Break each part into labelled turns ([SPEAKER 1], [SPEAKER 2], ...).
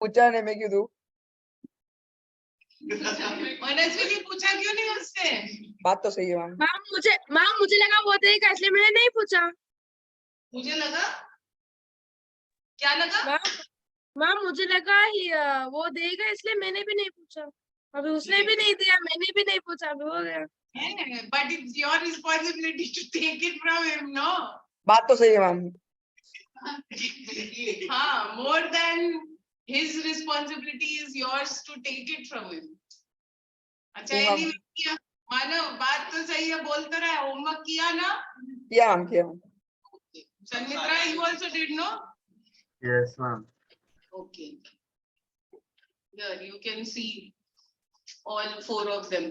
[SPEAKER 1] पूछा नहीं, मैं क्यों दूं?
[SPEAKER 2] मनस्वी ने पूछा क्यों नहीं उससे?
[SPEAKER 1] बात तो सही है मैम।
[SPEAKER 3] मैम मुझे लगा वो देगा इसलिए मैंने नहीं पूछा।
[SPEAKER 2] मुझे लगा, क्या लगा?
[SPEAKER 3] मैम मुझे लगा वो देगा इसलिए मैंने भी नहीं पूछा। अभी उसने भी नहीं दिया, मैंने भी नहीं पूछा, अभी हो गया।
[SPEAKER 2] But it's your responsibility to take it from him, no?
[SPEAKER 1] बात तो सही है मैम।
[SPEAKER 2] हाँ, more than his responsibility is yours to take it from him. अच्छा, anyway, किया मानव, बात तो सही है, बोलता रहा, होमवर्क किया ना?
[SPEAKER 1] किया मैम, किया ma'am.
[SPEAKER 2] Sanmitra, you also did, no?
[SPEAKER 4] Yes, ma'am.
[SPEAKER 2] Okay. Here you can see all 4 of them.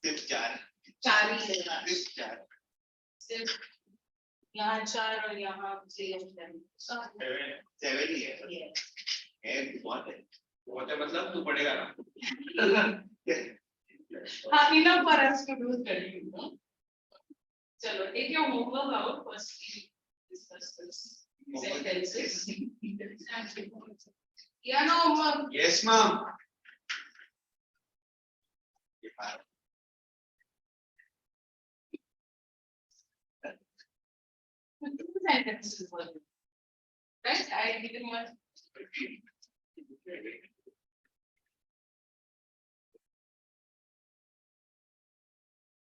[SPEAKER 5] सिर्फ 4
[SPEAKER 2] चार ही है,
[SPEAKER 5] सिर्फ 4
[SPEAKER 2] सिर्फ यहाँ 4 और यहाँ 3 of them.
[SPEAKER 5] 7 ही है।
[SPEAKER 2] Yes.
[SPEAKER 5] बहुत है मतलब तू पढ़ेगा ना।
[SPEAKER 2] हाँ, enough for us to do study, no? चलो, take your homework out first. Discuss this sentences. Yeah, no homework.
[SPEAKER 5] Yes, ma'am.
[SPEAKER 2] Two sentences were there. Right? I didn't want.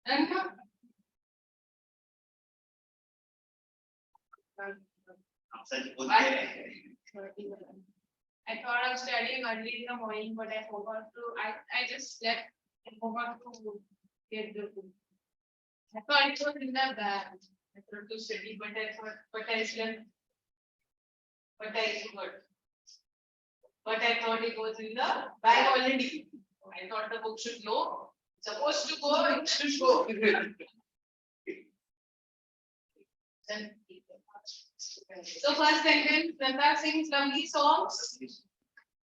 [SPEAKER 2] And I thought of studying early in the morning, but I forgot to. I just slept and forgot to get the book. I thought it was in the bag. I thought to study, but I slept. But I forgot. But I thought it was in the bag already. I thought the book should go. Supposed to go, it should go. So first sentence, Lata sings lovely songs.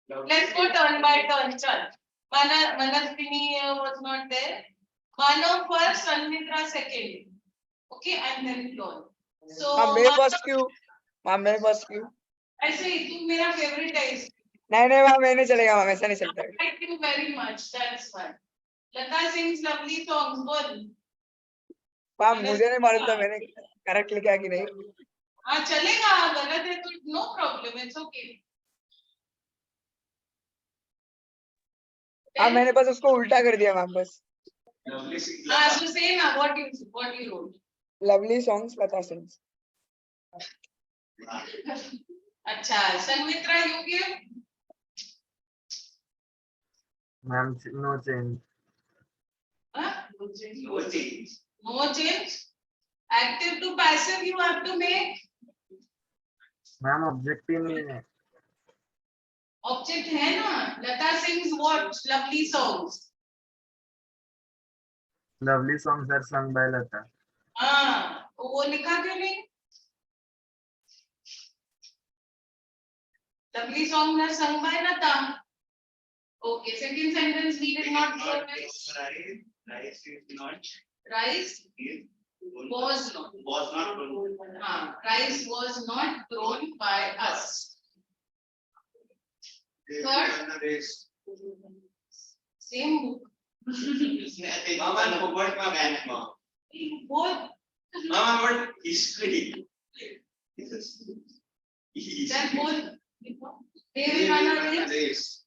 [SPEAKER 2] Let's go turn by turn. Chal. Manaswini was not there. Manav first, Sanmitra second. Okay, and then Lon. So
[SPEAKER 1] मैं first क्यों? Ma'am मैं first क्यों?
[SPEAKER 2] ऐसे ही तुम मेरा favorite है.
[SPEAKER 1] नहीं नहीं मैम, मैंने चलेगा मैम, ऐसा नहीं चलता है।
[SPEAKER 2] Thank you very much. That's fine. Lata sings lovely songs. बोल.
[SPEAKER 1] मैम मुझे नहीं मालूम था मैंने करेक्ट लिखा कि नहीं।
[SPEAKER 2] हाँ चलेगा, गलत है तो no problem. It's okay.
[SPEAKER 1] हाँ मैंने बस उसको उल्टा कर दिया मैम बस।
[SPEAKER 2] So say now what you wrote.
[SPEAKER 1] Lovely songs Lata sings.
[SPEAKER 2] अच्छा, Sanmitra, you give?
[SPEAKER 4] Ma'am, no change.
[SPEAKER 2] Huh?
[SPEAKER 5] No change.
[SPEAKER 2] No change. Active to passive you have to make.
[SPEAKER 4] Ma'am, objective नहीं है.
[SPEAKER 2] Object है ना? Lata sings what? Lovely songs.
[SPEAKER 4] Lovely songs are sung by Lata.
[SPEAKER 2] हाँ, तो वो लिखा क्यों नहीं? Lovely songs are sung by Lata. Okay, second sentence we did not go next.
[SPEAKER 5] Rice is not.
[SPEAKER 2] Rice was not.
[SPEAKER 5] Was not grown.
[SPEAKER 2] Rice was not grown by us. Third. Same book.
[SPEAKER 5] Mama, forgot my grandma.
[SPEAKER 2] Both.
[SPEAKER 5] Mama, what history?
[SPEAKER 2] Then both. They will run a race.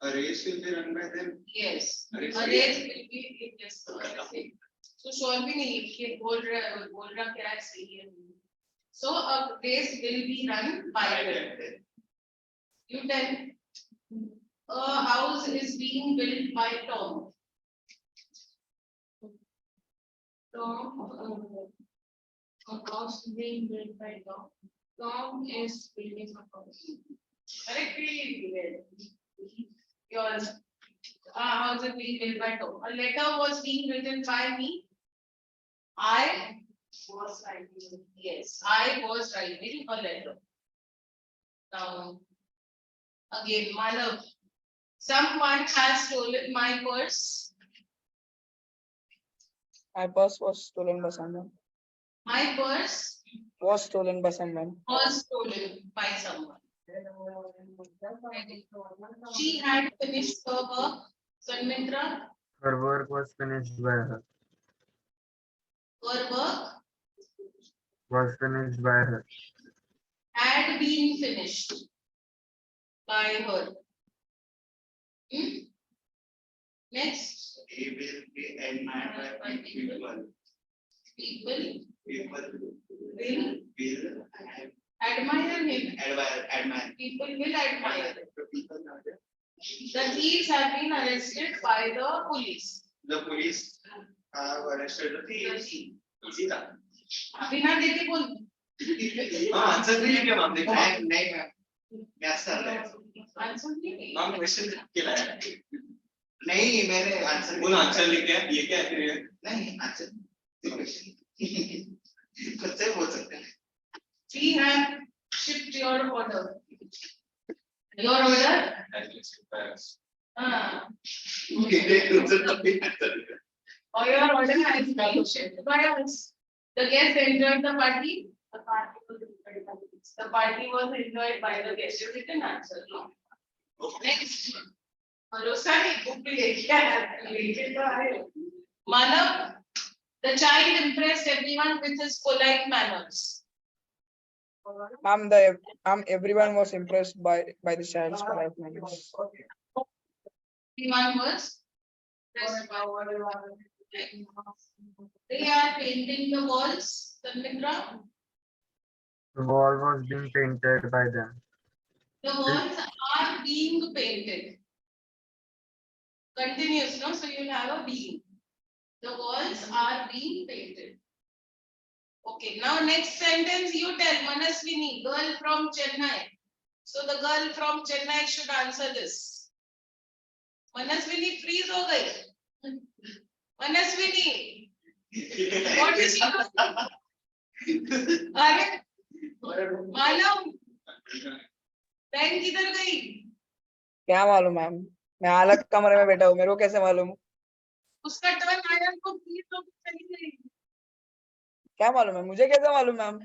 [SPEAKER 5] A race will be run by them.
[SPEAKER 2] Yes. A race will be yes. So sure भी नहीं कि बोल रहा क्या है सही है. So a race will be run by them. You tell. A house is being built by Tom. A house is being built by Tom. Tom is building a house. Correctly read. Yours. A house is being built by Tom. A letter was being written by me. I was writing. Yes, I was writing a letter. Now, again, Manav. Someone has stolen my purse.
[SPEAKER 1] My purse was stolen by someone.
[SPEAKER 2] My purse
[SPEAKER 1] Was stolen by someone.
[SPEAKER 2] was stolen by someone. She had finished her work. Sanmitra,
[SPEAKER 4] Her work was finished by her.
[SPEAKER 2] her work
[SPEAKER 4] Was finished by her.
[SPEAKER 2] had been finished by her. Next,
[SPEAKER 5] He will be admired by people.
[SPEAKER 2] people
[SPEAKER 5] People
[SPEAKER 2] will
[SPEAKER 5] will
[SPEAKER 2] admire him.
[SPEAKER 5] admire.
[SPEAKER 2] People will admire. The thieves have been arrested by the police.
[SPEAKER 5] The police have arrested the thieves. Easy था.
[SPEAKER 2] बिना देखे बोल.
[SPEAKER 5] हाँ answer नहीं है क्या ma'am देखो नहीं मैम मैं आंसर कर रहा हूँ
[SPEAKER 2] Answer नहीं.
[SPEAKER 5] मैम क्वेश्चन क्या लाया नहीं मैंने आंसर बोला आंसर लिखा है ये क्या है नहीं आंसर खुद से बोल सकते हैं
[SPEAKER 2] We have shipped your order. Your order? Or your order has been shipped by us. The guests enjoyed the party. The party was enjoyed by the guests. You didn't answer. No. Next. भरोसा नहीं book लेके आया. Manav, the child impressed everyone with his polite manners.
[SPEAKER 1] Everyone was impressed by the child's polite manners.
[SPEAKER 2] Everyone was impressed by what they are painting the walls. Tanmitra,
[SPEAKER 4] The wall was being painted by them.
[SPEAKER 2] the walls are being painted. Continuous, no? So you'll have a being. The walls are being painted. Okay, now next sentence you tell Manaswini, girl from Chennai. So the girl from Chennai should answer this. Manaswini freeze ho gayi. Manaswini, what is she doing? Are Manav, pen किधर गई?
[SPEAKER 1] क्या मालूम ma'am, मैं अलग कमरे में बैठा हूँ, मेरे को कैसे मालूम?
[SPEAKER 2] उसका टर्न आया तो प्लीज तो चली गई.
[SPEAKER 1] क्या मालूम है, मुझे कैसे मालूम ma'am?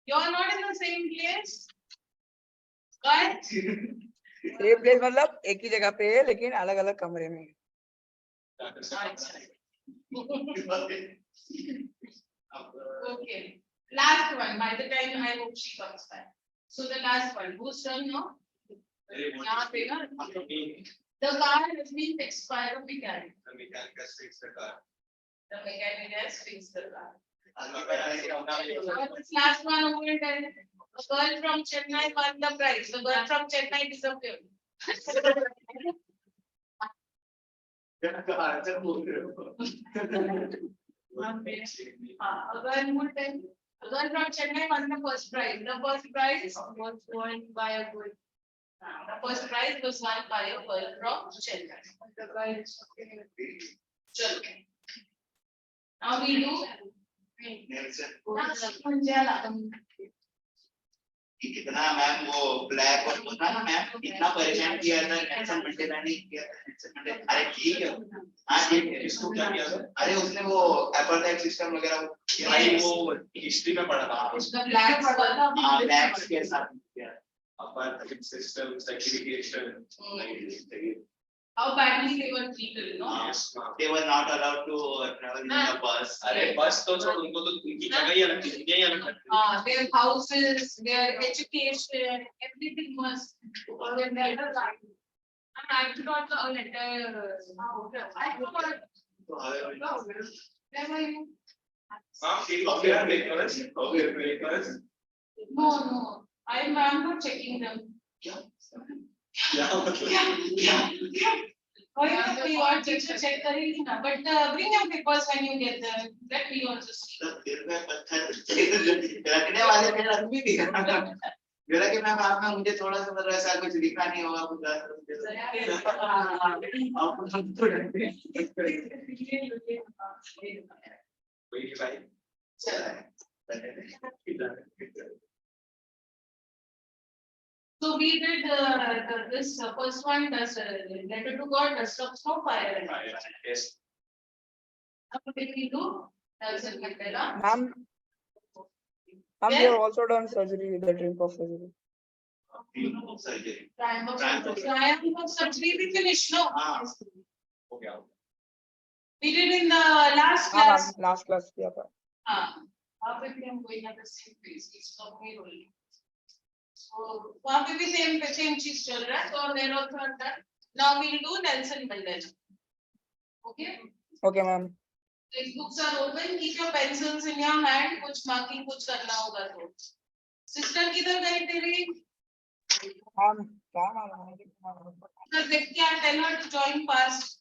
[SPEAKER 2] You are not in the same place. But
[SPEAKER 1] same place मतलब एक ही जगह पे है लेकिन अलग अलग कमरे में.
[SPEAKER 2] okay. Last one. By the time I hope she comes back. So the last one. Whose turn now? यहाँ पे ना. The car has been fixed by the mechanic.
[SPEAKER 5] The mechanic has fixed the car.
[SPEAKER 2] The mechanic has fixed the car.
[SPEAKER 5] The
[SPEAKER 2] This last one over there. The girl from Chennai won the prize. The girl from Chennai disappeared.
[SPEAKER 5] Answer बोल रहे हो
[SPEAKER 2] A girl would tell. A girl from Chennai won the first prize. The first prize was won by a girl. The first prize was won by a girl from Chennai. The girl is Chalo. Now we do.
[SPEAKER 5] कितना ma'am वो black और वो था ना ma'am कितना परेशान किया था नेल्सन मंडेला ने किया था नेल्सन मंडेला अरे ठीक है हाँ ठीक है इसको क्या किया था अरे उसने वो अपार्थाइड सिस्टम वगैरह भाई वो हिस्ट्री में पढ़ा था
[SPEAKER 2] उसका ब्लैक पढ़ा था
[SPEAKER 5] हाँ ब्लैक्स के साथ किया apartheid system segregation
[SPEAKER 2] How badly they were treated, no?
[SPEAKER 5] yes they were not allowed to travel in the bus अरे बस तो छोड़ उनको तो उनकी जगह ही अलग थी दुनिया ही अलग थी
[SPEAKER 2] Their houses, their education, everything was in their life. And I forgot the letter. I forgot. Where were you?
[SPEAKER 5] breakfast
[SPEAKER 2] No. I'm not checking them.
[SPEAKER 5] क्या मतलब
[SPEAKER 2] You are teacher check करेगी ना. But bring your papers when you get them. Let me also see.
[SPEAKER 5] दिल में पत्थर रखने वाले ने रख भी दिया मेरा कि मैम आप में मुझे थोड़ा सा मतलब ऐसा कुछ दिखा नहीं होगा कुछ वही भाई
[SPEAKER 2] So we did this first one, does letter to God, does of snow, fire and fire.
[SPEAKER 5] yes
[SPEAKER 2] Now what did we do? Nelson Mandela.
[SPEAKER 1] Ma'am, we have also done surgery with the drink of surgery.
[SPEAKER 5] Surgery.
[SPEAKER 2] Triumph surgery we finished, no?
[SPEAKER 5] हाँ हो गया
[SPEAKER 2] We did in the last
[SPEAKER 1] हाँ
[SPEAKER 2] class.
[SPEAKER 1] Ma'am last class किया था.
[SPEAKER 2] वहाँ पे भी हम going at the same pace. It's not me only. So वहाँ पे भी same चीज चल रहा है. So there also are done. Now we'll do Nelson Mandela. Okay.
[SPEAKER 1] Okay ma'am.
[SPEAKER 2] Textbooks are open. Keep your pencils in your hand. कुछ marking कुछ करना होगा तो. Sister किधर गई तेरी?
[SPEAKER 1] मैम क्या मालूम है.
[SPEAKER 2] Because they can tell her to join fast.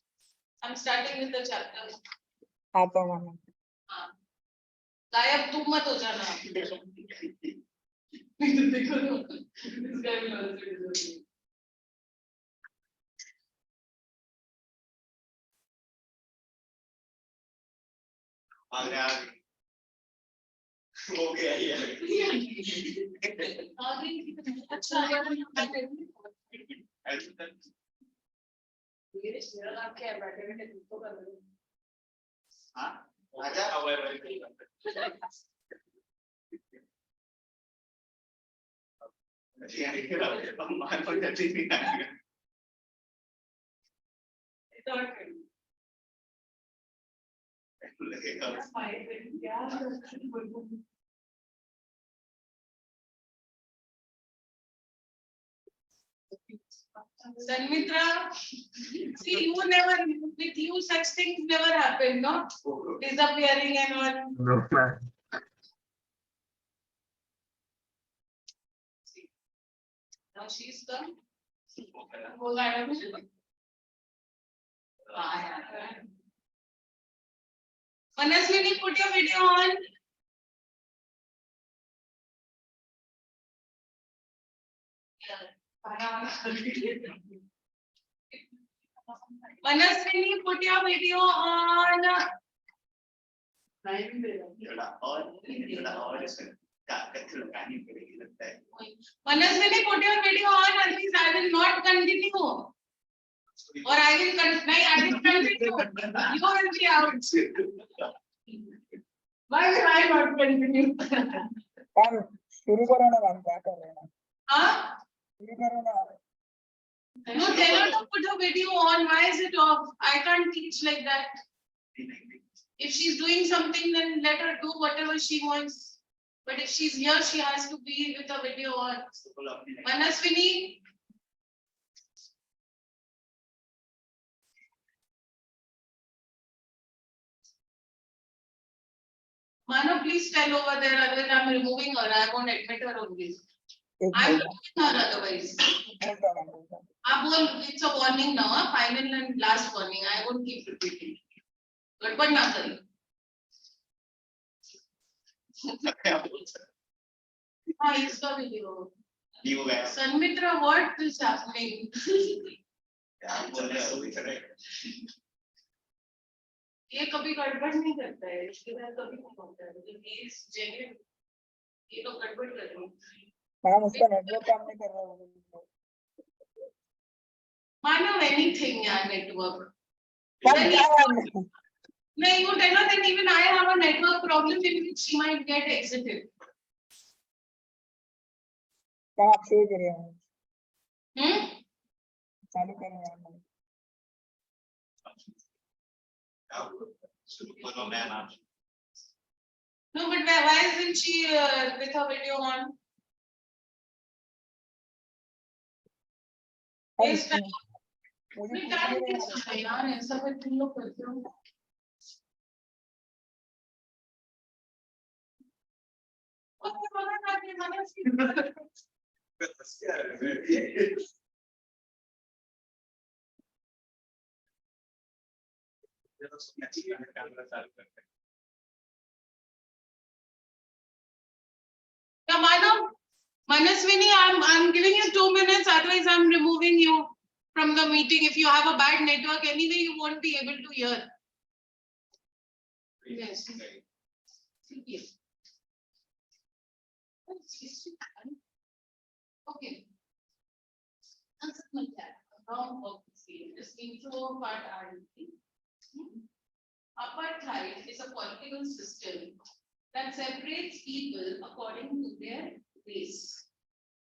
[SPEAKER 2] I'm starting with the chapter.
[SPEAKER 1] आता हूँ मैम.
[SPEAKER 2] गायब तुम मत हो जाना. देखो तो. This guy will also do it.
[SPEAKER 5] आ गया हो गया ये
[SPEAKER 2] अच्छा है.
[SPEAKER 5] हाँ आजा
[SPEAKER 2] Sanmitra, see, you never, with you, such things never happen, no? Disappearing and all.
[SPEAKER 4] No, ma'am.
[SPEAKER 2] Now she's come. वो गायब है. Manaswini, put your video on. Manaswini, put your video on.
[SPEAKER 5] और इसमें ताकत लगानी पड़ेगी लगता है.
[SPEAKER 2] Manaswini, put your video on, otherwise I will not continue. Or I will continue. You will be out. Why will I not continue?
[SPEAKER 1] Ma'am शुरू करो ना मैम क्या कर रहे हैं.
[SPEAKER 2] Huh?
[SPEAKER 1] शुरू करो ना.
[SPEAKER 2] No, tell her to put her video on. Why is it off? I can't teach like that. If she's doing something, then let her do whatever she wants. But if she's here, she has to be with her video on. Manaswini. Mano, please tell over there, otherwise I'm removing her. I won't admit her on this. I'm removing her otherwise. It's a warning now, huh? Final and last warning. I won't keep repeating. But nothing. इसका video. Sanmitra, what is happening? ये कभी गड़बड़ नहीं करता है. इसके साथ कभी नहीं होता है. ये इस जगह ये तो गड़बड़ कर रही है.
[SPEAKER 1] मैम उसका नेटवर्क काम नहीं कर रहा है.
[SPEAKER 2] मानो anything यार network.
[SPEAKER 1] Ma'am
[SPEAKER 2] No, you tell her that even I have a network problem in which she might get exited.
[SPEAKER 1] आप शुरू करिए. चालू करिए.
[SPEAKER 2] No, but why isn't she with her video on? Yes, मुझे यार ऐसा कर तुम लोग करते हो. Manaswini, I'm giving you 2 minutes, otherwise I'm removing you from the meeting. If you have a bad network anyway, you won't be able to hear. Yes. Okay. Apartheid is a political system that separates people according to their race.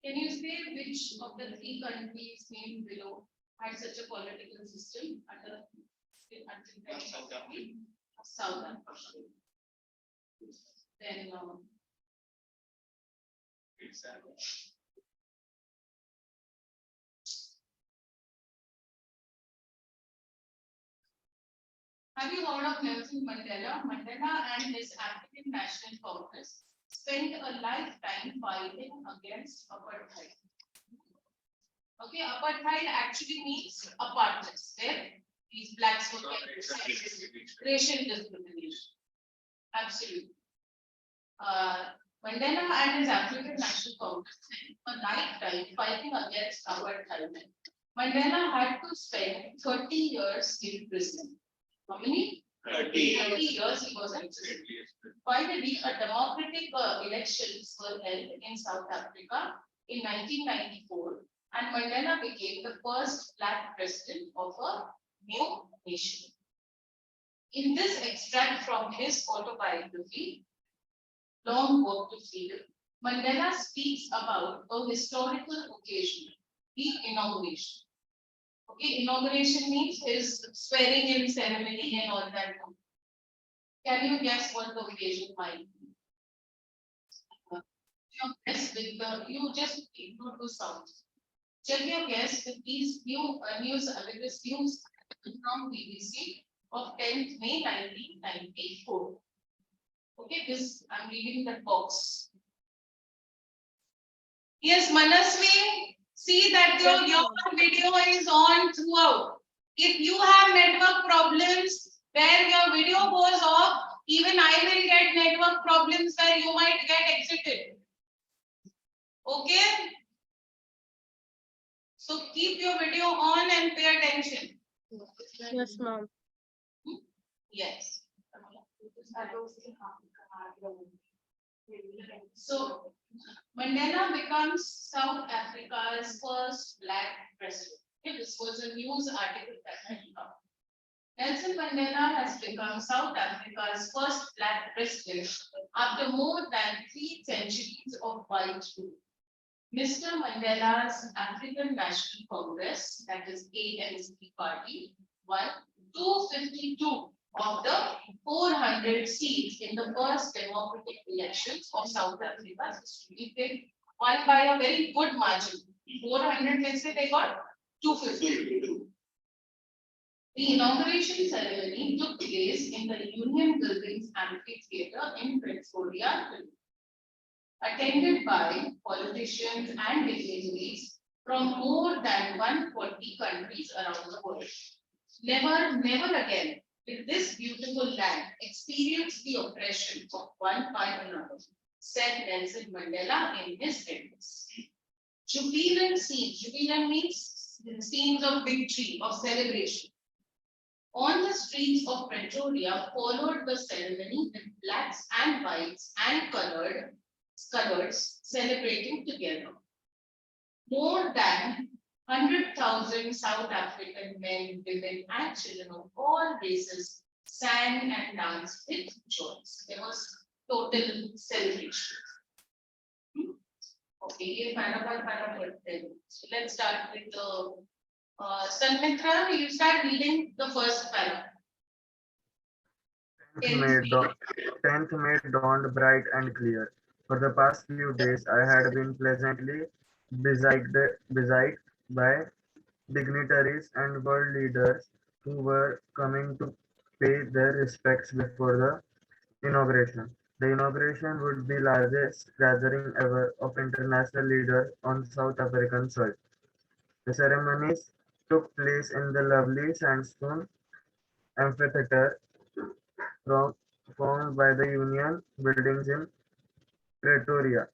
[SPEAKER 2] Can you say which of the three countries named below had such a political system until
[SPEAKER 5] South Africa.
[SPEAKER 2] South Africa? Then have you heard of Nelson Mandela? Mandela and his African National Congress spent a lifetime fighting against apartheid. Okay, apartheid actually means apartness, where these blacks were racial discrimination. Absolutely. Mandela and his African National Congress spent a lifetime fighting against apartheid. Mandela had to spend 30 years in prison. How many? 30 years he was in prison. Finally, a democratic elections were held in South Africa in 1994, and Mandela became the first black president of a new nation. In this extract from his autobiography, Long Walk to Freedom, Mandela speaks about a historical occasion, the inauguration. Okay, inauguration means his swearing in ceremony and all that. Can you guess what the occasion might be? Guess with the, you just ignore the sound. Check your guess with these new news, with this news from BBC of 10th May 1994. Okay, this I'm reading the box. Yes, Manasvi. See that your video is on throughout. If you have network problems where your video goes off, even I will get network problems where you might get exited. Okay? So keep your video on and pay attention.
[SPEAKER 3] Yes, ma'am.
[SPEAKER 2] Yes. So Mandela becomes South Africa's first black president. Okay, this was a news article that had come. Nelson Mandela has become South Africa's first black president after more than 3 centuries of white rule. Mr. Mandela's African National Congress, that is ANC party, won 252 of the 400 seats in the first democratic elections of South Africa's history. They won by a very good margin. 400 means they got 252. The inauguration ceremony took place in the Union Buildings Amphitheatre in Pretoria, attended by politicians and dignitaries from more than 140 countries around the world. Never again will this beautiful land experience the oppression of one by another, said Nelson Mandela in his address. Jubilant scenes. Jubilant means scenes of victory, of celebration, on the streets of Pretoria followed the ceremony with blacks and whites and colors celebrating together. More than 100,000 South African men, women, and children of all races sang and danced with joy. There was total celebration. Okay, so let's start with the Sanmitra, you start reading the first paragraph.
[SPEAKER 4] 10th May dawned bright and clear. For the past few days, I had been pleasantly beset by dignitaries and world leaders who were coming to pay their respects before the inauguration. The inauguration would be the largest gathering ever of international leaders on South African soil. The ceremonies took place in the lovely sandstone amphitheatre formed by the Union Buildings in Pretoria.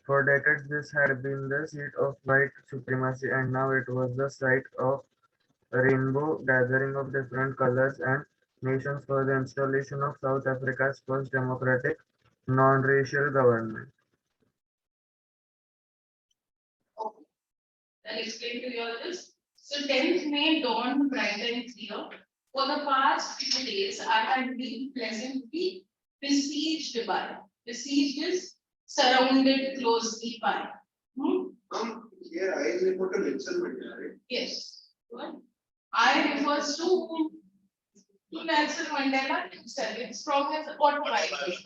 [SPEAKER 4] For decades, this had been the seat of white supremacy, and now it was the site of a rainbow gathering of different colors and nations for the installation of South Africa's first democratic, non-racial government.
[SPEAKER 2] Okay. I'll explain to you all this. So 10th May dawned bright and clear. For the past few days, I had been pleasantly besieged by. Besieged is surrounded closely by.
[SPEAKER 6] Here I report a Nelson Mandela, right?
[SPEAKER 2] Yes. What? I refers to Nelson Mandela himself. It's from his autobiography.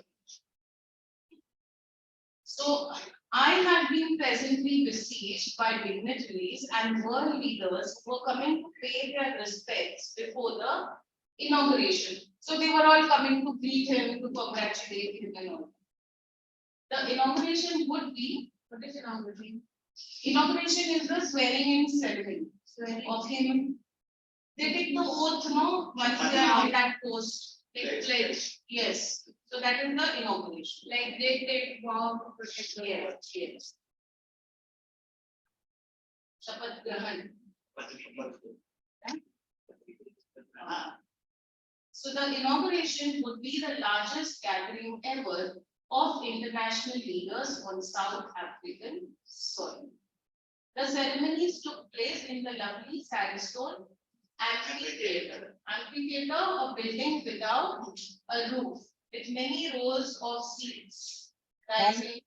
[SPEAKER 2] So I have been presently besieged by dignitaries and world leaders who were coming to pay their respects before the inauguration. So they were all coming to greet him, to congratulate him and all. The inauguration would be, what is inauguration? Inauguration is the swearing in ceremony of him. They take the oath, no, once they are on that post. They pledge. Yes. So that is the inauguration. Like they take vow to protect the yes. Shapath Grahan. So the inauguration would be the largest gathering ever of international leaders on South African soil. The ceremonies took place in the lovely sandstone amphitheater. Amphitheater, a building without a roof, with many rows of seats. Rising.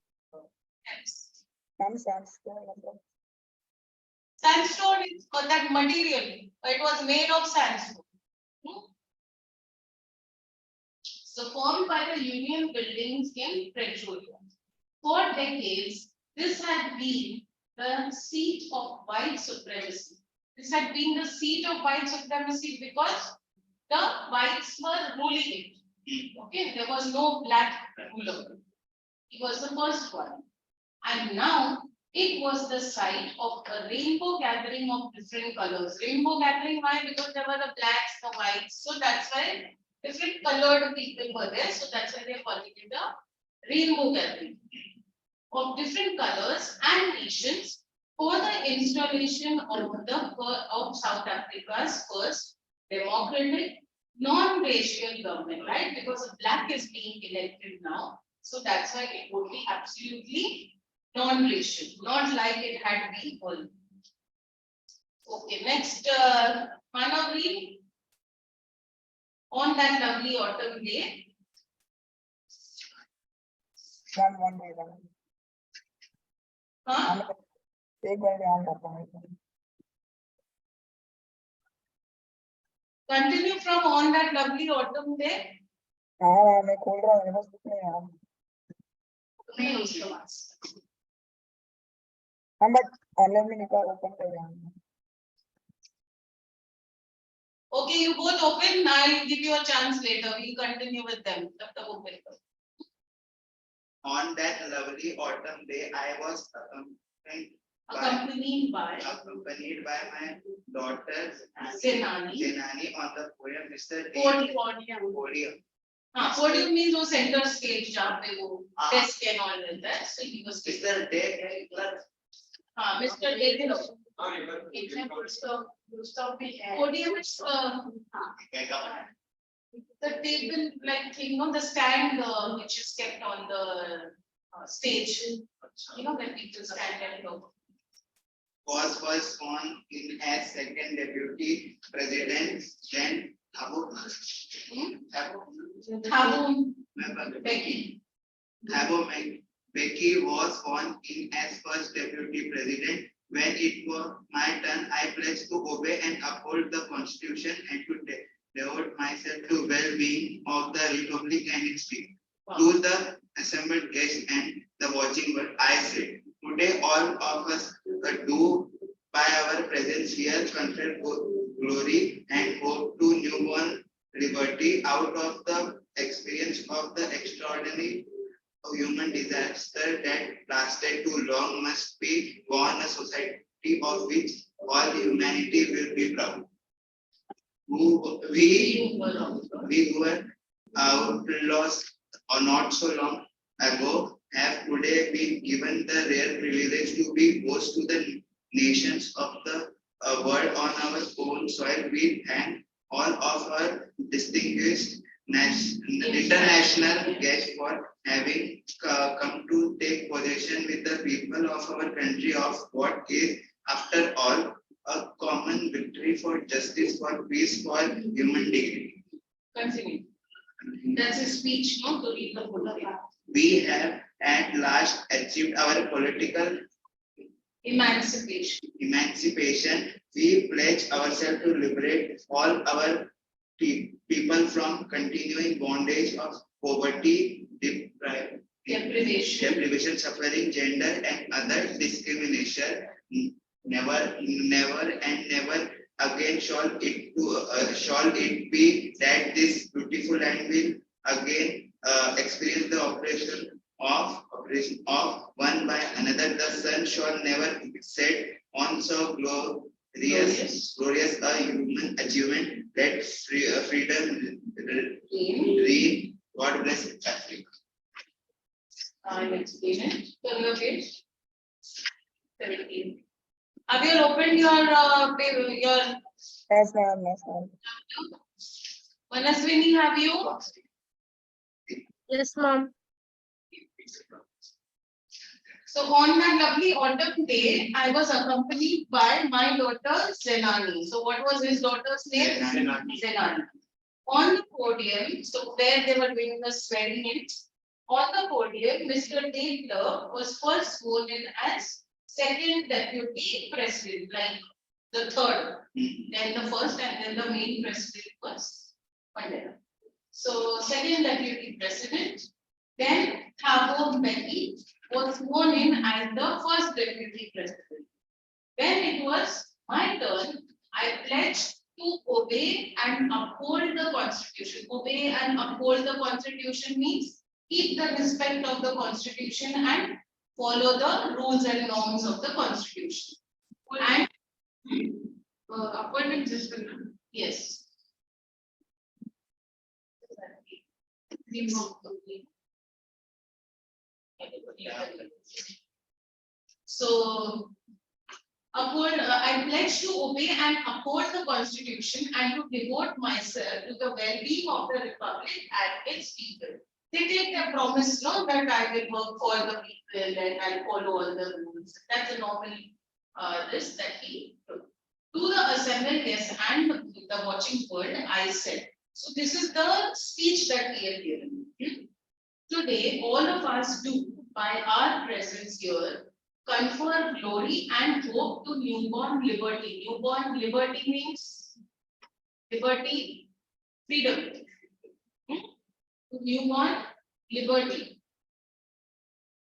[SPEAKER 2] Sandstone is that material. It was made of sandstone. So formed by the Union buildings in Pretoria. For decades, this had been the seat of white supremacy. This had been the seat of white supremacy because the whites were ruling it. Okay, there was no black ruler. He was the first one. And now it was the site of a rainbow gathering of different colors. Rainbow gathering, why? Because there were the blacks, the whites. So that's why different colored people were there. So that's why they called it the rainbow gathering of different colors and nations for the installation of South Africa's first democratic, non-racial government, right? Because a black is being elected now. So that's why it would be absolutely non-racial, not like it had been earlier. Okay, next, Manavri, on that lovely autumn day.
[SPEAKER 1] One by one.
[SPEAKER 2] Huh?
[SPEAKER 1] एक बार ध्यान रखता हूँ.
[SPEAKER 2] Continue from on that lovely autumn day.
[SPEAKER 1] हाँ मैं खोल रहा हूँ मेरे पास कुछ नहीं है.
[SPEAKER 2] नहीं उसके पास.
[SPEAKER 1] हाँ but ऑनलाइन में निकाल ओपन कर रहा हूँ.
[SPEAKER 2] Okay, you both open. I'll give you a chance later. We'll continue with them.
[SPEAKER 5] On that lovely autumn day, I was accompanied by my daughter Zenani on the podium. Mr. Podium.
[SPEAKER 2] Podium means वो center stage जहाँ पे वो desk and all रहता है. So he was
[SPEAKER 5] Mr. Day.
[SPEAKER 2] Mr. Day. Podium is the table like thing, the stand which is kept on the stage. You know when people stand and go.
[SPEAKER 5] Was first sworn in as second deputy president, then Becky was sworn in as first deputy president. When it was my turn, I pledged to obey and uphold the constitution and to devote myself to well-being of the republic and its people. To the assembled guests and the watching world, I said, today all of us do by our presence here confer glory and hope to newborn liberty out of the experience of the extraordinary human disaster that lasted too long must be born a society of which all humanity will be proud. We who were outlaws or not so long ago have today been given the rare privilege to be host to the nations of the world on our own soil. We thank all of our distinguished international guests for having come to take possession with the people of our country of what is, after all, a common victory for justice, for peace, for human dignity.
[SPEAKER 2] Continue. That's a speech, no? To read the full.
[SPEAKER 5] We have at last achieved our political
[SPEAKER 2] Emancipation.
[SPEAKER 5] Emancipation. We pledge ourselves to liberate all our people from continuing bondage of poverty, deprivation, suffering, gender, and other discrimination. Never again shall it be that this beautiful land will again experience the operation of one by another. The sun shall never set on so glorious a human achievement. Let freedom reign. God bless Africa.
[SPEAKER 2] I'll explain it. Turn the page. 17. Have you opened your
[SPEAKER 1] Yes, ma'am. Yes, ma'am.
[SPEAKER 2] Manaswini, have you?
[SPEAKER 3] Yes, mom.
[SPEAKER 2] So on that lovely autumn day, I was accompanied by my daughter Zenani. So what was his daughter's name? Zenani. On the podium, so where they were doing the swearing in, on the podium, Mr. Taylor was first sworn in as second deputy president, like the third, then the first, and then the main president was Mandela. So second deputy president, then Thabo Mbeki was sworn in as the first deputy president. When it was my turn, I pledged to obey and uphold the constitution. Obey and uphold the constitution means keep the respect of the constitution and follow the rules and norms of the constitution. And appointment system. Yes. So I pledge to obey and uphold the constitution and to devote myself to the well-being of the republic and its people. They take a promise, no, that I will work for the people and I'll follow all the rules. That's a normal this that he took. To the assembly, yes, and the watching world, I said. So this is the speech that we have given. Today, all of us do, by our presence here, confer glory and hope to newborn liberty. Newborn liberty means liberty, freedom. To newborn liberty.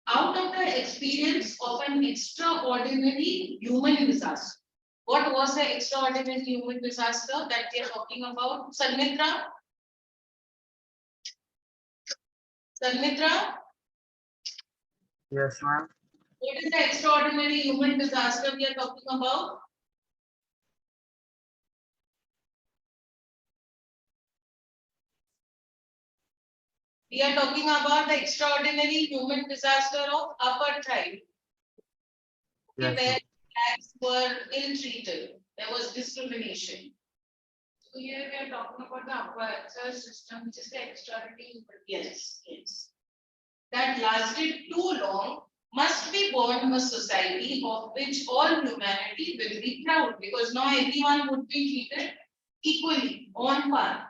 [SPEAKER 2] Out of the experience of an extraordinary human disaster. What was the extraordinary human disaster that we are talking about? Sanmitra? Sanmitra?
[SPEAKER 4] Yes, ma'am.
[SPEAKER 2] What is the extraordinary human disaster we are talking about? We are talking about the extraordinary human disaster of apartheid.
[SPEAKER 4] Yes,
[SPEAKER 2] Where blacks were ill-treated. There was discrimination. So here we are talking about the apartheid system, which is the extraordinary. Yes, yes. That lasted too long. Must be born a society of which all humanity will be proud, because now everyone would be treated equally, on par.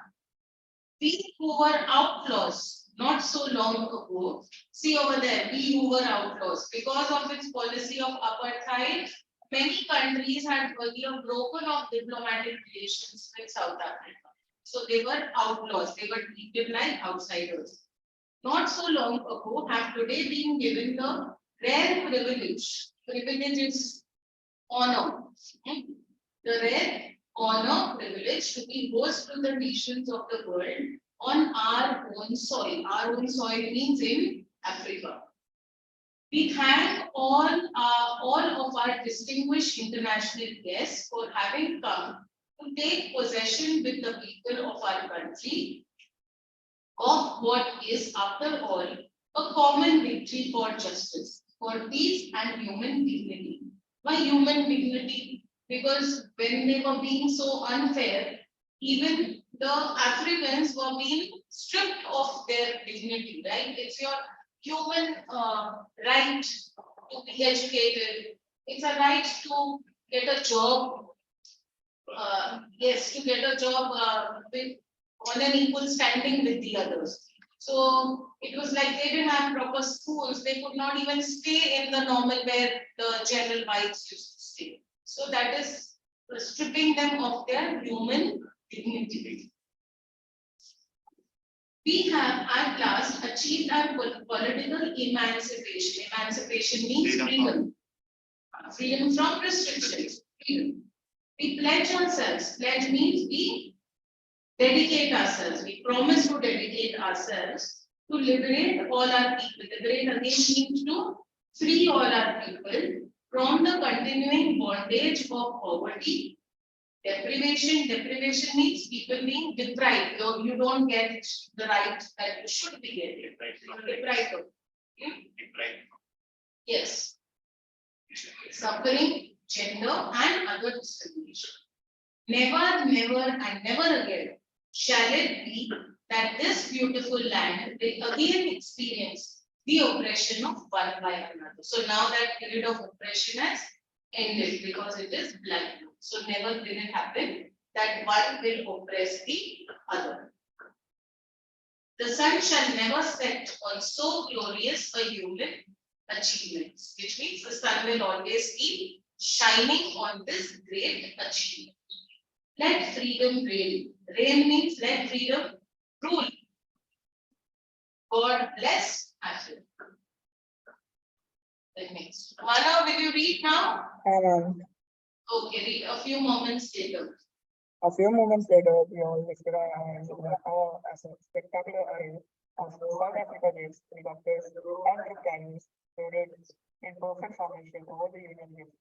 [SPEAKER 2] We who were outlaws not so long ago, see over there, we who were outlaws, because of its policy of apartheid, many countries had broken off diplomatic relations with South Africa. So they were outlaws, they were treated like outsiders. Not so long ago, have today been given the rare privilege. Privilege is honor. The rare honor, privilege to be host to the nations of the world on our own soil. Our own soil means in Africa. We thank all of our distinguished international guests for having come to take possession with the people of our country of what is, after all, a common victory for justice, for peace and human dignity. Why human dignity? Because when they were being so unfair, even the Africans were being stripped of their dignity, right? It's your human right to be educated. It's a right to get a job. Yes, to get a job on an equal standing with the others. So it was like they didn't have proper schools. They could not even stay in the normal where the general whites used to stay. So that is stripping them of their human dignity. We have at last achieved our political emancipation. Emancipation means freedom. Freedom from restrictions. Freedom. We pledge ourselves. Pledge means we dedicate ourselves. We promise to dedicate ourselves to liberate all our people. Liberate again means to free all our people from the continuing bondage of poverty. Deprivation. Deprivation means people being deprived. You don't get the rights that you should be getting. Deprived of. Yes. Suffering, gender, and other discrimination. Never, never, and never again shall it be that this beautiful land will again experience the oppression of one by another. So now that period of oppression has ended because it is blood. So never will it happen that one will oppress the other. The sun shall never set on so glorious a human achievements, which means the sun will always be shining on this great achievement. Let freedom reign. Reign means let freedom rule. God bless Africa. The next. Mana, will you read now? Okay, read a few moments later.
[SPEAKER 1] A few moments later, we all lifted our hands in awe as a spectacular array of South Africa Days, helicopters, and troop carriers loaded in perfect formation over the Union Hills.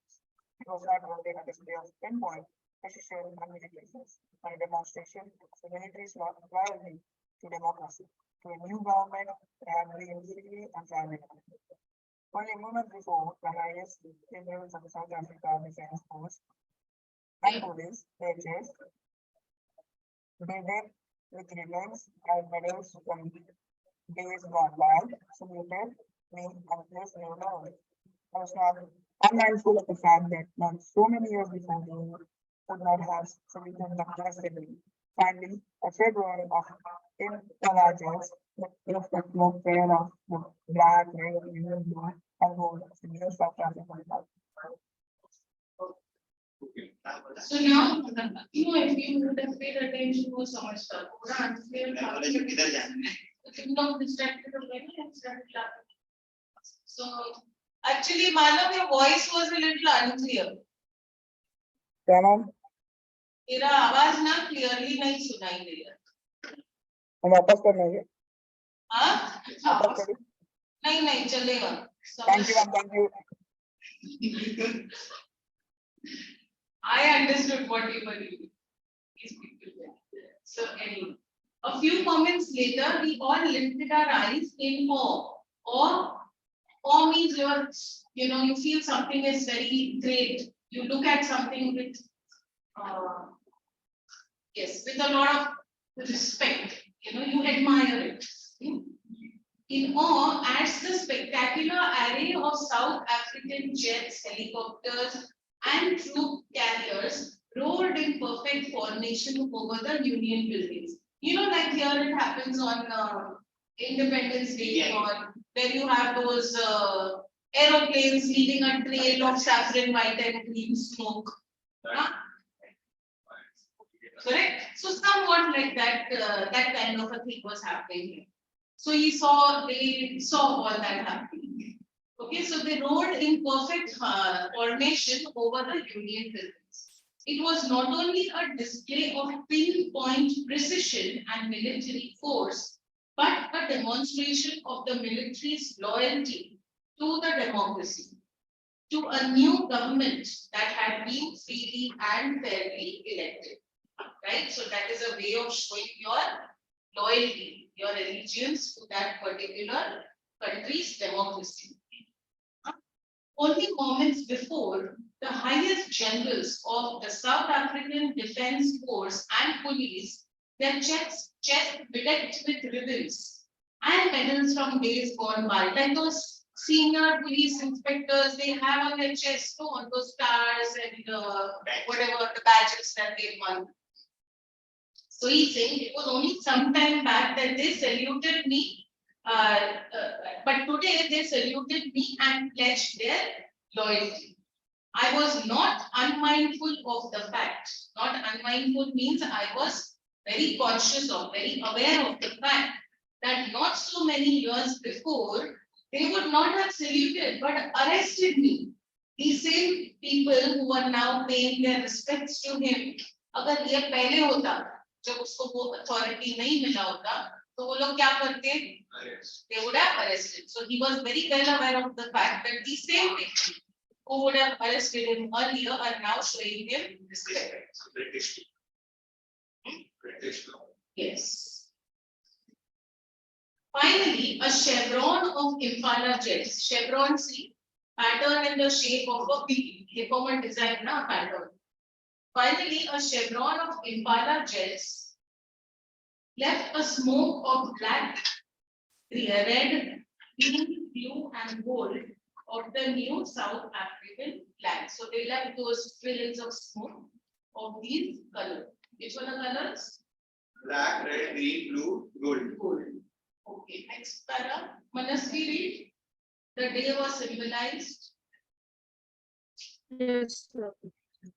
[SPEAKER 1] It was not only a display of pinpoint precision and militaries, but a demonstration of the military's loyalty to democracy, to a new government that had been legally and fairly. Only moments before, the highest generals of the South Africa Defense Force and police, their chest, they did with ribbons and medals from days gone by, saluted me and placed me alone. I was not unmindful of the fact that not so many years before the war could not have saluted them yesterday. Finally, a February of intelligence, the smoke trail of the black, red, green, blue, and gold of the new South African flag.
[SPEAKER 2] So now, if you would have paid attention to so much stuff, not distracted away and started laughing. So actually, Manav, your voice was a little unclear.
[SPEAKER 1] क्या नाम?
[SPEAKER 2] तेरा आवाज ना clearly नहीं सुनाई दे रहा.
[SPEAKER 1] हम वापस करना है.
[SPEAKER 2] हाँ?
[SPEAKER 1] वापस करें.
[SPEAKER 2] नहीं नहीं चलेगा.
[SPEAKER 1] Thank you, thank you.
[SPEAKER 2] I understood what you were doing. So anyway, a few moments later, we all lifted our eyes in awe. Awe means you feel something is very great. You look at something with, with a lot of respect. You admire it. In awe, as the spectacular array of South African jets, helicopters, and troop carriers rolled in perfect formation over the Union buildings. Like here it happens on Independence Day, or where you have those aeroplanes leaving a trail of saffron, white, and green smoke. Correct? So somewhat like that, that kind of a thing was happening here. So they saw all that happening. Okay, so they rode in perfect formation over the Union buildings. It was not only a display of pinpoint precision and military force, but a demonstration of the military's loyalty to the democracy, to a new government that had been freely and fairly elected. Right? So that is a way of showing your loyalty, your allegiance to that particular country's democracy. Only moments before, the highest generals of the South African Defense Force and police, their chests bedecked with ribbons and medals from days gone by. Like those senior police inspectors, they have on their chest all those stars and whatever the badges that they won. So he's saying it was only some time back that they saluted me, but today they saluted me and pledged their loyalty. I was not unmindful of the fact. Not unmindful means I was very conscious of, very aware of the fact that not so many years before, they would not have saluted but arrested me. These same people who are now paying their respects to him, अगर ये पहले होता, जब उसको वो authority नहीं मिला होता, तो वो लोग क्या करते? They would have arrested. So he was very well aware of the fact that these same people who would have arrested him earlier are now showing him respect.
[SPEAKER 6] British law.
[SPEAKER 2] Yes. Finally, a chevron of Impala jets. Chevron, see, pattern in the shape of a P. Hippomer design na pattern. Finally, a chevron of Impala jets left a smoke of black, red, pink, blue, and gold of the new South African flag. So they left those trails of smoke of these colors. Which one are colors?
[SPEAKER 6] Black, red, green, blue, gold.
[SPEAKER 2] Gold. Okay, next para. Manasvi, read. The day was symbolized.
[SPEAKER 3] Yes, sir.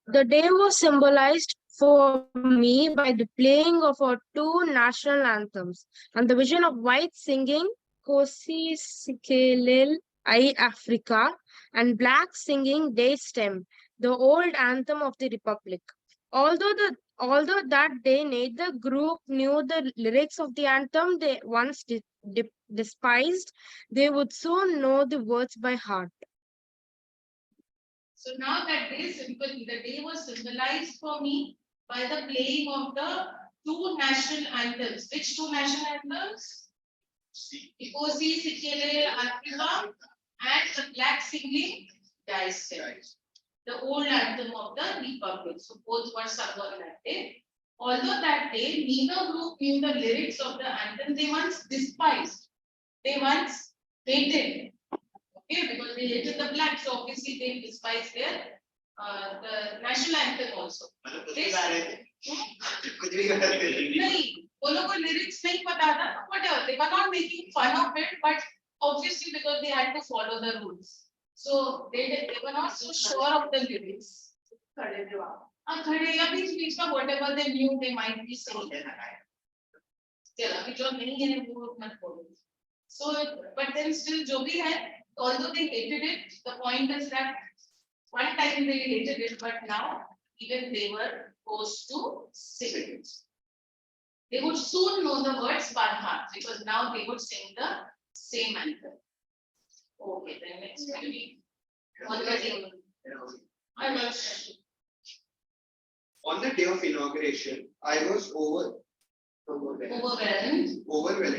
[SPEAKER 3] The day was symbolized for me by the playing of our two national anthems and the vision of white singing Kosi Sikelel I Africa and black singing Day Stem, the old anthem of the Republic. Although that day neither group knew the lyrics of the anthem they once despised, they would soon know the words by heart.
[SPEAKER 2] So now that day the day was symbolized for me by the playing of the two national anthems. Which two national anthems? Kosi Sikelel Africa and the black singing Day Stem, the old anthem of the Republic. So both were sung on that day. Although that day neither group knew the lyrics of the anthem, they once despised, they once hated. Okay, because they hated the black, so obviously they despise their the national anthem also. नहीं, वो लोग को lyrics नहीं पता था, whatever. They were not making fun of it, but obviously because they had to follow the rules. So they were not so sure of the lyrics. खड़े या बीच में whatever they knew they might be saying. चला अभी जो नहीं है वो मत बोलो. So but then still जो भी है, although they hated it, the point is that one time they hated it, but now even they were forced to sing it. They would soon know the words by heart because now they would sing the same anthem. Okay, then next maybe. On
[SPEAKER 6] the day of inauguration, I was overwhelmed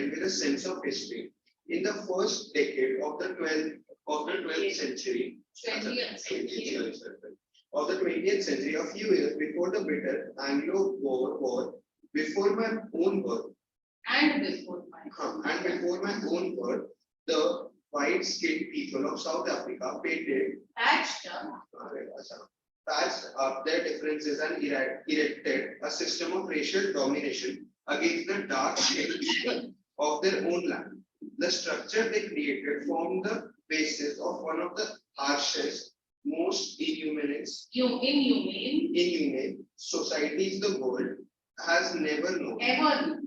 [SPEAKER 6] with a sense of history. In the first decade of the 12th century, of the 20th century, a few years before the bitter Anglo-Boer War, before my own birth, the white-skinned people of South Africa patched up their differences and erected a system of racial domination against the dark-skinned people of their own land. The structure they created formed the basis of one of the harshest, most inhumane societies the world has never known. Ever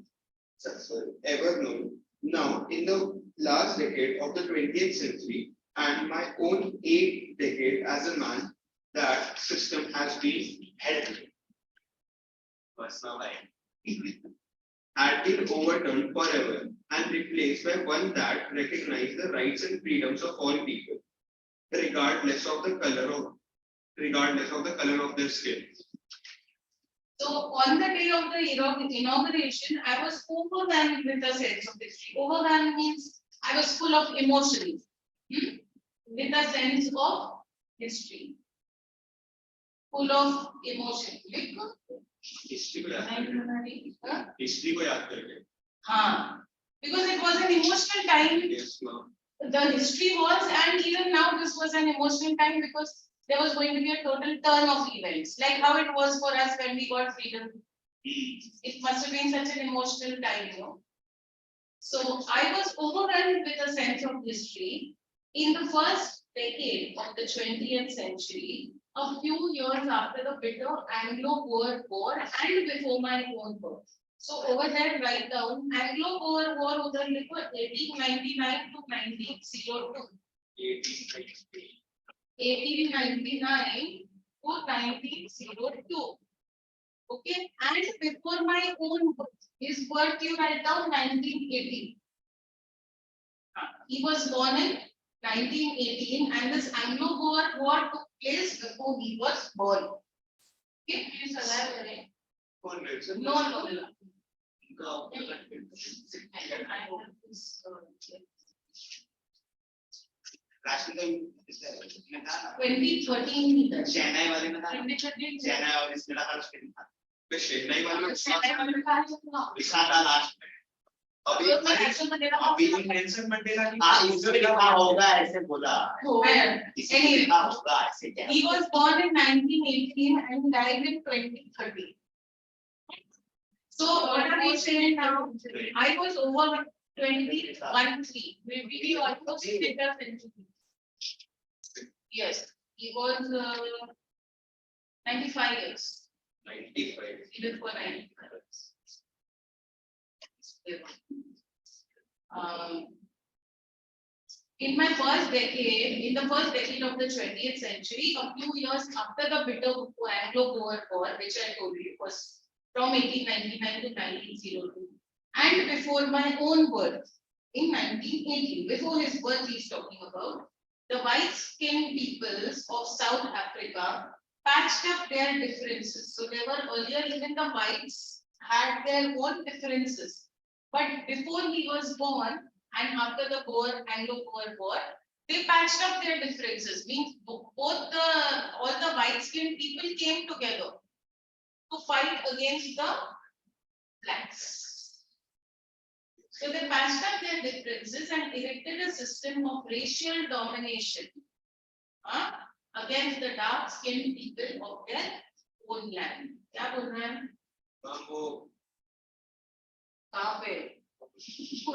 [SPEAKER 6] known. Now, in the last decade of the 20th century and my own 8th decade as a man, that system has been had been overturned forever and replaced by one that recognized the rights and freedoms of all people, regardless of the color of their skin.
[SPEAKER 2] So on the day of the inauguration, I was overwhelmed with a sense of history. Overwhelmed means I was full of emotions, with a sense of history. Full of emotion.
[SPEAKER 6] History को याद करके.
[SPEAKER 2] हाँ, because it was an emotional time.
[SPEAKER 6] Yes, ma'am.
[SPEAKER 2] The history was, and even now this was an emotional time because there was going to be a total turn of events, like how it was for us when we got freedom. It must have been such an emotional time, you know. So I was overwhelmed with a sense of history. In the first decade of the 20th century, a few years after the bitter Anglo-Boer War and before my own birth. So over there, write down Anglo-Boer War udhar likho 1899 to 1902. 1899 to 1902. Okay, and before my own birth, his birth you write down 1918. He was born in 1918 and this Anglo-Boer War took place before he was born. Okay, please elaborate. No, no, no.
[SPEAKER 5] राष्ट्रीय is there.
[SPEAKER 2] 2013 meter.
[SPEAKER 5] Chennai वाले में था
[SPEAKER 2] 2013.
[SPEAKER 5] चेन्नई और इसमें था उसके दिन था
[SPEAKER 6] चेन्नई वाले
[SPEAKER 5] इसका था लास्ट में अभी
[SPEAKER 6] नेल्सन मंडेला
[SPEAKER 5] हाँ इसमें लिखा होगा ऐसे बोला इसमें लिखा होगा ऐसे क्या
[SPEAKER 2] He was born in 1918 and died in 2013. So what are we saying now? I was over 21-3. Maybe we almost did a century. Yes, he was 95 years.
[SPEAKER 6] 95
[SPEAKER 2] He lived for 95 years. In the first decade of the 20th century, a few years after the bitter Anglo-Boer War, which I told you was from 1899 to 1902, and before my own birth in 1918, before his birth he's talking about, the white-skinned peoples of South Africa patched up their differences. So they were earlier, even the whites had their own differences. But before he was born and after the Anglo-Boer War, they patched up their differences. Means all the white-skinned people came together to fight against the blacks. So they patched up their differences and erected a system of racial domination against the dark-skinned people of their own land. क्या बोल रहे हैं? कहाँ पे?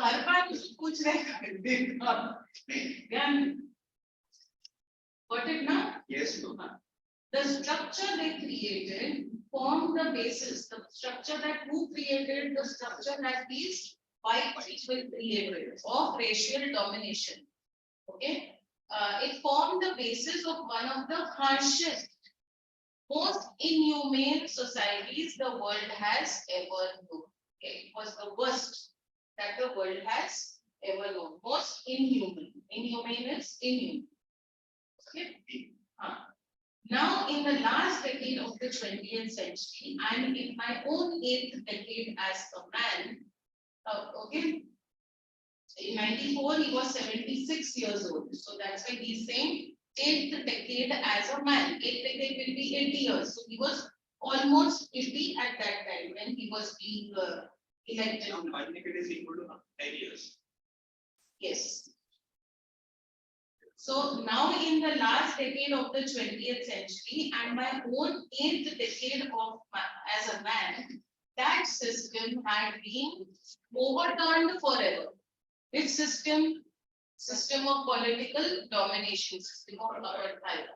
[SPEAKER 2] हर बार कुछ नहीं got it now?
[SPEAKER 6] Yes.
[SPEAKER 2] The structure they created formed the basis. The structure that who created the structure that these white people created of racial domination. Okay, it formed the basis of one of the harshest, most inhumane societies the world has ever known. Okay, it was the worst that the world has ever known. Most inhuman. Inhumane is inhuman. Okay. Now, in the last decade of the 20th century, and in my own 8th decade as a man, okay, in 94 he was 76 years old. So that's why he's saying 8th decade as a man. 8th decade will be 80 years. So he was almost 80 at that time when he was being elected.
[SPEAKER 6] 1 decade is equal to 10 years.
[SPEAKER 2] Yes. So now in the last decade of the 20th century and my own 8th decade of as a man, that system had been overturned forever. Which system? System of political domination, system of apartheid.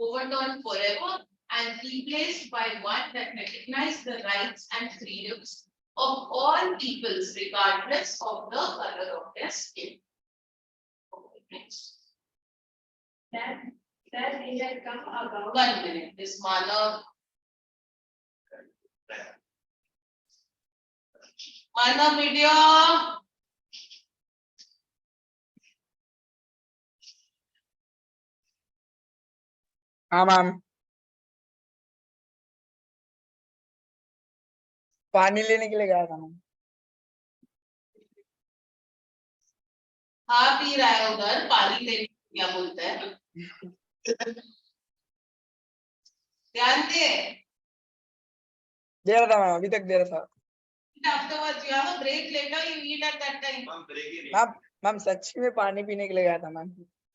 [SPEAKER 2] Overturned forever and replaced by one that recognized the rights and freedoms of all peoples regardless of the color of their skin. Okay, next. That it had come about. 1 minute. This Manav media.
[SPEAKER 1] हाँ ma'am पानी लेने के लिए गया था ma'am
[SPEAKER 2] हाँ P रहा है उधर पानी लेने क्या बोलता है ध्यान दे
[SPEAKER 1] रहा था मैम अभी तक दे रहा था
[SPEAKER 2] afterwards you have a break later you eat at that time
[SPEAKER 1] ma'am सच्ची में पानी पीने के लिए गया था मैम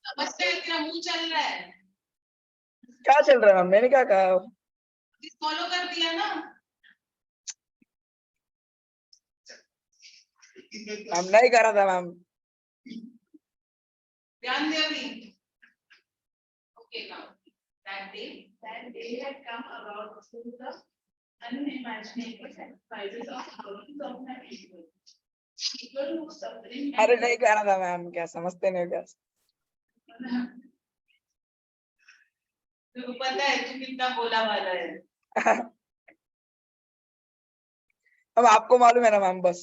[SPEAKER 2] समझते हैं तेरा मुंह चल रहा है
[SPEAKER 1] क्या चल रहा है मैम मैंने क्या कहा
[SPEAKER 2] फॉलो कर दिया ना
[SPEAKER 1] मैम नहीं कर रहा था मैम.
[SPEAKER 2] ध्यान दिया नहीं. Okay, now that day had come about through the unimaginable sacrifices of thousands of my people. People who suffering
[SPEAKER 1] अरे नहीं कर रहा था मैम, क्या समझते नहीं हो क्या?
[SPEAKER 2] तुमको पता है तू कितना बोला वाला है.
[SPEAKER 1] अब आपको मालूम है ना मैम, बस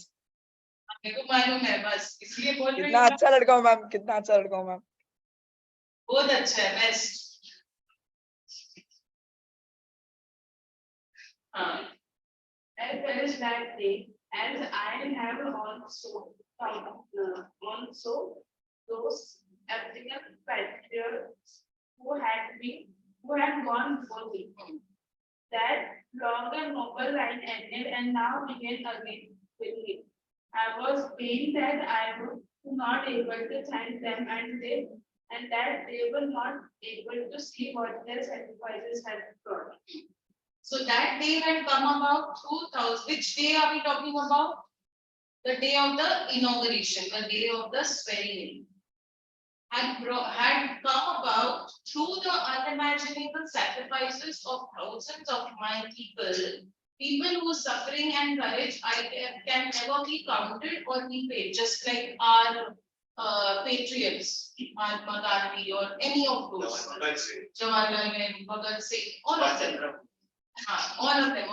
[SPEAKER 2] मेरे को मालूम है, बस इसलिए बोल रही
[SPEAKER 1] कितना
[SPEAKER 2] हूँ.
[SPEAKER 1] अच्छा लड़का हूँ मैम, कितना अच्छा लड़का हूँ मैम.
[SPEAKER 2] बहुत अच्छा है, बेस्ट. हाँ. As well as that day, as I have also those African patriots who had gone before me. That long and noble line ended and now began again with me. I was pained that I was not able to thank them and that they were not able to see what their sacrifices had brought. So that day had come about 2000. Which day are we talking about? The day of the inauguration, the day of the swearing in. Had come about through the unimaginable sacrifices of thousands of my people whose suffering and courage can never be counted or be paid, just like our patriots, Mahatma Gandhi or any of those. Jawaharlal Nehru, Bhagat Singh, all of them. All of them.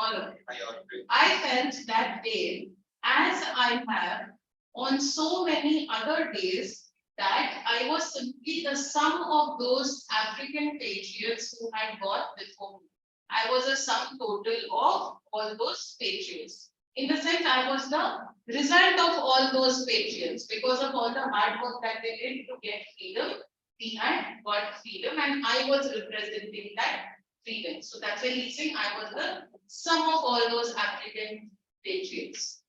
[SPEAKER 2] I felt that day, as I have on so many other days, that I was simply the sum of those African patriots who had gone before me. I was a sum total of all those patriots. In the sense, I was the result of all those patriots. Because of all the hard work that they did to get freedom, we had got freedom, and I was representing that freedom. So that's why he's saying I was the sum of all those African patriots.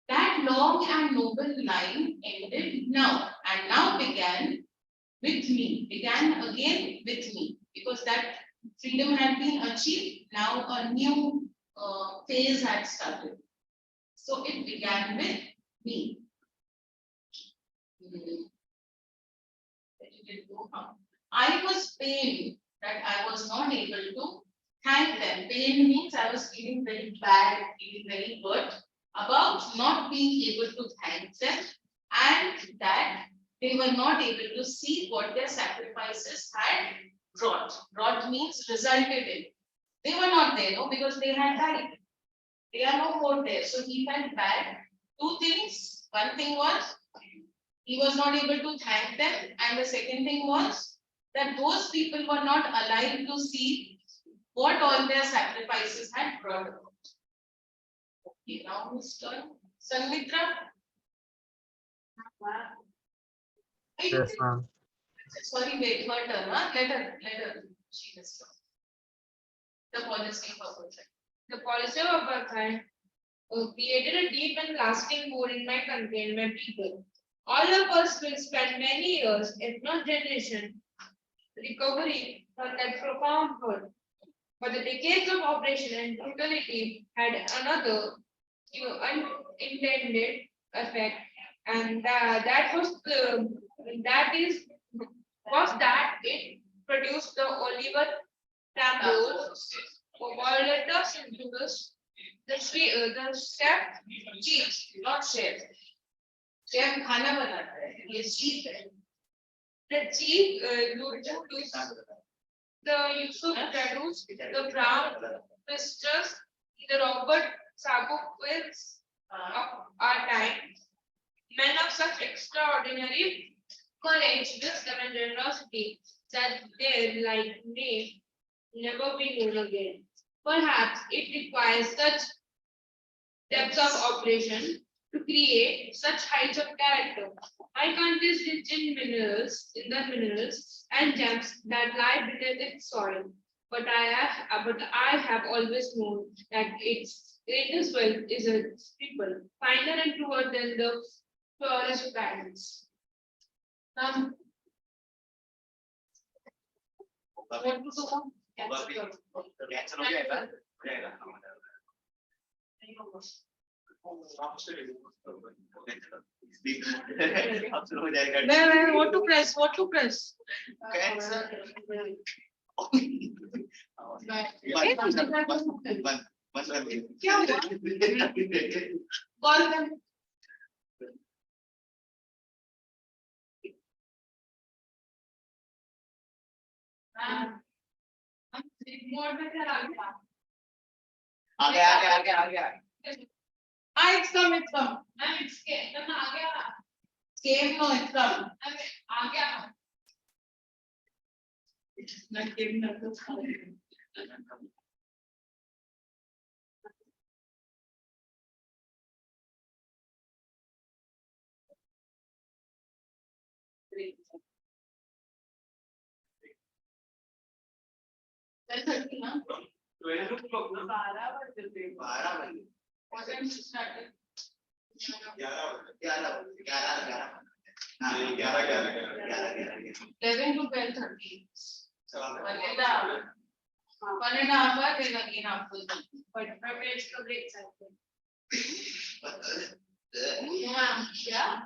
[SPEAKER 2] That long and noble line ended now, and now began again with me, because that freedom had been achieved. Now a new phase had started. So it began with me. I was pained that I was not able to thank them. Pain means I was feeling very bad, feeling very hurt about not being able to thank them, and that they were not able to see what their sacrifices had brought. Brought means resulted in. They were not there, no, because they had died. They are no more there. So he felt bad. Two things. One thing was he was not able to thank them, and the second thing was that those people were not alive to see what all their sacrifices had brought about. Okay, now whose turn? Sanmitra?
[SPEAKER 4] Yes, ma'am.
[SPEAKER 2] Sorry, wait, her turn, huh? Let her, she is strong. The policy of apartheid.
[SPEAKER 3] The policy of apartheid created a deep and lasting wound in my country and my people. All of us will spend many years, if not generations, recovering from that profound hurt. But the decades of oppression and brutality had another unintended effect, and that it produced the Oliver Tambo's violators into the chef chief, not chef.
[SPEAKER 2] Chef खाना बनाता है, ये चीज है.
[SPEAKER 3] The chief the Yusuf Dadus, the Brown Sisters, the Robert Sabuquils of our time, men of such extraordinary courage, wisdom, and generosity that their like may never be known again. Perhaps it requires such depths of operation to create such heights of character. My country is rich in minerals and gems that lie beneath its soil. But I have always known that its greatest wealth is its people, finer and truer than the purest diamonds.
[SPEAKER 2] Want to do
[SPEAKER 5] cancel हो गया अब शुरू हो जाएगा
[SPEAKER 2] Where, what to press? What to press? क्या हुआ? Call them.
[SPEAKER 5] आगे आगे आगे आगे
[SPEAKER 2] It's come, it's come. And it's came. No, आ गया. Came, no, it's come. आ गया. Not came, not the ना
[SPEAKER 5] 12 o'clock ना
[SPEAKER 2] 12 बजे
[SPEAKER 5] 12 बजे
[SPEAKER 2] What time she started?
[SPEAKER 5] 11 हाँ
[SPEAKER 2] 11 to 12:30. Mandela. 1.5 hours then again after that. But 5 minutes to break cycle. Yeah.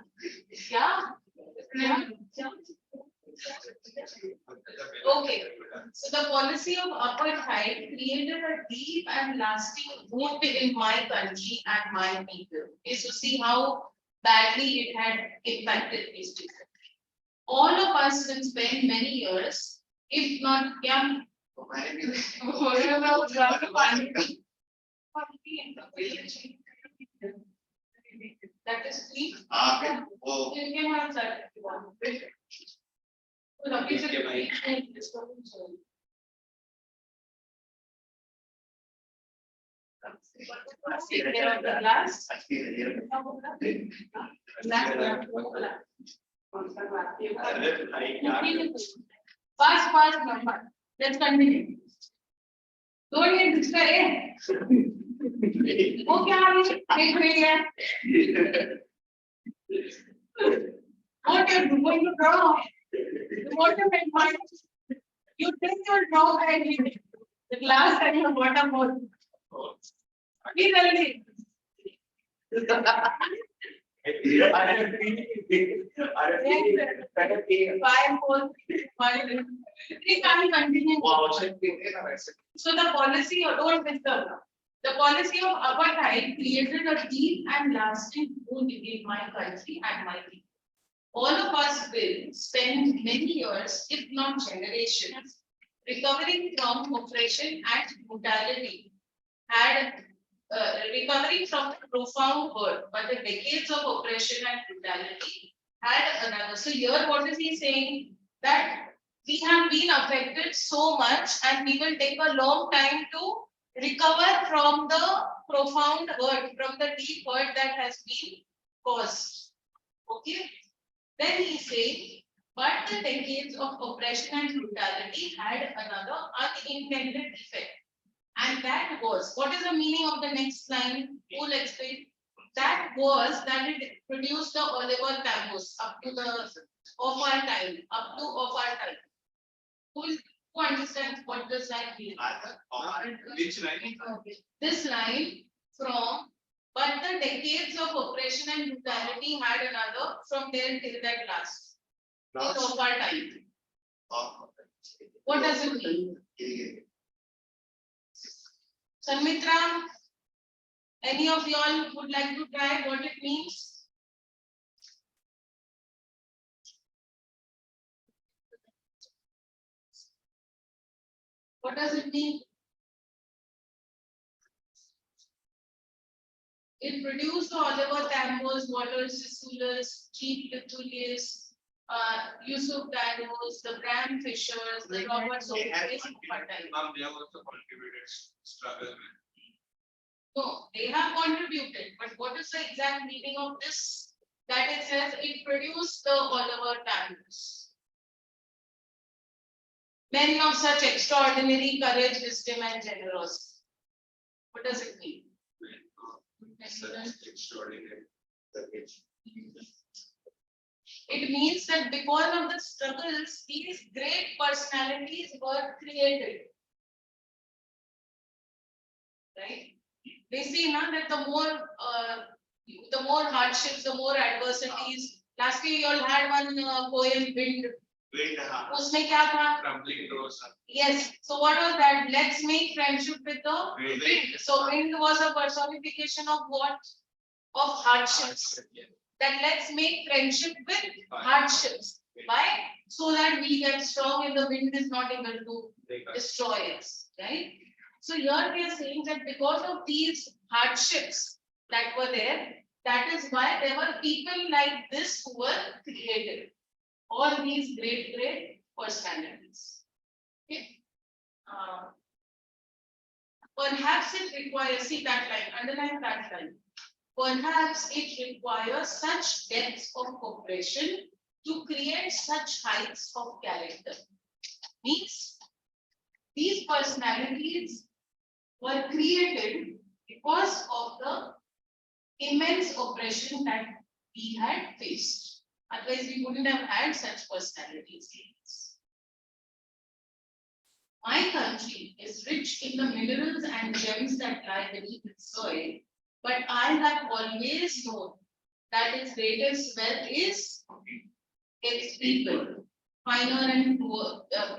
[SPEAKER 2] Okay. So the policy of apartheid created a deep and lasting wound in my country and my people. Is to see how badly it had impacted these people. All of us will spend many years, if not young, that is free.
[SPEAKER 5] हाँ वो
[SPEAKER 2] You can have that if you want. So Rakhi should be disturbance. Take care of the glass. Fast number. Let's continue. Don't get distracted. वो क्या देख रही है? What you're going to draw? What you make mind? You think you'll draw anything. The glass and your water bottle. Be ready. Five, four, five. We can't continue. So the policy, don't disturb. The policy of apartheid created a deep and lasting wound in my country and my people. All of us will spend many years, if not generations, recovering from oppression and brutality. Recovering from the profound hurt, but the decades of oppression and brutality had another. So here, what is he saying? That we have been affected so much, and we will take a long time to recover from the profound hurt, from the deep hurt that has been caused. Okay. Then he says, but the decades of oppression and brutality had another unintended effect. And that was, what is the meaning of the next line? Who will explain? That was that it produced the Oliver Tambos up to the of our time, up to of our time. Who understands what does that mean?
[SPEAKER 5] Which line?
[SPEAKER 2] Okay. This line from, but the decades of oppression and brutality had another from there till that last. Of our time. What does it mean? Sanmitra, any of y'all would like to try what it means? What does it mean? It produced the Oliver Tambos, Walter Sissoulus, Chief Lutulius, Yusuf Danos, the Bram Fishers, the Robert
[SPEAKER 5] They have
[SPEAKER 2] Sophocles.
[SPEAKER 5] also contributed struggle.
[SPEAKER 2] No, they have contributed, but what is the exact meaning of this? That it says it produced the Oliver Tambos. Men of such extraordinary courage, wisdom, and generosity. What does it mean?
[SPEAKER 5] Extraordinary.
[SPEAKER 2] It means that because of the struggles, these great personalities were created. Right? They say now that the more hardships, the more adversities. Last year you all had one poem, Wind.
[SPEAKER 5] Wind,
[SPEAKER 2] उसमें क्या था?
[SPEAKER 5] crumbling rose.
[SPEAKER 2] Yes. So what was that? Let's make friendship with the
[SPEAKER 5] Wind.
[SPEAKER 2] wind. So wind was a personification of what? Of hardships. That let's make friendship with hardships. Why? So that we get strong and the wind is not able to destroy us. Right? So here we are saying that because of these hardships that were there, that is why there were people like this who were created. All these great personalities. Okay. Perhaps it requires, see that line, underline that line. Perhaps it requires such depths of cooperation to create such heights of character. Means these personalities were created because of the immense oppression that we had faced. Otherwise, we wouldn't have had such personalities. My country is rich in the minerals and gems that lie beneath its soil, but I have always known that its greatest wealth is its people, finer and purer than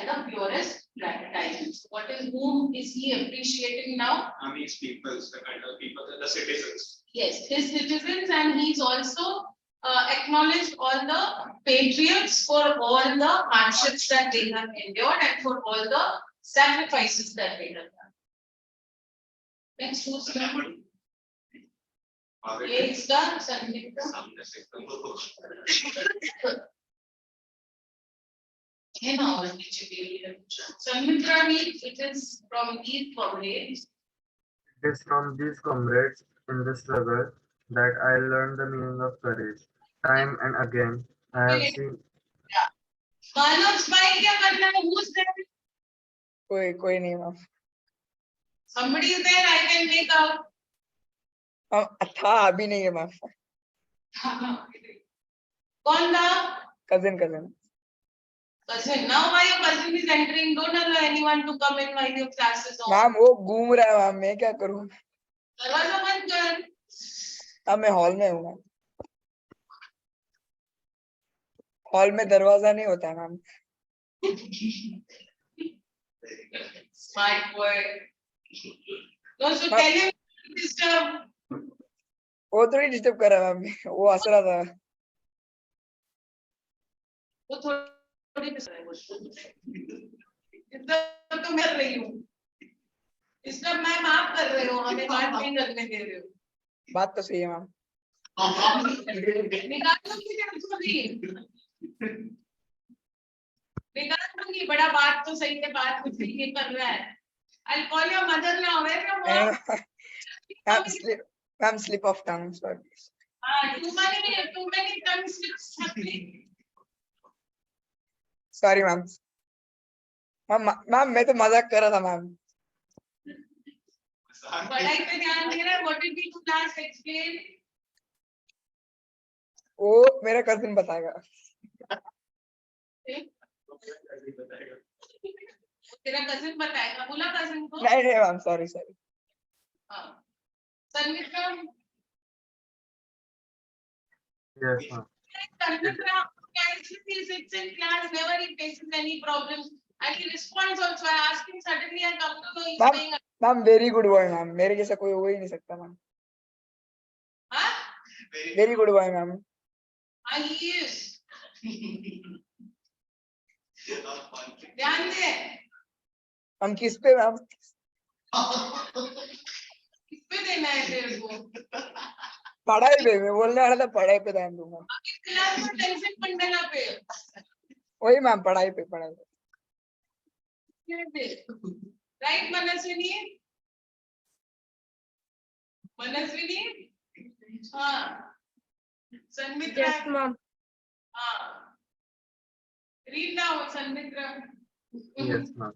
[SPEAKER 2] the purest diamonds. What is whom is he appreciating now?
[SPEAKER 5] His people, the kind of people, the citizens.
[SPEAKER 2] Yes, his citizens, and he's also acknowledged all the patriots for all the hardships that they have endured and for all the sacrifices that they have done. Next, who's the it's done, Sanmitra means it is from these comrades.
[SPEAKER 4] It is from these comrades in the struggle that I learned the meaning of courage. Time and again, I have seen.
[SPEAKER 2] Manav, smile क्या करना है? Who's there?
[SPEAKER 1] कोई नहीं ma'am.
[SPEAKER 2] Somebody is there. I can make out.
[SPEAKER 1] था अभी नहीं है ma'am.
[SPEAKER 2] कौन था?
[SPEAKER 1] Cousin.
[SPEAKER 2] Cousin. Now why your cousin is entering? Don't allow anyone to come in while your class is on.
[SPEAKER 1] Ma'am वो घूम रहा है मैम, मैं क्या करूँ?
[SPEAKER 2] दरवाजा बंद कर.
[SPEAKER 1] अब मैं हॉल में हूँ. हॉल में दरवाजा नहीं होता है ma'am.
[SPEAKER 2] Smart boy. No, so tell him to disturb.
[SPEAKER 1] वो थोड़ी डिस्टर्ब कर रहा है मैम, वो हंस रहा था.
[SPEAKER 2] वो थोड़ी डिस्टर्ब तो मैं कर रही हूँ. डिस्टर्ब मैम आप कर रहे हो, हमें बात नहीं करने दे रहे हो.
[SPEAKER 1] बात तो सही है मैम.
[SPEAKER 2] निकाल दूंगी. बड़ा बात तो सही है, बात कुछ नहीं कर रहा है. I'll call your mother now. Where your mom?
[SPEAKER 1] Ma'am, slip of tongue. Sorry.
[SPEAKER 2] Too many tongue slips happening.
[SPEAKER 1] Sorry ma'am. Ma'am मैं तो मजाक कर रहा था मैम.
[SPEAKER 2] पढ़ाई पे ध्यान दे रहा है. What did we do last? Explain.
[SPEAKER 1] वो मेरा कजिन बताएगा.
[SPEAKER 2] तेरा कजिन बताएगा. बोला कजिन को.
[SPEAKER 1] नहीं ma'am, sorry.
[SPEAKER 2] Sanmitra.
[SPEAKER 4] Yes, ma'am.
[SPEAKER 2] Sanmitra he sits in class, never he faces any problems, and he responds also. I ask him suddenly, I come to know he's saying.
[SPEAKER 1] Ma'am very good boy ma'am. मेरे जैसा कोई हो ही नहीं सकता ma'am. Very good boy ma'am.
[SPEAKER 2] He is. ध्यान दे.
[SPEAKER 1] हम किस पे मैम?
[SPEAKER 2] किस पे देना है तेरे को?
[SPEAKER 1] पढ़ाई पे. मैं बोलने वाला था पढ़ाई पे ध्यान दूंगा.
[SPEAKER 2] क्लास में टेंशन मंडला पे.
[SPEAKER 1] वही मैम, पढ़ाई पे.
[SPEAKER 2] राइट मनस्विनी. हाँ. संमित्रा.
[SPEAKER 3] Yes, ma'am.
[SPEAKER 2] हाँ. Read now, Sanmitra.
[SPEAKER 4] Yes, ma'am.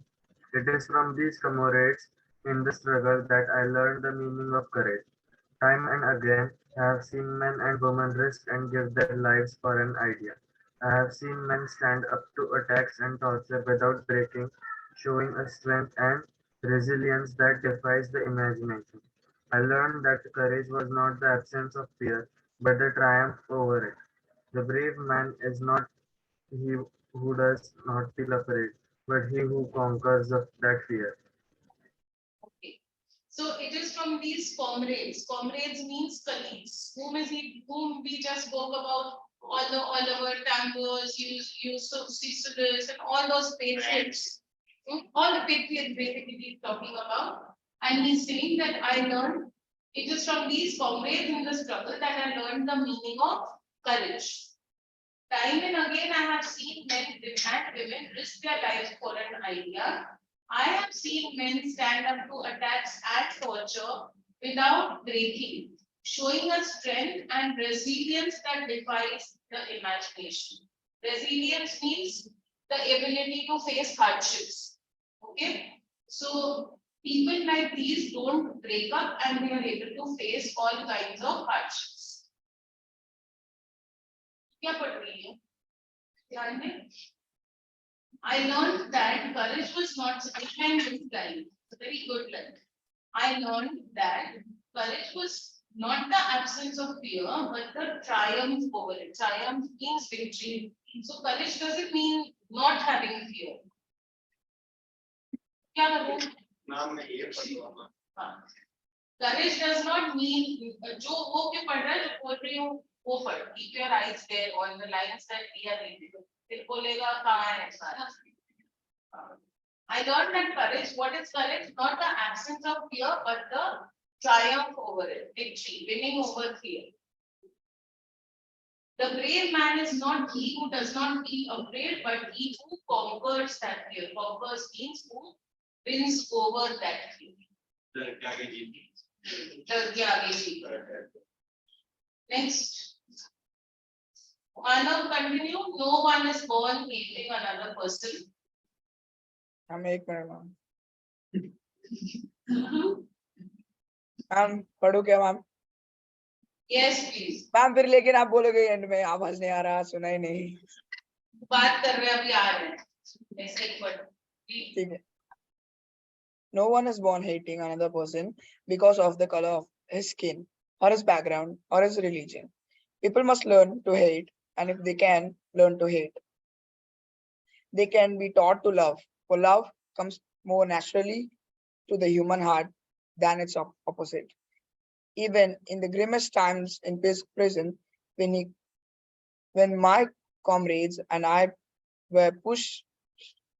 [SPEAKER 4] It is from these comrades in the struggle that I learned the meaning of courage. Time and again, I have seen men and women risk and give their lives for an idea. I have seen men stand up to attacks and torture without breaking, showing a strength and resilience that defies the imagination. I learned that courage was not the absence of fear, but the triumph over it. The brave man is not he who does not feel afraid, but he who conquers that fear.
[SPEAKER 2] Okay. So it is from these comrades. Comrades means colleagues. Whom is he? Whom we just spoke about? All the Oliver Tambos, Yusuf Sisulis, and all those patriots. All the patriots basically he's talking about. And he's saying that I learned. It is from these comrades in the struggle that I learned the meaning of courage. Time and again, I have seen men and women risk their lives for an idea. I have seen men stand up to attacks and torture without breaking, showing a strength and resilience that defies the imagination. Resilience means the ability to face hardships. Okay, so people like these don't break up and they are able to face all kinds of hardships. क्या पढ़ रही है? ध्यान दें. I learned that courage was not behind this line. It's a very good line. I learned that courage was not the absence of fear, but the triumph over it. Triumph means victory. So courage doesn't mean not having fear. क्या करूं? हाँ. Courage does not mean जो वो क्यों पढ़ रहा है जो बोल रही हूँ वो पढ़. Keep your eyes there on the lines that we are reading. फिर बोलेगा कहाँ है सारा. I learned that courage. What is courage? Not the absence of fear, but the triumph over it, victory, winning over fear. The brave man is not he who does not feel afraid, but he who conquers that fear. Conquers means who wins over that fear. Next. Now continue. No one is born hating another person.
[SPEAKER 1] हम एक minute ma'am पढ़ो क्या ma'am?
[SPEAKER 2] Yes, please.
[SPEAKER 1] Ma'am फिर लेकिन आप बोलोगे and में आवाज नहीं आ रहा, सुना ही नहीं.
[SPEAKER 2] बात कर रहे हैं अभी आ रहे हैं. ऐसे ही पढ़.
[SPEAKER 1] ठीक है. No one is born hating another person because of the color of his skin or his background or his religion. People must learn to hate, and if they can learn to hate, they can be taught to love. For love comes more naturally to the human heart than its opposite. Even in the grimmest times in prison, when my comrades and I were pushed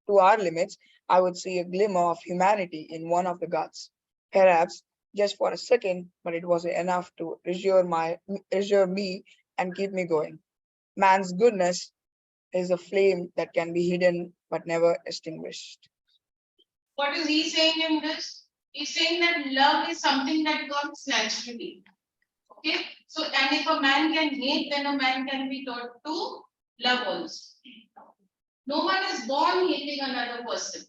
[SPEAKER 1] to our limits, I would see a glimmer of humanity in one of the guards. Perhaps just for a second, but it was enough to reassure me and keep me going. Man's goodness is a flame that can be hidden but never extinguished.
[SPEAKER 2] What is he saying in this? He's saying that love is something that comes naturally. Okay. So, and if a man can hate, then a man can be taught to love also. No one is born hating another person.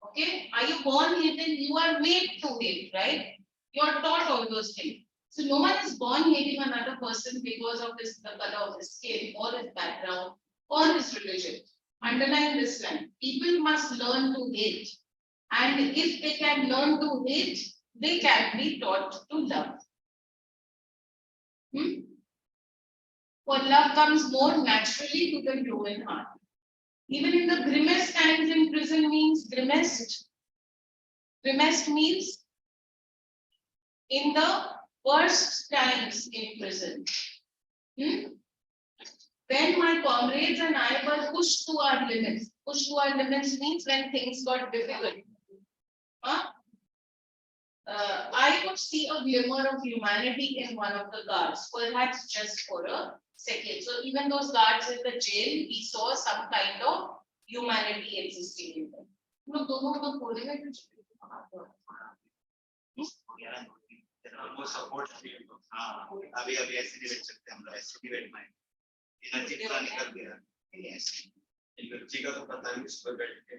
[SPEAKER 2] Okay. Are you born hating? You are made to hate, right? You are taught all those things. So no one is born hating another person because of the color of his skin or his background or his religion. Underline this line. People must learn to hate. And if they can learn to hate, they can be taught to love. For love comes more naturally to the human heart. Even in the grimmest times in prison means grimmest. Grimmest means in the worst times in prison. When my comrades and I were pushed to our limits. Pushed to our limits means when things got difficult. I could see a glimmer of humanity in one of the guards, perhaps just for a second. So even those guards in the jail, we saw some kind of humanity existing in them.
[SPEAKER 5] अभी अभी ऐसे debate सकते हैं हम लोग ऐसे debate में energy पूरा निकल गया एनर्जी का तो पता नहीं उस पर बैठ के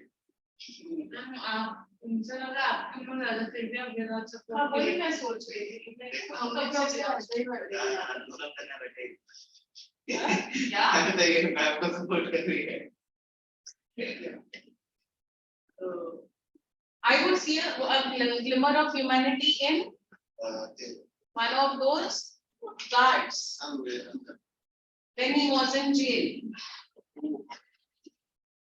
[SPEAKER 2] उनसे लगा आपकी मन ज्यादा फिर भी अब गिरा सकते हैं वही मैं सोच रही थी हम कब से ऐसे ही कर रहे हैं
[SPEAKER 5] आंदोलन करने बैठे क्या तो ये मैं आपको सपोर्ट कर रही है
[SPEAKER 2] I would see a glimmer of humanity in one of those guards when he was in jail.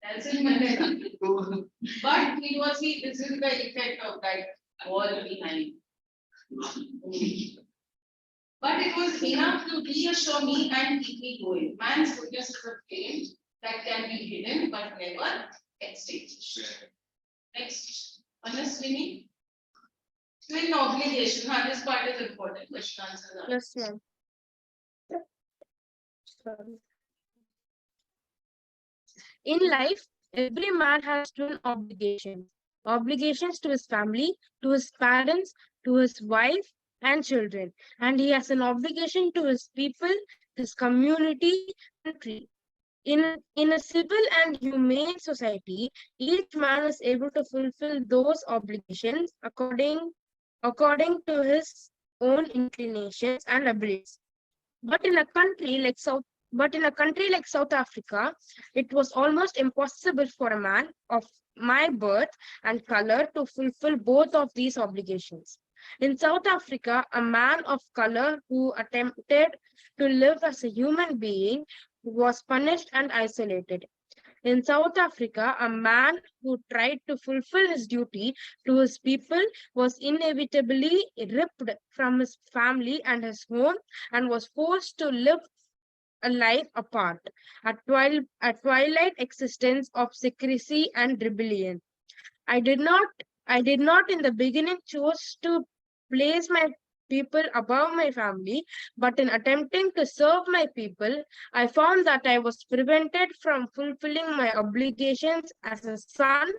[SPEAKER 2] That's in Mandela. But this is the effect of that wall behind. But it was enough to reassure me and keep me going. Man's goodness is a flame that can be hidden but never extinguished. Next, honestly, twin obligation. This part is important. Question answers are.
[SPEAKER 3] Yes, ma'am. Sorry. In life, every man has twin obligations. Obligations to his family, to his parents, to his wife and children. And he has an obligation to his people, his community, country. In a civil and humane society, each man is able to fulfill those obligations according to his own inclinations and abilities. But in a country like South Africa, it was almost impossible for a man of my birth and color to fulfill both of these obligations. In South Africa, a man of color who attempted to live as a human being was punished and isolated. In South Africa, a man who tried to fulfill his duty to his people was inevitably ripped from his family and his home and was forced to live a life apart, a twilight existence of secrecy and rebellion. I did not I did not in the beginning choose to place my people above my family, but in attempting to serve my people, I found that I was prevented from fulfilling my obligations as a son,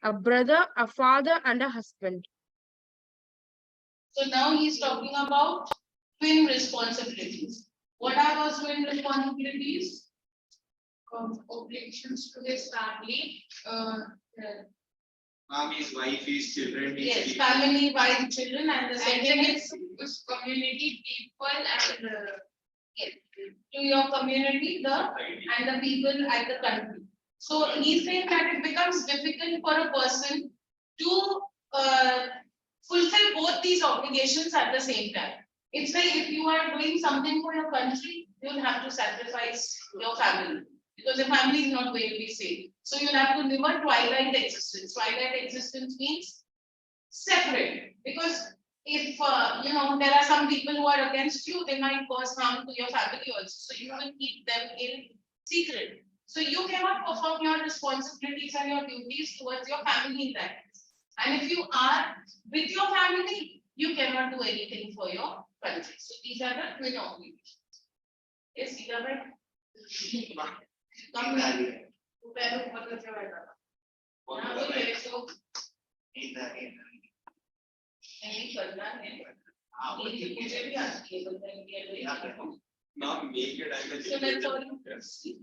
[SPEAKER 3] a brother, a father, and a husband.
[SPEAKER 2] So now he's talking about twin responsibilities. What are those twin responsibilities? Obligations to his family.
[SPEAKER 5] His wife, his children.
[SPEAKER 2] Yes, family, wife, children, and the second is community, people, and yes, to your community, and the people and the country. So he's saying that it becomes difficult for a person to fulfill both these obligations at the same time. It's like if you are doing something for your country, you'll have to sacrifice your family because the family is not going to be safe. So you'll have to live a twilight existence. Twilight existence means separate because if there are some people who are against you, they might cause harm to your family also. So you will keep them in secret. So you cannot perform your responsibilities and your duties towards your family in that case. And if you are with your family, you cannot do anything for your country. So these are the twin obligations. Yes, Ida, right? Come here. So नहीं करना है ये मुझे भी आती है बताइए ये
[SPEAKER 5] Not make it.
[SPEAKER 2] So let's all see.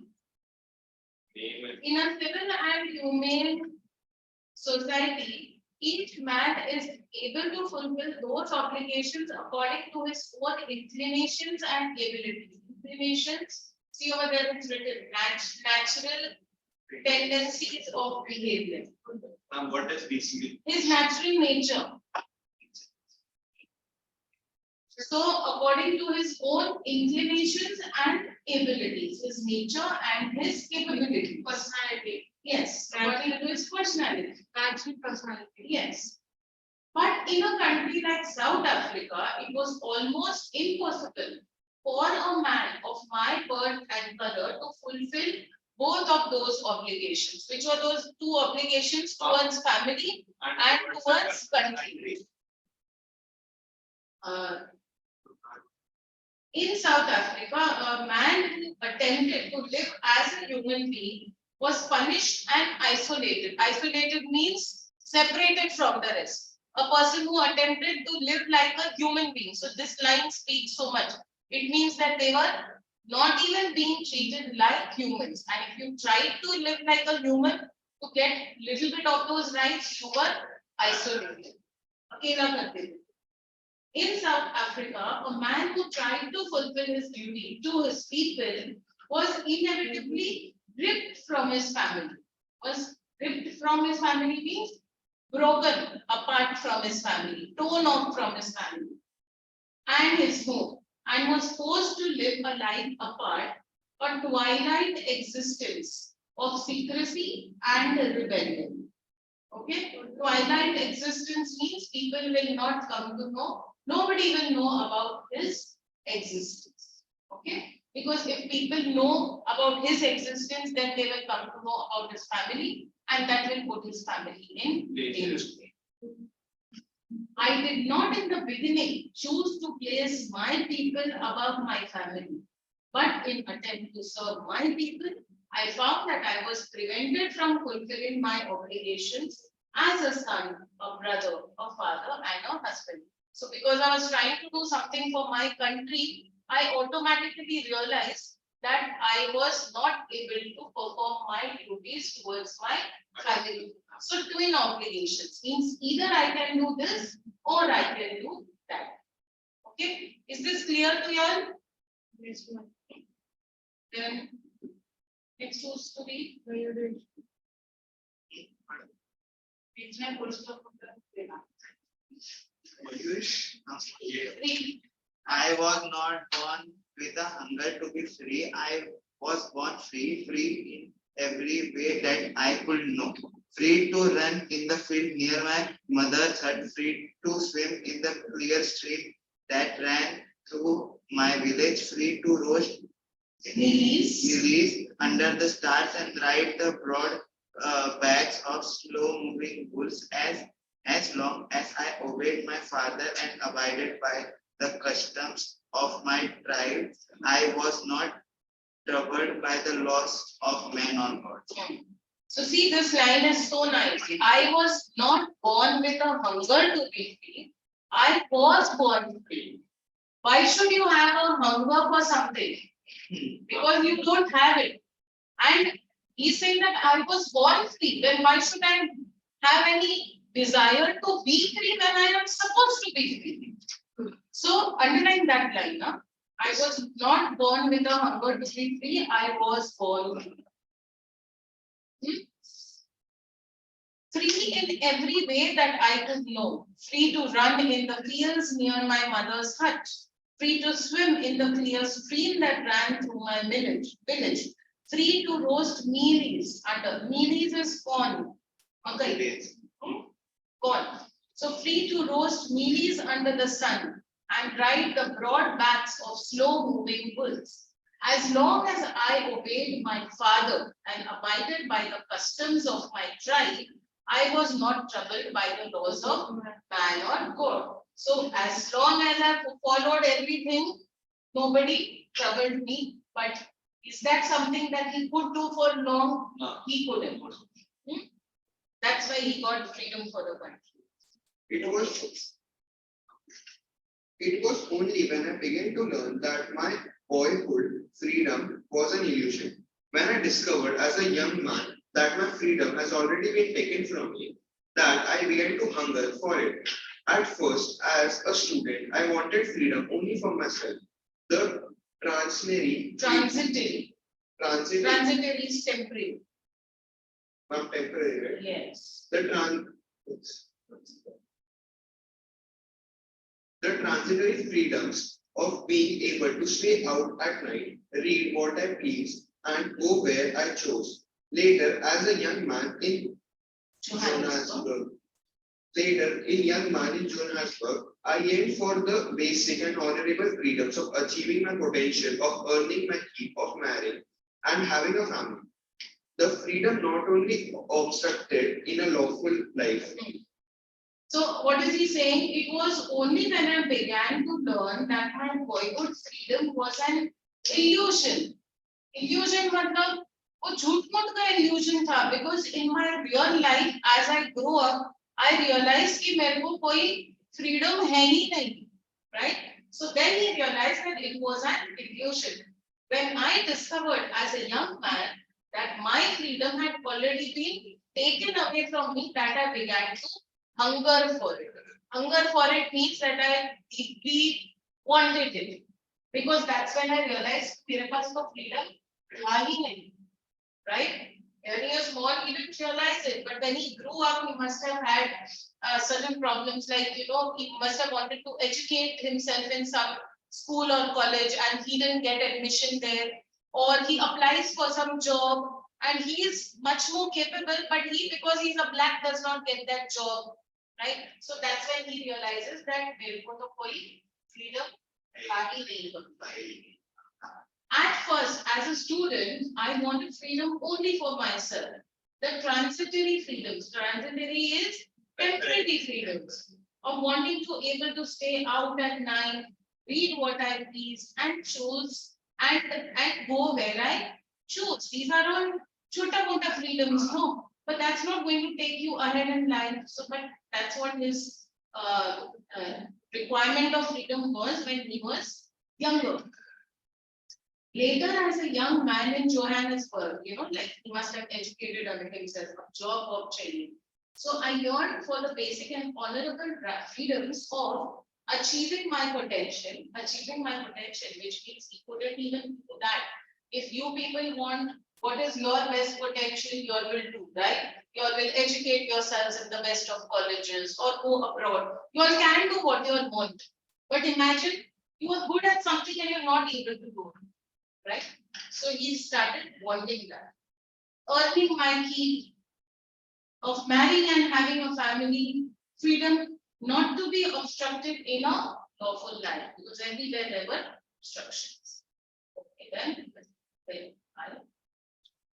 [SPEAKER 2] In a civil and humane society, each man is able to fulfill those obligations according to his own inclinations and abilities. Inclinations, see over there it's written natural tendencies of behavior.
[SPEAKER 5] What is basically?
[SPEAKER 2] His natural nature. So, according to his own inclinations and abilities, his nature and his capability, personality. Yes, according to his personality. Natural personality. Yes. But in a country like South Africa, it was almost impossible for a man of my birth and color to fulfill both of those obligations. Which were those two obligations towards family and towards country. In South Africa, a man who attempted to live as a human being was punished and isolated. Isolated means separated from the rest. A person who attempted to live like a human being. So this line speaks so much. It means that they were not even being treated like humans. And if you tried to live like a human to get little bit of those rights, you were isolated. Okay, in South Africa, a man who tried to fulfill his duty to his people was inevitably ripped from his family. Was ripped from his family means broken apart from his family, torn off from his family and his home, and was forced to live a life apart, a twilight existence of secrecy and rebellion. Okay, twilight existence means people will not come to know, nobody will know about his existence. Okay, because if people know about his existence, then they will come to know about his family, and that will put his family in danger. I did not in the beginning choose to place my people above my family, but in attempt to serve my people, I found that I was prevented from fulfilling my obligations as a son, a brother, a father, and a husband. So because I was trying to do something for my country, I automatically realized that I was not able to perform my duties towards my family. So twin obligations means either I can do this or I can do that. Okay, is this clear to you all? Yes, ma'am. Then next was to be three.
[SPEAKER 5] I was not born with a hunger to be free. I was born free, free in every way that I could know. Free to run in the field near my mother's hut, free to swim in the clear stream that ran through my village, free to roast lilies under the stars and ride the broad backs of slow-moving bulls as long as I obeyed my father and abided by the customs of my tribe, I was not troubled by the loss of man on God.
[SPEAKER 2] So see, this line is so nice. I was not born with a hunger to be free. I was born free. Why should you have a hunger for something? Because you don't have it. And he's saying that I was born free. Then why should I have any desire to be free when I am supposed to be free? So underline that line. Huh? I was not born with a hunger to be free. I was born free. Free in every way that I could know. Free to run in the fields near my mother's hut. Free to swim in the clear stream that ran through my village. Free to roast mealies under. Mealies is corn. Okay. Corn. So free to roast mealies under the sun and ride the broad backs of slow-moving bulls. As long as I obeyed my father and abided by the customs of my tribe, I was not troubled by the laws of man or God. So as long as I followed everything, nobody troubled me. But is that something that he could do for long? No. He couldn't. That's why he got freedom for the country.
[SPEAKER 6] It was only when I began to learn that my boyhood freedom was an illusion. When I discovered as a young man that my freedom has already been taken from me, that I began to hunger for it. At first, as a student, I wanted freedom only for myself. The transitory
[SPEAKER 2] is temporary.
[SPEAKER 6] Not temporary, right?
[SPEAKER 2] Yes.
[SPEAKER 6] The transitory freedoms of being able to stay out at night, read what I please, and go where I chose. Later, as a young man in Johannesburg, I aimed for the basic and honorable freedoms of achieving my potential, of earning my keep, of marrying, and having a family. The freedom not only obstructed in a lawful life.
[SPEAKER 2] So what is he saying? It was only when I began to learn that my boyhood freedom was an illusion. Illusion मतलब वो झूठ-मूठ का illusion था, because in my real life as I grew up I realized कि मेरे को कोई freedom है ही नहीं, right? So then he realized that it was an illusion. When I discovered as a young man that my freedom had already been taken away from me, that I began to hunger for it. Hunger for it means that I deeply wanted it, because that's when I realized मेरे पास तो freedom था ही नहीं, right? When he was small, he didn't realize it, but when he grew up, he must have had certain problems, like, you know, he must have wanted to educate himself in some school or college, and he didn't get admission there, or he applies for some job, and he is much more capable, but he, because he's a black, does not get that job, right? So that's when he realizes that मेरे को तो कोई freedom ही नहीं है. At first, as a student, I wanted freedom only for myself. The transitory freedoms. Transitory is temporary freedoms of wanting to able to stay out at night, read what I please, and choose and go where I choose. These are all chota mota freedoms, no. But that's not going to take you ahead in life. So, but that's what his requirement of freedom was when he was younger. Later, as a young man in Johannesburg, you know, like he must have educated himself, a job of training. So I yearned for the basic and honorable freedoms of achieving my potential, which means he couldn't even do that. If you people want what is your best potential, you all will do, right? You all will educate yourselves in the best of colleges or go abroad. You all can do what you all want. But imagine you are good at something and you're not able to do it. Right? So he started wanting that. Earning my key of marrying and having a family, freedom not to be obstructed in a lawful life, because everywhere there were obstructions. Okay, then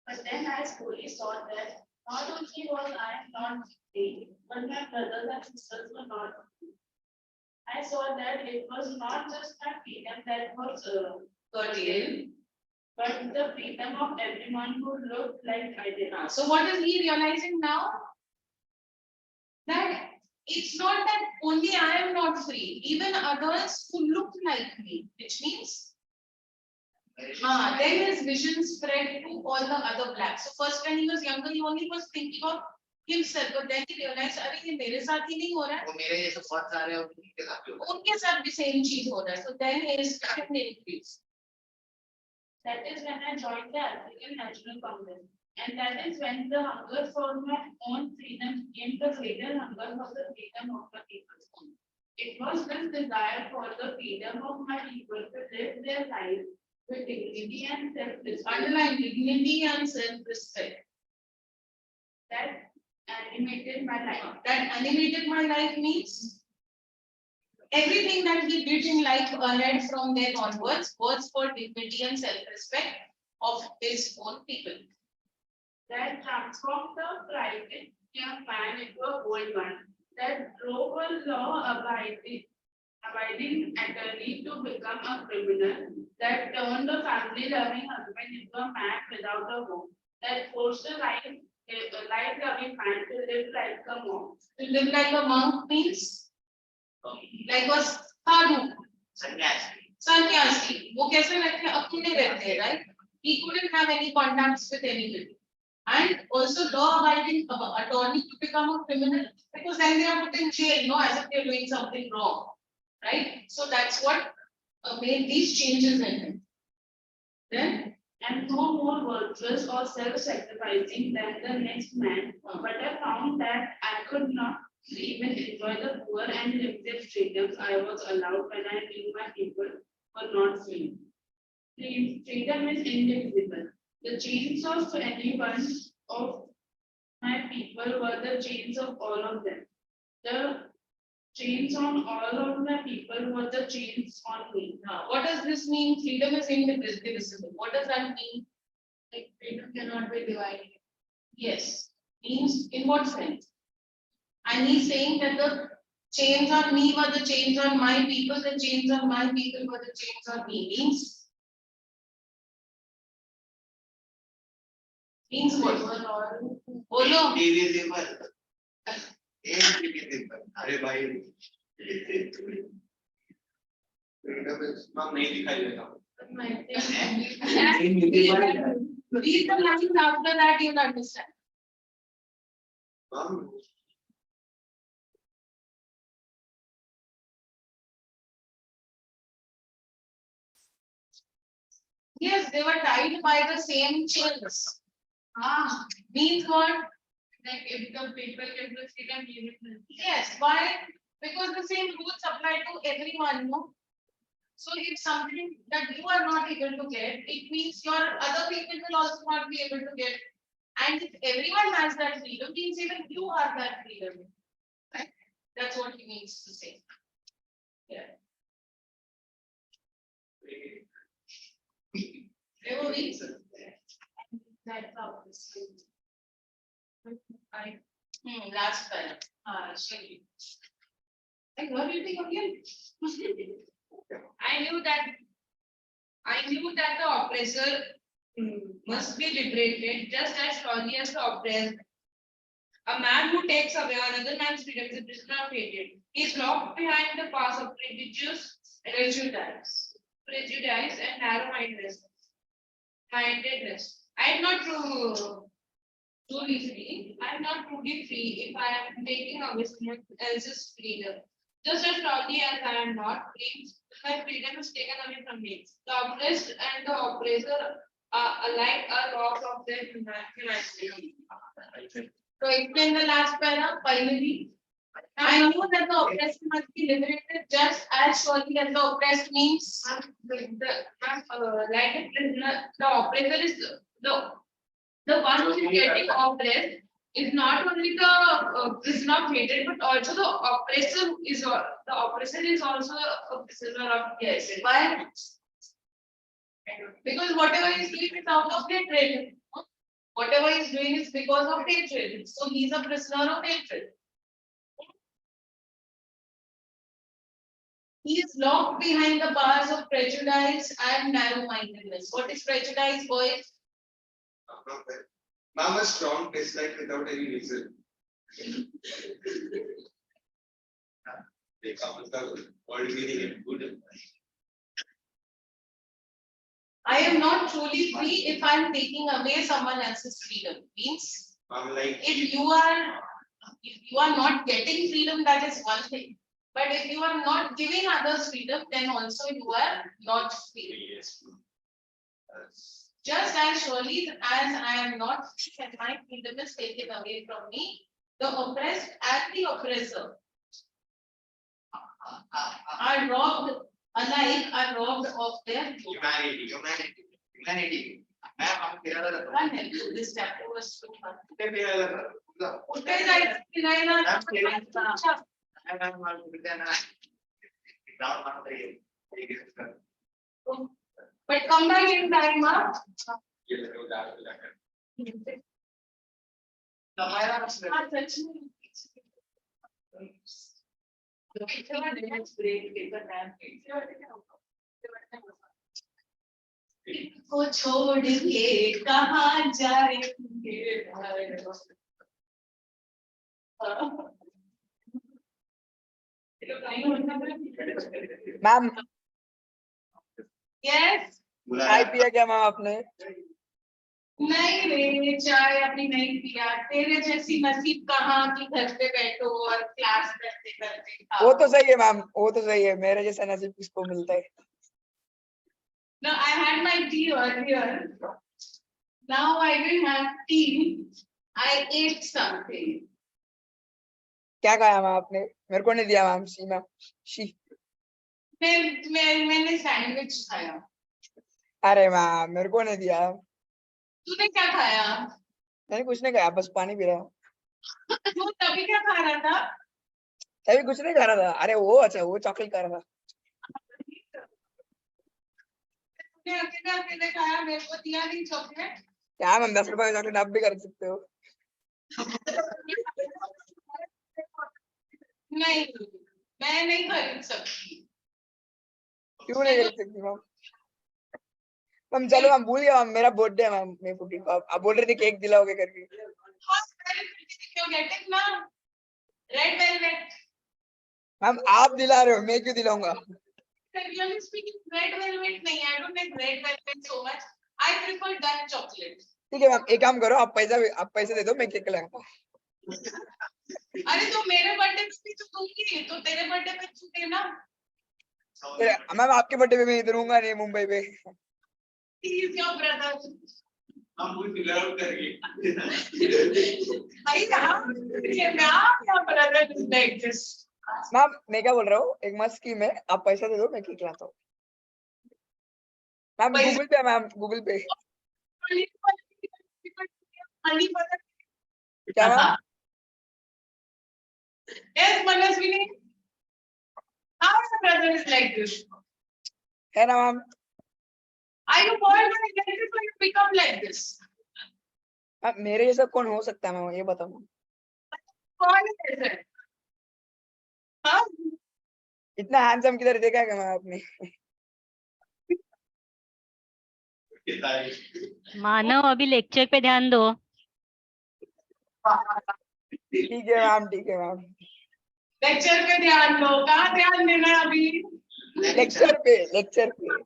[SPEAKER 2] but then I slowly saw that not only was I not free, but my brothers and sisters were not free. I saw that it was not just my freedom that was curtailed, but the freedom of everyone who looked like I did not. So what is he realizing now? That it's not that only I am not free, even others who look like me, which means then his vision spread to all the other blacks. So first when he was younger, he only was thinking of himself, but then he realized, अरे ये मेरे साथ ही नहीं हो रहा है, वो मेरे जैसे बहुत सारे हैं उनके साथ भी same चीज हो रहा है. So then his vision increased. That is when I joined the African National Congress. And that is when the hunger for my own freedom became the greater hunger for the freedom of the people. It was this desire for the freedom of my people to live their life with dignity and self-respect. Underline dignity and self-respect. That animated my life. That animated my life means everything that he did in life ahead from then onwards was for dignity and self-respect of his own people. That transformed the private young man into a bold one. That drove a law-abiding attorney to become a criminal. That turned a family-loving husband into a man without a home. That forced a life-loving man to live like a monk. To live like a monk means like was sadhu, sannyasi. वो कैसे रहते अकेले रहते, right? He couldn't have any contacts with anybody. And also law-abiding attorney to become a criminal, because then they are put in jail, no, as if they're doing something wrong, right? So that's what made these changes in him. Then, and no more virtuous or self-sacrificing than the next man, but I found that I could not even enjoy the poor and limited freedoms I was allowed when I knew my people were not free. Freedom is indivisible. The chains of any one of my people were the chains of all of them. The chains on all of my people were the chains on me. Now, what does this mean? Freedom is indivisible. What does that mean? Like freedom cannot be divided. Yes. Means in what sense? And he's saying that the chains on me were the chains on my people, the chains on my people were the chains on me. Means what? Bolo.
[SPEAKER 5] Indivisible. Indivisible. अरे भाई. Freedom is not नहीं दिखाई देता.
[SPEAKER 2] Read the lines after that, you'll understand. Yes, they were tied by the same chains. Means what? Like if the people get the freedom, you will. Yes. Why? Because the same rules apply to everyone, no? So if something that you are not able to get, it means your other people will also not be able to get. And if everyone has that freedom, means even you have that freedom. Right? That's what he means to say. Yeah. There were weeks. That's how this is. Last time. Sorry. Like, what do you think again? I knew that the oppressor must be liberated just as surely as the oppressed. A man who takes away another man's freedom is a prisoner of hatred. He is locked behind the bars of prejudice and narrow-mindedness. I am not truly free. I am not truly free if I am taking away someone else's freedom. Just as surely as I am not free, my freedom is taken away from me. The oppressed and the oppressor are alike are robbed of their humanity. So explain the last para finally. I knew that the oppressed must be liberated just as surely as the oppressed means like a prisoner. The oppressor is the one who is getting oppressed is not only the prisoner of hatred, but also the oppressor is also a prisoner of hatred. Why? Because whatever he is doing is out of hatred. Whatever he is doing is because of hatred. So he is a prisoner of hatred. He is locked behind the bars of prejudice and narrow-mindedness. What is prejudice, boys?
[SPEAKER 6] Ma'am, a strong dislike without any reason.
[SPEAKER 2] I am not truly free if I am taking away someone else's freedom. Means if you are not getting freedom, that is one thing. But if you are not giving others freedom, then also you are not free. Just as surely as I am not free and my freedom is taken away from me, the oppressed and the oppressor are robbed of their
[SPEAKER 5] Humanity. Ma'am, I'm here.
[SPEAKER 2] Can't help you. This chapter was so fun. But come back in time, huh? को छोड़ के कहाँ जाएंगे
[SPEAKER 1] ma'am
[SPEAKER 2] yes
[SPEAKER 1] चाय पिया क्या ma'am आपने?
[SPEAKER 2] नहीं रे चाय अभी नहीं पिया तेरे जैसी नसीब कहाँ की घर पे बैठो और क्लास करते करते
[SPEAKER 1] वो तो सही है मैम, वो तो सही है, मेरे जैसा नसीब किसको मिलता है?
[SPEAKER 2] No, I had my tea earlier. Now I didn't have tea. I ate something.
[SPEAKER 1] क्या खाया मैम आपने? मेरे को नहीं दिया मैम। She ma'am, she.
[SPEAKER 2] मैंने सैंडविच खाया।
[SPEAKER 1] अरे मैम मेरे को नहीं दिया।
[SPEAKER 2] तूने क्या खाया?
[SPEAKER 1] मैंने कुछ नहीं खाया, बस पानी पी रहा हूँ।
[SPEAKER 2] तू तभी क्या खा रहा था?
[SPEAKER 1] तभी कुछ नहीं खा रहा था। अरे वो अच्छा, वो चॉकलेट खा रहा था।
[SPEAKER 2] अकेले खाया, मेरे को दिया नहीं चॉकलेट।
[SPEAKER 1] क्या मैम, 10 रुपए का चॉकलेट आप भी खरीद सकते हो।
[SPEAKER 2] नहीं, मैं नहीं खरीद सकती।
[SPEAKER 1] क्यों नहीं खरीद सकती मैम? मैम चलो मैम, भूल गया मैम, मेरा बर्थडे है मैम, मैं 14 को। आप बोल रहे थे केक दिलाओगे करके।
[SPEAKER 2] क्यों गेट इट ना? Red velvet.
[SPEAKER 1] मैम आप दिला रहे हो, मैं क्यों दिलाऊंगा?
[SPEAKER 2] Really speaking, red velvet नहीं, I don't like red velvet so much. I prefer dark chocolate.
[SPEAKER 1] ठीक है मैम, एक काम करो, आप पैसे दे दो, मैं केक लगाता हूँ।
[SPEAKER 2] अरे तो मेरे बर्थडे पे भी तो दूंगी, तो तेरे बर्थडे पे तू देना।
[SPEAKER 1] मैम आपके बर्थडे पे मैं इधर हूँगा नहीं, मुंबई पे।
[SPEAKER 2] He is your brother.
[SPEAKER 5] हम वो फिगर आउट करेंगे
[SPEAKER 2] भाई क्या brother is like this.
[SPEAKER 1] Ma'am मैं क्या बोल रहा हूँ, एक मस्त स्कीम है, आप पैसा दे दो मैं केक लाता हूँ। मैम
[SPEAKER 2] पैसा-
[SPEAKER 1] गूगल पे, मैम गूगल पे। क्या ma'am?
[SPEAKER 2] Yes, Manaswini. How your brother is like this?
[SPEAKER 1] है ना ma'am?
[SPEAKER 2] Are you born like this or you become like this?
[SPEAKER 1] Ma'am मेरे जैसा कौन हो सकता है मैम, ये बताओ मैम।
[SPEAKER 2] कौन है ऐसे? हाँ?
[SPEAKER 1] इतना हैंडसम किधर देखा है मैम आपने?
[SPEAKER 7] मानव अभी लेक्चर पे ध्यान दो।
[SPEAKER 1] ठीक है मैम, ठीक है मैम।
[SPEAKER 2] लेक्चर पे ध्यान दो, कहाँ ध्यान देना है अभी?
[SPEAKER 1] लेक्चर पे, लेक्चर पे।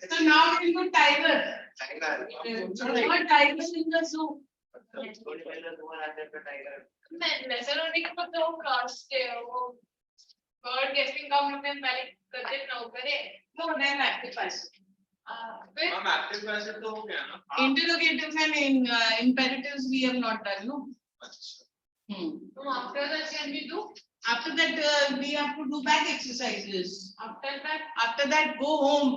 [SPEAKER 2] So now we go tiger.
[SPEAKER 5] Tiger
[SPEAKER 2] What tiger in the zoo?
[SPEAKER 5] थोड़ी पहले तुम्हारा आते पे टाइगर
[SPEAKER 2] नजर होने के बाद वो कास्ट है वो बर्ड गेस्टिंग का हमने पहले करते ना करे वो नहीं मैं आपके पास फिर
[SPEAKER 5] हम एक्टिव वैसे तो हो गया ना
[SPEAKER 2] interrogatives and imperatives we have not done no.
[SPEAKER 5] अच्छा
[SPEAKER 2] So after that can we do? After that we have to do back exercises. After that go home.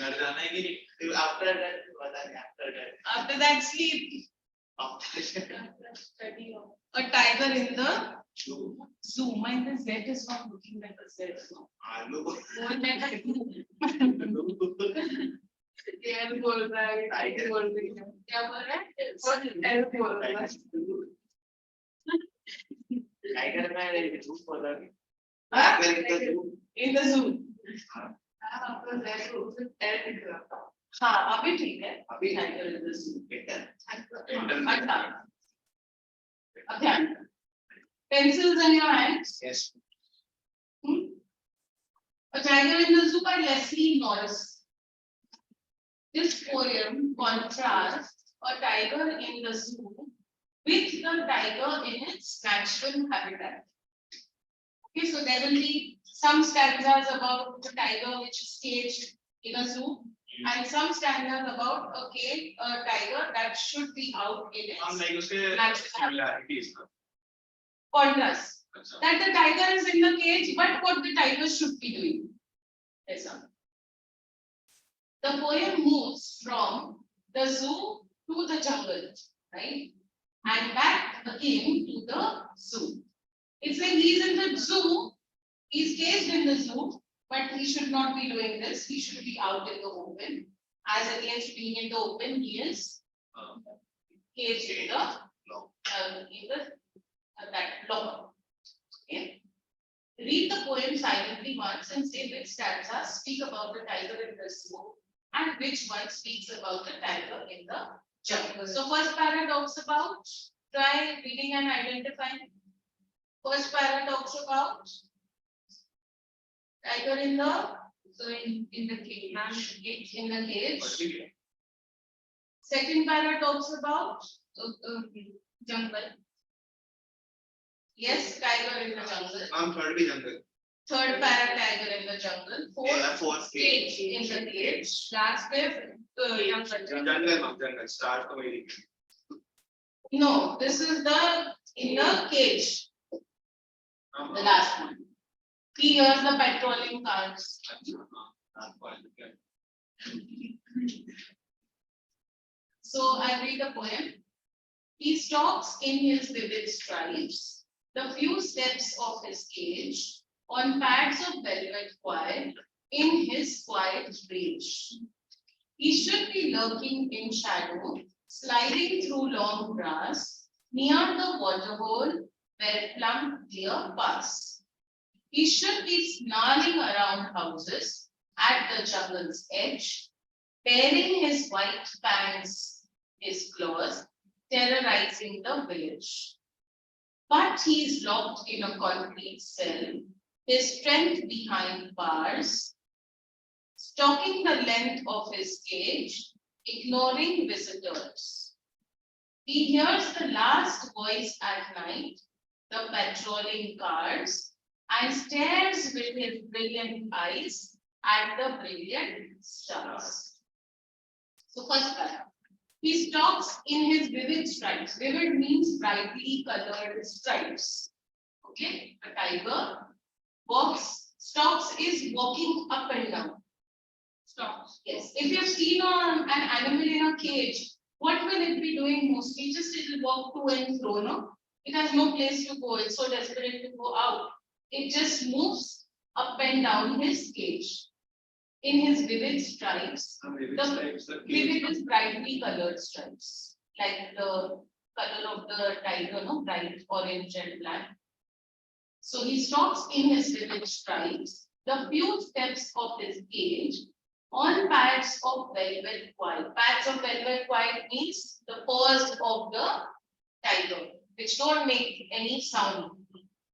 [SPEAKER 5] घर जाना है कि नहीं आफ्टर दैट पता नहीं after that
[SPEAKER 2] After that sleep.
[SPEAKER 5] After
[SPEAKER 2] A tiger in the zoo. Mine the Z is not looking like a Z.
[SPEAKER 5] आलू
[SPEAKER 2] बोल रहा है टाइगर बोल रही है क्या बोल रहा है बोल रहा है
[SPEAKER 5] टाइगर में झूठ बोल रहा है
[SPEAKER 2] in the zoo. हाँ अभी ठीक है
[SPEAKER 5] अभी
[SPEAKER 2] tiger in the zoo.
[SPEAKER 5] Better
[SPEAKER 2] अच्छा अब ध्यान pencils in your hands.
[SPEAKER 5] Yes
[SPEAKER 2] A tiger in the zoo by Leslie Norris. This poem contrasts a tiger in the zoo with the tiger in its natural habitat. Okay, so there will be some stanzas about the tiger which is caged in a zoo, and some stanzas about a tiger that should be out in
[SPEAKER 5] हम
[SPEAKER 2] its
[SPEAKER 5] like उसके
[SPEAKER 2] natural habitat.
[SPEAKER 5] Similarities का
[SPEAKER 2] Contrast.
[SPEAKER 5] अच्छा
[SPEAKER 2] That the tiger is in the cage, but what the tiger should be doing. Yes, sir. The poem moves from the zoo to the jungle, right? And back again to the zoo. It's like he's in the zoo, he's caged in the zoo, but he should not be doing this. He should be out in the open. As against being in the open, he is caged in the that law. Okay. Read the poem silently once and say which stanzas speak about the tiger in the zoo and which one speaks about the tiger in the jungle. So first para talks about, try reading and identifying. First para talks about tiger in the, so in the cage, in the cage. Second para talks about jungle. Yes, tiger in the jungle.
[SPEAKER 5] हम third भी जंगल
[SPEAKER 2] Third para tiger in the jungle. Fourth
[SPEAKER 5] fourth
[SPEAKER 2] cage in the cage. Last fifth jungle.
[SPEAKER 5] जंगल में जंगल start तो वही
[SPEAKER 2] No, this is the in the cage. The last one. He hears the patrolling cars. So I read the poem. He stalks in his vivid stripes the few steps of his cage on pads of velvet quiet in his quiet rage. He should be lurking in shadow, sliding through long grass near the waterhole where plump deer pass. He should be snarling around houses at the jungle's edge, baring his white fangs, his claws, terrorizing the village. But he is locked in a concrete cell, his strength behind bars, stalking the length of his cage, ignoring visitors. He hears the last voice at night, the patrolling cars, and stares with his brilliant eyes at the brilliant stars. So first paragraph. He stalks in his vivid stripes. Vivid means brightly colored stripes. Okay, a tiger stalks is walking up and down. Stalks. Yes. If you've seen an animal in a cage, what will it be doing mostly? Just it will walk to and fro, no? It has no place to go. It's so desperate to go out. It just moves up and down his cage. In his vivid stripes, vivid is brightly colored stripes, like the color of the tiger, no, bright orange and black. So he stalks in his vivid stripes, the few steps of his cage, on pads of velvet quiet. Pads of velvet quiet means the paws of the tiger, which don't make any sound.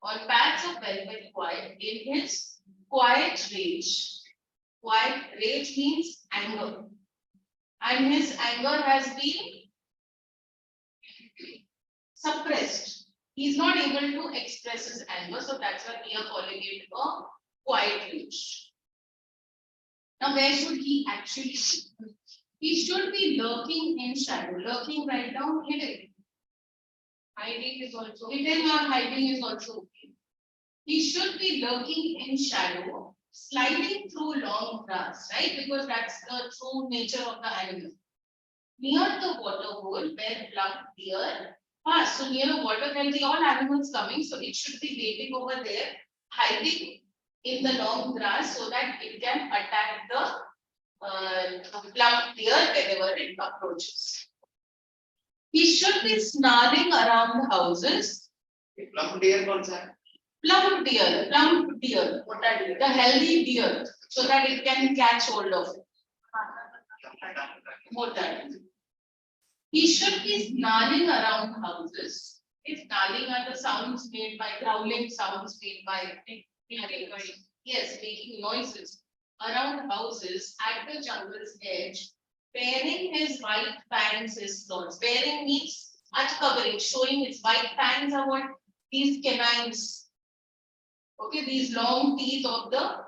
[SPEAKER 2] On pads of velvet quiet in his quiet rage. Quiet rage means anger. And his anger has been suppressed. He's not able to express his anger, so that's why we are calling it a quiet rage. Now, where should he actually be? He should be lurking in shadow. Lurking, right down, hidden. Hiding is also hidden or hiding is also okay. He should be lurking in shadow, sliding through long grass, right? Because that's the true nature of the animal. Near the water hole where plump deer pass. So near the water there will be all animals coming. So it should be waiting over there, hiding in the long grass so that it can attack the plump deer whenever it approaches. He should be snarling around the houses.
[SPEAKER 5] Plump deer कौन सा है?
[SPEAKER 2] Plump deer, the healthy deer, so that it can catch hold of it. He should be snarling around houses. If snarling are the sounds made by growling, sounds made by yes, making noises around houses at the jungle's edge, baring his white fangs, his claws. Baring means uncovering, showing his white fangs are what these canines. Okay, these long teeth of the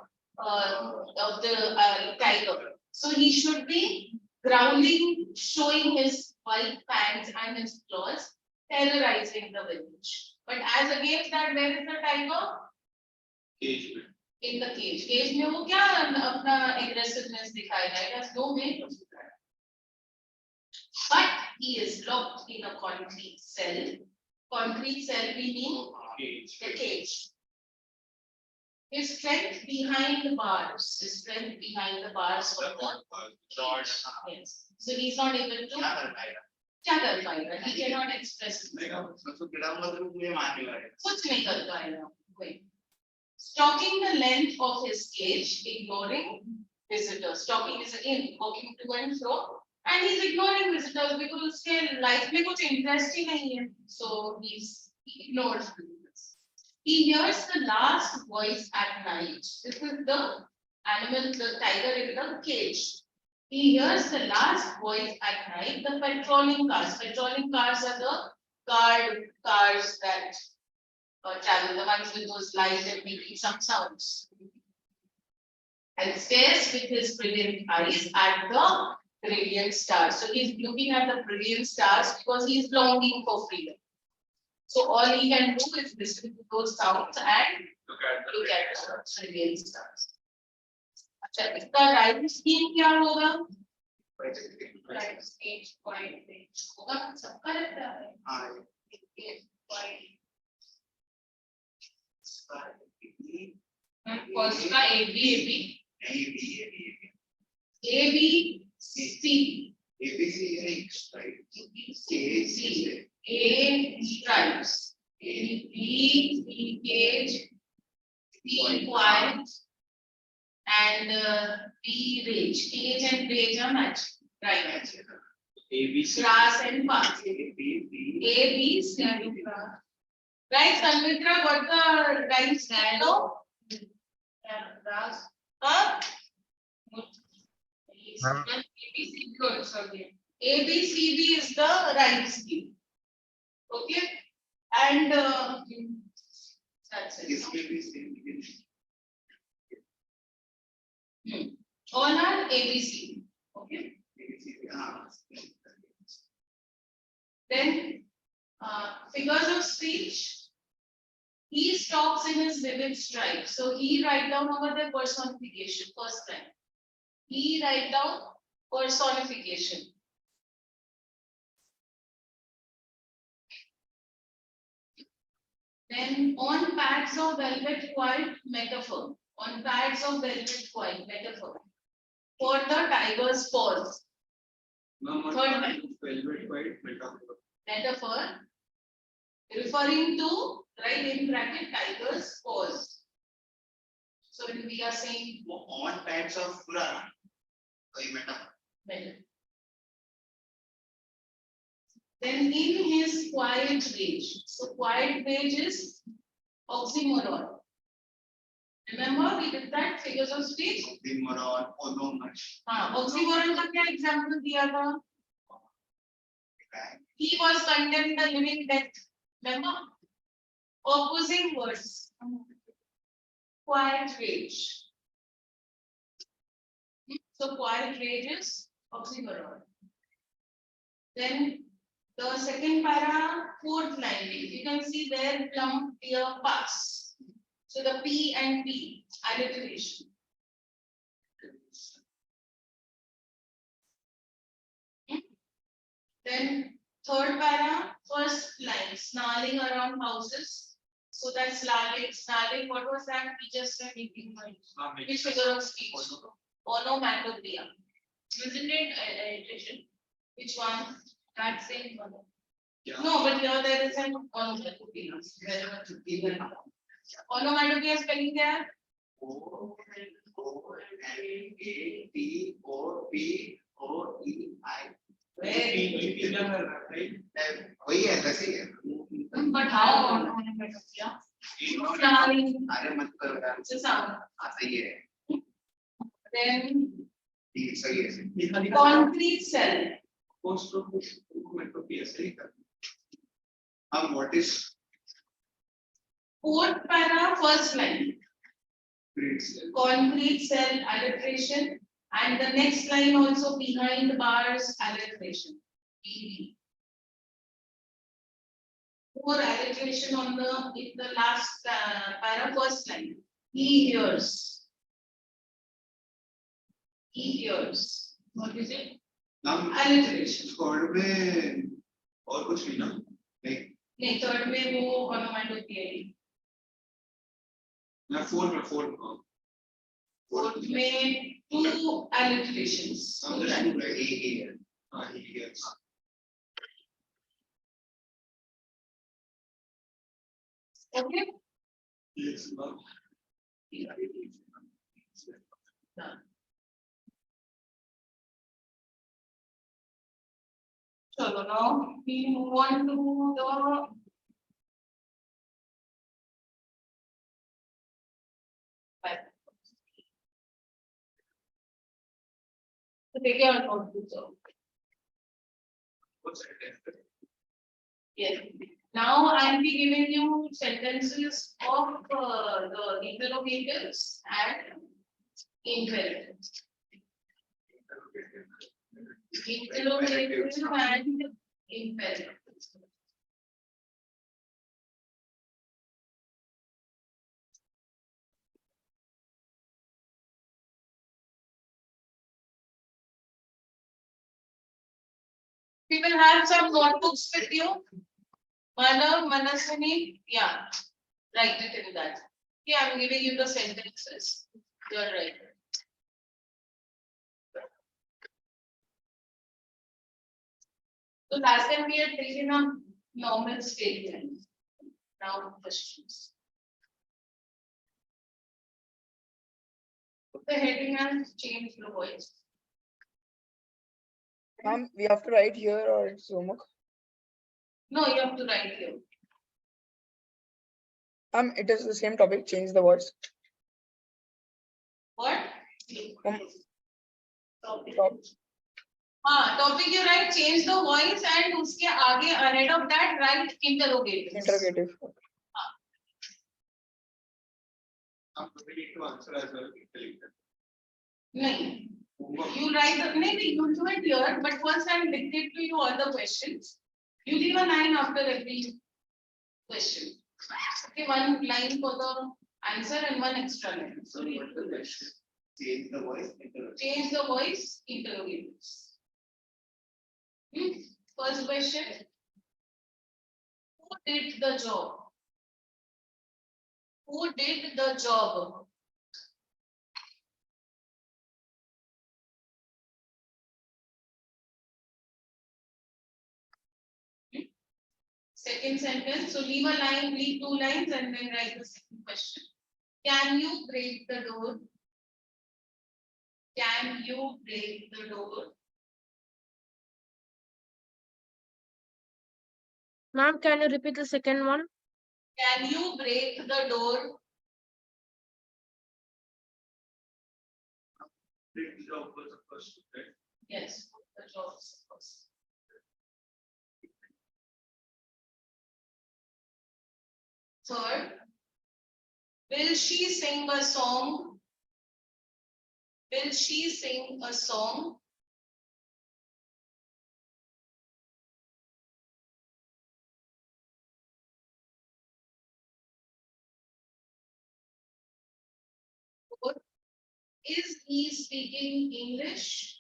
[SPEAKER 2] tiger. So he should be growling, showing his white fangs and his claws, terrorizing the village. But as against that, where is the tiger?
[SPEAKER 5] Cage.
[SPEAKER 2] In the cage. Cage में वो क्या अपना aggressiveness दिखाएगा? It has no way to do that. But he is locked in a concrete cell. Concrete cell meaning the cage. His strength behind the bars. His strength behind the bars of the yes. So he's not able to. He cannot express himself. कुछ नहीं कर पाएगा. Wait. Stalking the length of his cage, ignoring visitors. Stalking is again walking to and fro, and he's ignoring visitors because उसके life में कुछ interest ही नहीं है. So he ignores visitors. He hears the last voice at night. This is the animal, the tiger in the cage. He hears the last voice at night. The patrolling cars. Patrolling cars are the guard cars that travel, the ones with those lights and making some sounds. And stares with his brilliant eyes at the brilliant stars. So he's looking at the brilliant stars because he's longing for freedom. So all he can do is listen to those sounds and look at the brilliant stars. अच्छा इसका rhyme scheme क्या होगा? Rhyme scheme point होगा सबका रहता है. हाँ. First का A B C. A stripes, B cage, B quiet, and B rage. Cage and rage are match, right? Grass and path. A B C. Right, Sanmitra, what the right stand of? Grass. Huh? ABC good, sorry. A B C D is the right scheme. Okay, and that's it. All are ABC. Okay. Then figures of speech. He stalks in his vivid stripes. So he write down over the personification first line. He write down personification. Then on pads of velvet quiet metaphor. On pads of velvet quiet metaphor. For the tiger's paws. Third line.
[SPEAKER 6] Velvet white metaphor.
[SPEAKER 2] Metaphor referring to, right in bracket, tiger's paws. So when we are saying
[SPEAKER 5] on pads of Purana.
[SPEAKER 2] metaphor. Then in his quiet rage. So quiet rage is oxymoron. Remember we did that figures of speech.
[SPEAKER 5] Oxymoron, although much.
[SPEAKER 2] हाँ oxymoron का क्या example दिया था? He was condemned the living death. Remember? Opposing words. Quiet rage. So quiet rage is oxymoron. Then the second para, fourth line. You can see there plum, deer, pass. So the P and P, alliteration. Then third para, first line, snarling around houses. So that's snarling. What was that? We just said which figure of speech? Onomatopoeia. Isn't it alliteration? Which one? That same one.
[SPEAKER 6] Yeah.
[SPEAKER 2] No, but here there is an onomatopoeia. Onomatopoeia spelling there?
[SPEAKER 5] O-N-A-T-O-P-O-E-I.
[SPEAKER 6] वही है वैसे ही है
[SPEAKER 2] But how onomatopoeia? Snarling.
[SPEAKER 5] अरे मत करो यार
[SPEAKER 2] It's a sound.
[SPEAKER 5] सही है
[SPEAKER 2] Then
[SPEAKER 5] सही है
[SPEAKER 2] concrete cell.
[SPEAKER 6] what is
[SPEAKER 2] Fourth para, first line.
[SPEAKER 6] great
[SPEAKER 2] Concrete cell alliteration. And the next line also behind bars alliteration. BB. More alliteration on the last para, first line. He hears. He hears. What is it?
[SPEAKER 6] नाम
[SPEAKER 2] Alliteration.
[SPEAKER 6] Third में और कुछ नहीं ना नहीं
[SPEAKER 2] नहीं third में वो onomatopoeia.
[SPEAKER 6] ना फोर्थ
[SPEAKER 2] Fourth में two alliterations.
[SPEAKER 6] I'm just right here. Yes.
[SPEAKER 2] Okay.
[SPEAKER 6] Yes, ma'am.
[SPEAKER 2] So now we move on to the so take your notebook.
[SPEAKER 6] What's that?
[SPEAKER 2] Yes. Now I'll be giving you sentences of the interrogatives and imperatives. Interrogative and imperatives. We will have some notebooks with you. Manav, Manaswini, yeah, write it in that. Yeah, I'm giving you the sentences. You're right. So last time we had taken a normal statement. Now questions. Put the heading and change the voice.
[SPEAKER 1] Ma'am, we have to write here or it's homework?
[SPEAKER 2] No, you have to write here.
[SPEAKER 1] It is the same topic, change the words.
[SPEAKER 2] What?
[SPEAKER 1] Top.
[SPEAKER 2] Topic you write, change the voice and उसके आगे ahead of that write interrogative.
[SPEAKER 1] Interrogative.
[SPEAKER 6] We need to answer as well.
[SPEAKER 2] नहीं, You write the, maybe you do it here, but first I'll dictate to you all the questions. You leave a line after every question. Okay, one line for the answer and one extra line. So read the question.
[SPEAKER 5] Change the voice.
[SPEAKER 2] Change the voice, interrogatives. First question. Who did the job? Who did the job? Second sentence. So leave a line, leave two lines, and then write the second question. Can you break the door? Can you break the door?
[SPEAKER 3] Ma'am, can you repeat the second one?
[SPEAKER 2] Can you break the door?
[SPEAKER 6] Break the job was the first, right?
[SPEAKER 2] Yes, the job is first. Third, will she sing a song? Will she sing a song? Fourth, is he speaking English?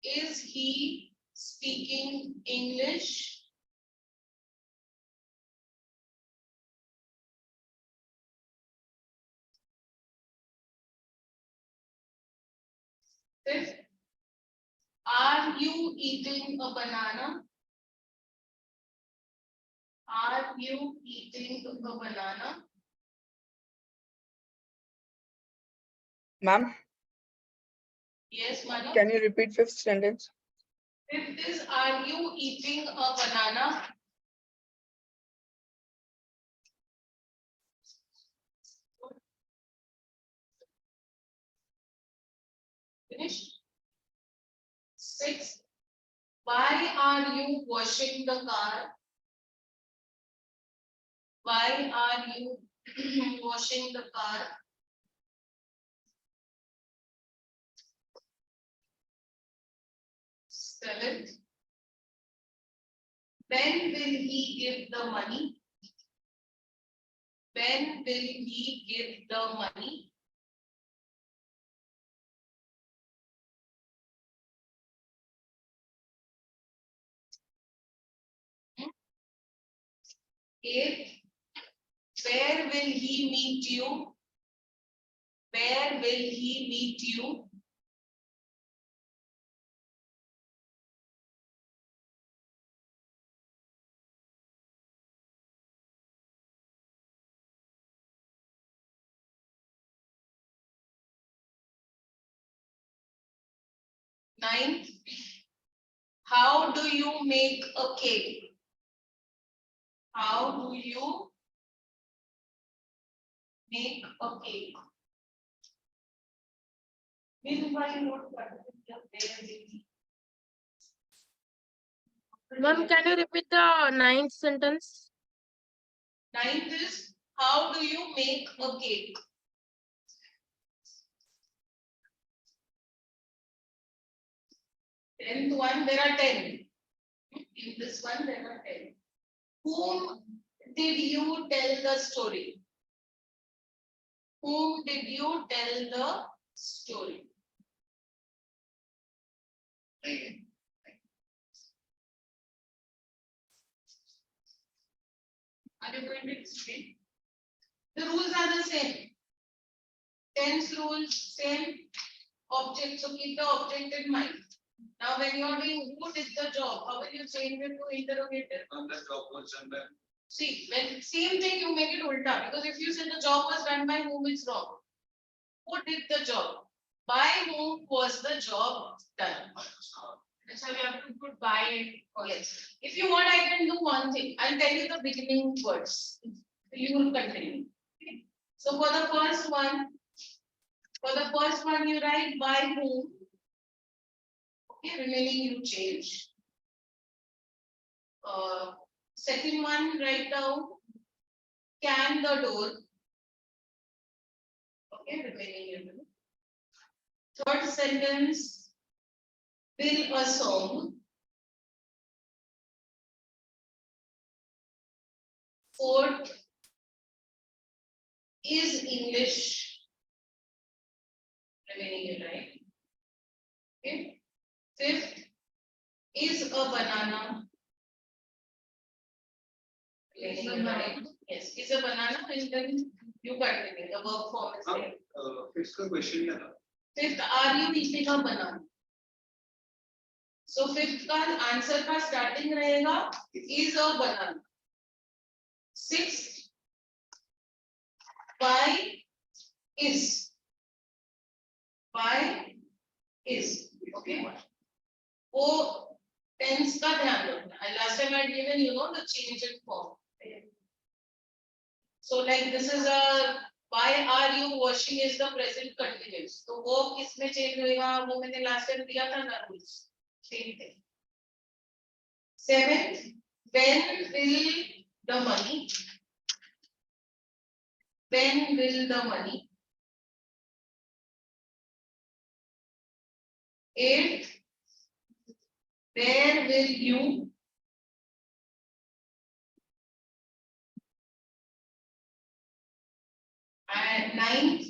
[SPEAKER 2] Is he speaking English? Fifth, are you eating a banana? Are you eating a banana?
[SPEAKER 1] Ma'am,
[SPEAKER 2] Yes, Manu.
[SPEAKER 1] can you repeat fifth sentence?
[SPEAKER 2] Fifth is, are you eating a banana? Finish. Six, why are you washing the car? Why are you washing the car? Seventh, when will he give the money? When will he give the money? Eighth, where will he meet you? Where will he meet you? Ninth, how do you make a cake? How do you make a cake?
[SPEAKER 3] Ma'am, can you repeat the ninth sentence?
[SPEAKER 2] Ninth is, how do you make a cake? Tenth one, there are 10. In this one, there are 10. Whom did you tell the story? Whom did you tell the story? Are you going to explain? The rules are the same. Tense rules, same. Object, so keep the object in mind. Now, when you are doing who did the job, how will you change it to interrogative?
[SPEAKER 6] And the job was done by.
[SPEAKER 2] See, when same thing, you make it ulta, because if you say the job was done by whom, it's wrong. Who did the job? By whom was the job done? That's how you have to put by it. Yes. If you want, I can do one thing. I'll tell you the beginning words. You will continue. Okay. So for the first one, you write by whom. Okay, remaining you change. Second one, write down can the door. Okay, remaining you do. Third sentence, will a song. Fourth, is English remaining right? Okay. Fifth, is a banana. Remaining right? Yes, is a banana, and then you continue. The verb form is there.
[SPEAKER 6] Fifth का question क्या था?
[SPEAKER 2] Fifth, are you eating a banana? So fifth का answer का starting रहेगा is a banana. Sixth, why is okay. वो tense का ध्यान रखना. Last time I had given the change in form. So like this is a why are you washing is the present continuous. तो वो किसमें change होएगा वो मैंने last time दिया था ना rules. Same thing. Seventh, when will the money? When will the money? Eighth, where will you? And ninth,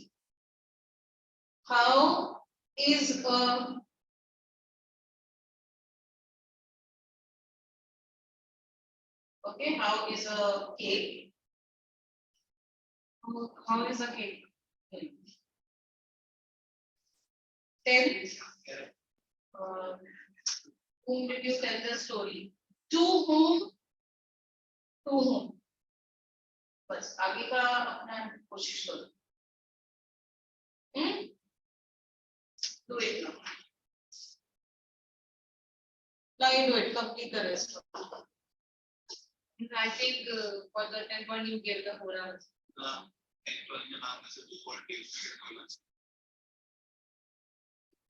[SPEAKER 2] how is a okay? How is a cake? How is a cake? Tenth, whom did you tell the story? To whom? To whom? बस आगे का अपना कोशिश करो. Do it now. Now you do it. Complete the rest. I think for the 10 point you gave the whole answer.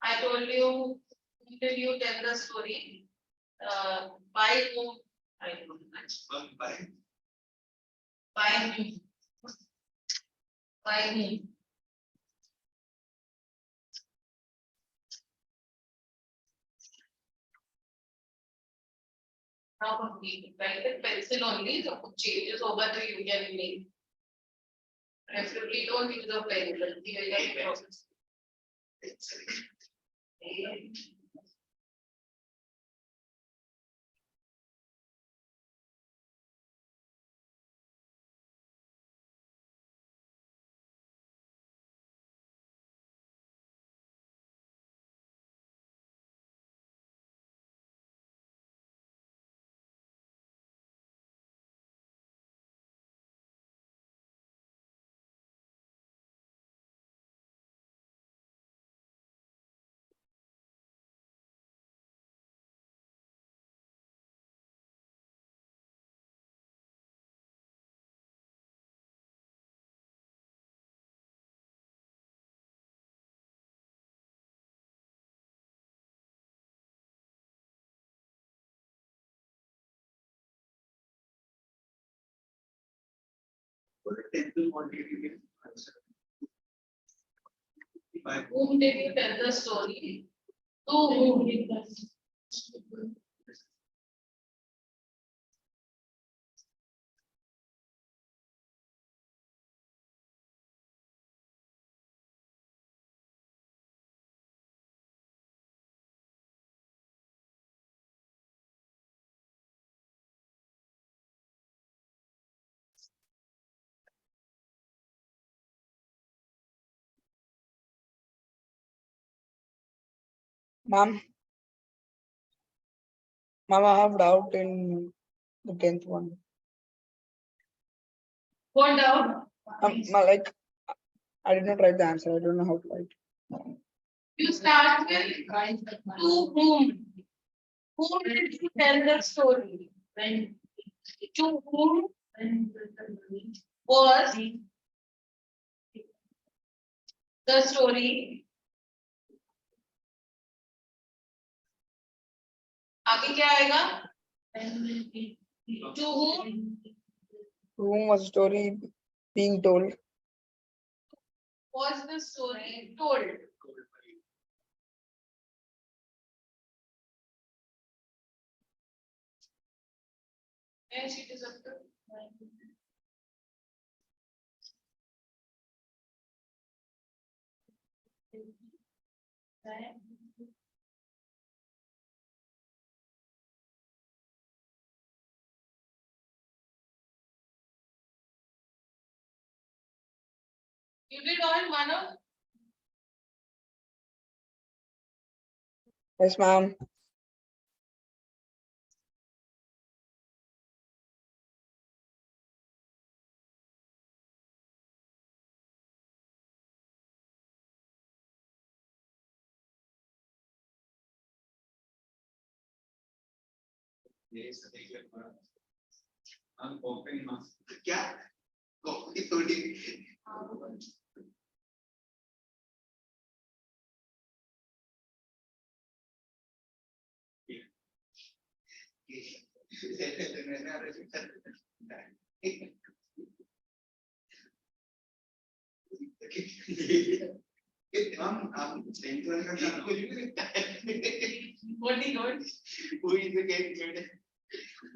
[SPEAKER 2] I told you, did you tell the story? By whom? I don't know. By whom? By whom? Now complete. Write with pencil only. So changes over to you can make. Preferably don't use a pen. Whom did you tell the story? To whom?
[SPEAKER 1] Ma'am, I have doubt in the 10th one.
[SPEAKER 2] What doubt?
[SPEAKER 1] Like, I did not write the answer. I don't know how to write.
[SPEAKER 2] You start with to whom? Whom did you tell the story? To whom was the story? आगे क्या आएगा? To whom?
[SPEAKER 1] To whom was the story being told?
[SPEAKER 2] Was the story told? Yes, it is up to. You did all, Manav?
[SPEAKER 1] Yes, ma'am.
[SPEAKER 5] क्या coffee थोड़ी हम central का काम कुछ भी नहीं
[SPEAKER 2] What is what?
[SPEAKER 5] who is the cake made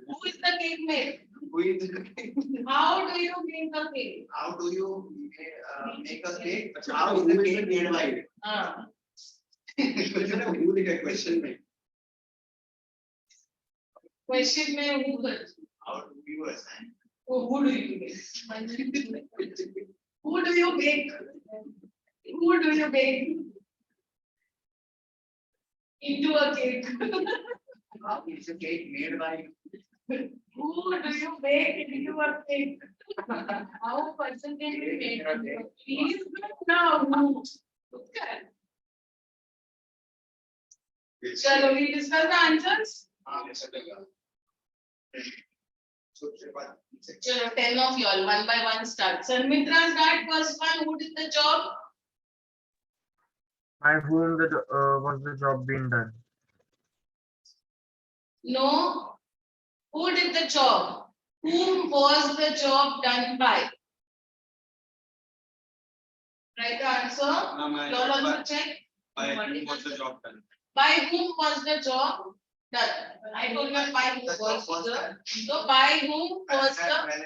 [SPEAKER 2] Who is the cake made?
[SPEAKER 5] who is the
[SPEAKER 2] How do you make a cake?
[SPEAKER 5] how do you make a cake how is the cake made by who लिखा question में
[SPEAKER 2] Question में who does?
[SPEAKER 5] how do you assign
[SPEAKER 2] Who do you make? Who do you bake? Who do you bake? Into a cake.
[SPEAKER 5] how is the cake made by
[SPEAKER 2] Who do you bake into a cake? How a person can be made? Please now. Look at. Shall we discuss the answers? Chalo, 10 of y'all, one by one start. Sanmitra start first one. Who did the job?
[SPEAKER 4] By whom was the job being done?
[SPEAKER 2] No. Who did the job? Whom was the job done by? Right answer. Y'all also check.
[SPEAKER 5] by whom was the job done
[SPEAKER 2] By whom was the job done? I told you by whom
[SPEAKER 5] the
[SPEAKER 2] was
[SPEAKER 5] job was
[SPEAKER 2] the.
[SPEAKER 5] done
[SPEAKER 2] So by whom was the.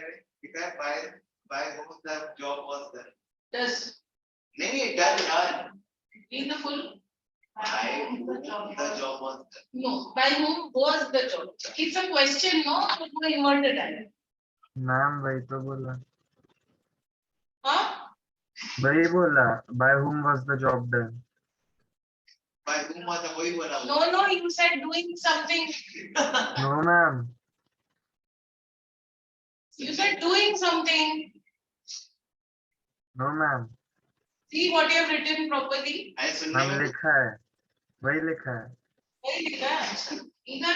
[SPEAKER 5] by whom the job was done
[SPEAKER 2] Does.
[SPEAKER 5] नहीं done
[SPEAKER 2] Read the full.
[SPEAKER 5] by whom the job was done
[SPEAKER 2] No. By whom was the job? It's a question, no? तो inverted है.
[SPEAKER 4] नाम वही तो बोला
[SPEAKER 2] Huh?
[SPEAKER 4] वही बोला by whom was the job done?
[SPEAKER 5] by whom was the वही बोला
[SPEAKER 2] No, no, you said doing something.
[SPEAKER 4] No ma'am.
[SPEAKER 2] You said doing something.
[SPEAKER 4] No ma'am.
[SPEAKER 2] See what you have written properly.
[SPEAKER 5] I सुनने
[SPEAKER 4] ma'am
[SPEAKER 5] में
[SPEAKER 4] लिखा है वही लिखा है
[SPEAKER 2] Very good. Either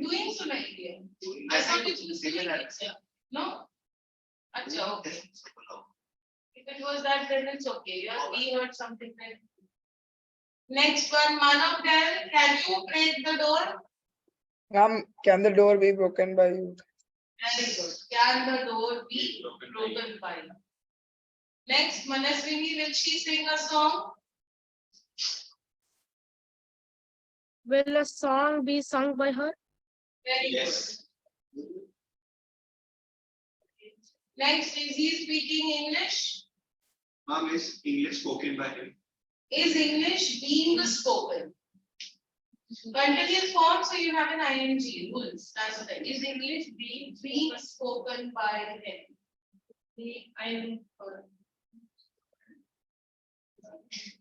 [SPEAKER 2] doing सुनाई दिया. I thought it was doing it. No? अच्छा, okay. If it was that, then it's okay. Yeah, we heard something then. Next one, Manav, can you break the door?
[SPEAKER 1] Ma'am, can the door be broken by you?
[SPEAKER 2] Very good. Can the door be broken by? Next, Manaswini, will she sing a song?
[SPEAKER 3] Will a song be sung by her?
[SPEAKER 2] Very
[SPEAKER 5] yes
[SPEAKER 2] good. Next, is he speaking English?
[SPEAKER 5] ma'am is English spoken by him
[SPEAKER 2] Is English being spoken? Continuous form, so you have an ing rules. That's the thing. Is English being spoken by him?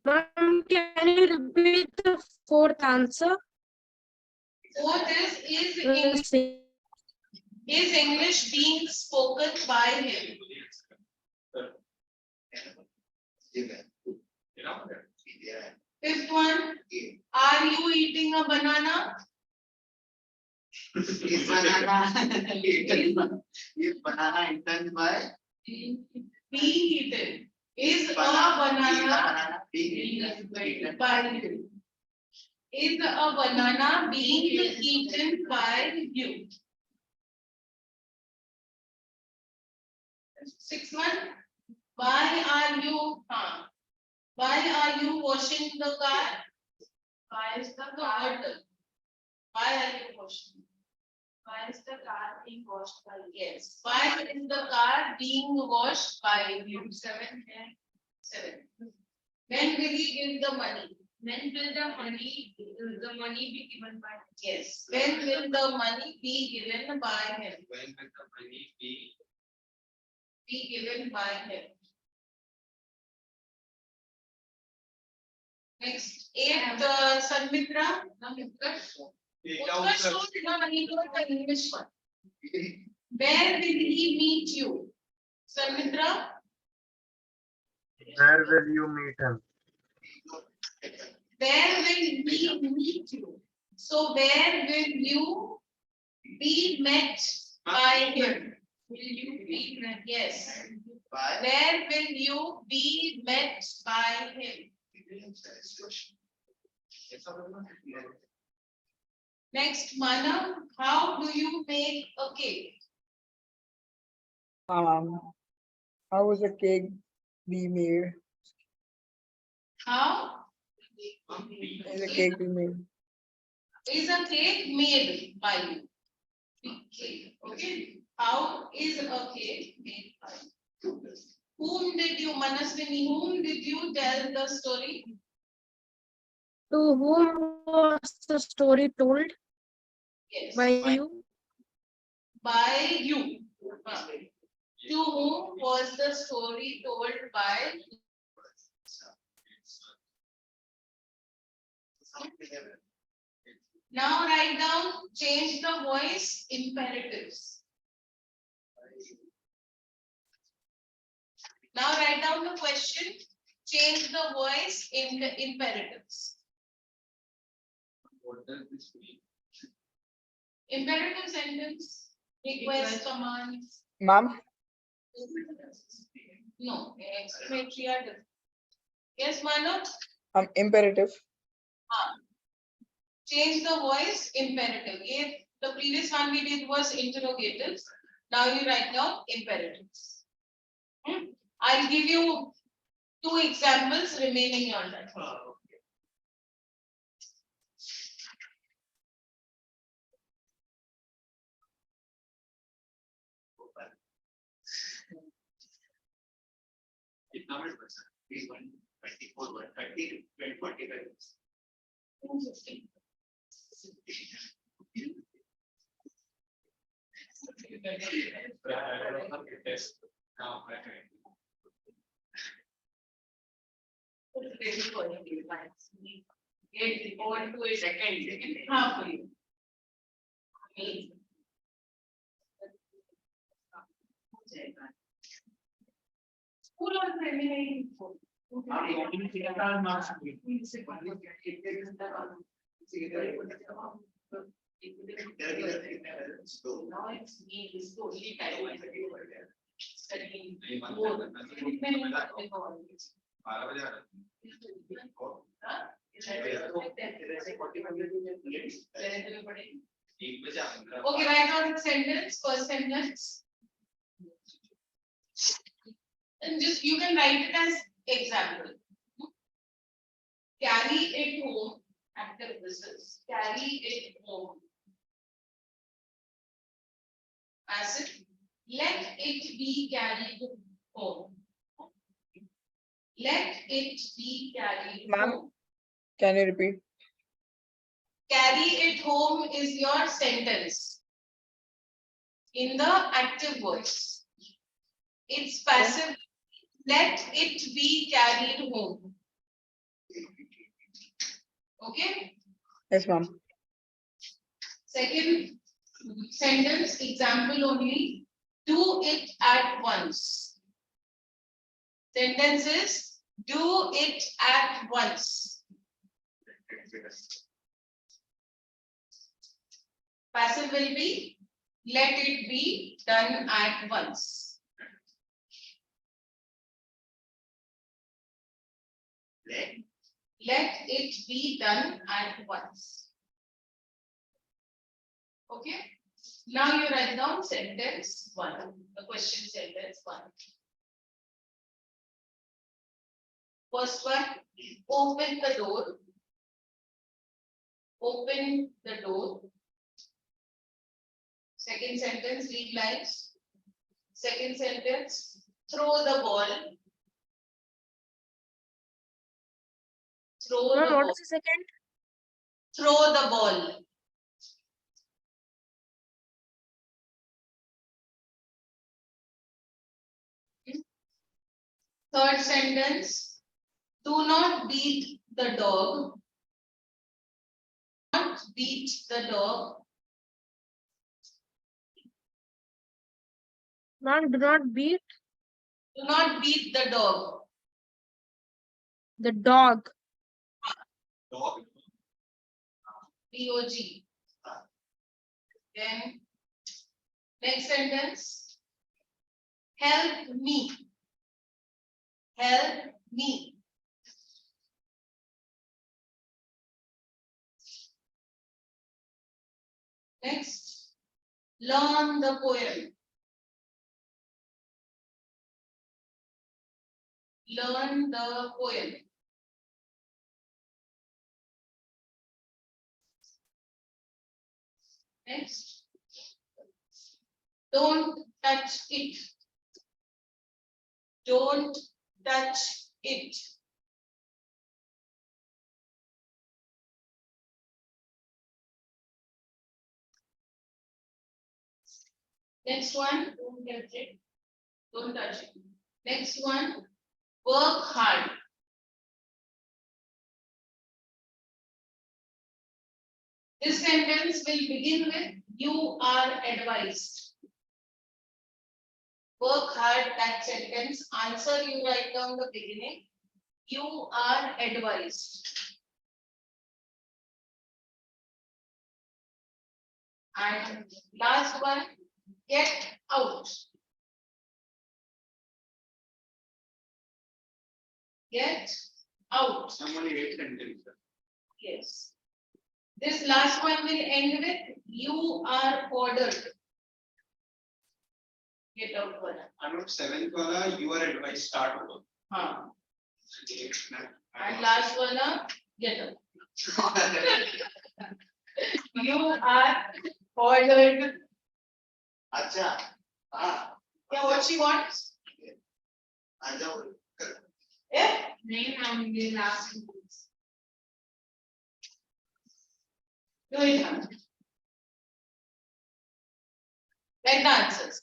[SPEAKER 3] Ma'am, can you repeat the fourth answer?
[SPEAKER 2] Fourth is English being spoken by him? Fifth one, are you eating a banana?
[SPEAKER 5] is banana eaten by
[SPEAKER 2] Being eaten. Is a banana
[SPEAKER 5] being eaten
[SPEAKER 2] by you? Is a banana being eaten by you? 6 months. Why are you washing the car? Why is the water? Why are you washing? Why is the car being washed by you? Yes. Why is the car being washed by you? 7. When will he give the money? When will the money be given by him? Yes. When will the money be given by him?
[SPEAKER 6] When will the money
[SPEAKER 2] Be given by him. Next, 8, Sanmitra. English one. Where will he meet you? Sanmitra?
[SPEAKER 4] Where will you meet him?
[SPEAKER 2] Where will he meet you? So where will you be met by him? Will you be met? Yes. Where will you be met by him? Next, Manav, how do you make a cake?
[SPEAKER 1] How is a cake be made?
[SPEAKER 2] How
[SPEAKER 1] Is a cake be made?
[SPEAKER 2] is a cake made by you? Okay. How is a cake made by you? Whom did you, Manaswini, whom did you tell the story?
[SPEAKER 3] To whom was the story told?
[SPEAKER 2] Yes.
[SPEAKER 3] By you?
[SPEAKER 2] By you. To whom was the story told by you? Now write down, change the voice, imperatives. Now write down the question, change the voice in the imperatives.
[SPEAKER 6] What does this mean?
[SPEAKER 2] Imperative sentence, request, commands.
[SPEAKER 1] Ma'am,
[SPEAKER 2] No, exclamatory are different. Yes, Manav?
[SPEAKER 1] imperative.
[SPEAKER 2] Change the voice, imperative. If the previous one we did was interrogatives, now you write down imperatives. I'll give you 2 examples remaining on that.
[SPEAKER 5] कितना minute बचा? 24 30 45
[SPEAKER 2] हाँ बोलिए. School और training Now it's me, this only time studying more.
[SPEAKER 6] 12 बजे आ रहा
[SPEAKER 2] Okay, write down sentence, first sentence. And just you can write it as example. Carry it home, active business. Carry it home. Passive. Let it be carried home. Let it be carried
[SPEAKER 1] Ma'am?
[SPEAKER 2] home.
[SPEAKER 1] Can you repeat?
[SPEAKER 2] Carry it home is your sentence in the active voice. It's passive. Let it be carried home. Okay.
[SPEAKER 1] Yes, ma'am.
[SPEAKER 2] Second sentence, example only. Do it at once. Sentence is do it at once. Passive will be let it be done at once. Let it be done at once. Okay. Now you write down sentence 1. The question sentence 1. First one, open the door. Open the door. Second sentence, read lines. Second sentence, throw the ball. Throw the
[SPEAKER 3] Ma'am, what
[SPEAKER 2] ball.
[SPEAKER 3] is the second?
[SPEAKER 2] Throw the ball. Third sentence, do not beat the dog. Not beat the dog.
[SPEAKER 3] Ma'am, do not beat
[SPEAKER 2] Do not beat the dog.
[SPEAKER 3] the dog.
[SPEAKER 5] Dog.
[SPEAKER 2] D-O-G. Then next sentence, help me. Help me. Next, learn the poem. Learn the poem. Next, don't touch it. Don't touch it. Next one, don't touch it. Don't touch it. Next one, work hard. This sentence will begin with you are advised. Work hard, that sentence. Answer you write down the beginning. You are advised. And last one, get out. Get out.
[SPEAKER 6] Someone hate sentence.
[SPEAKER 2] Yes. This last one will end with you are ordered. Get out wala.
[SPEAKER 6] And seventh wala, you are advised start over.
[SPEAKER 2] Haan. And last wala, get out. You are ordered.
[SPEAKER 5] अच्छा हाँ
[SPEAKER 2] Yeah, what she wants?
[SPEAKER 5] आजा बोल
[SPEAKER 2] Yeah. Name and the last sentence. Do it now. Write the answers.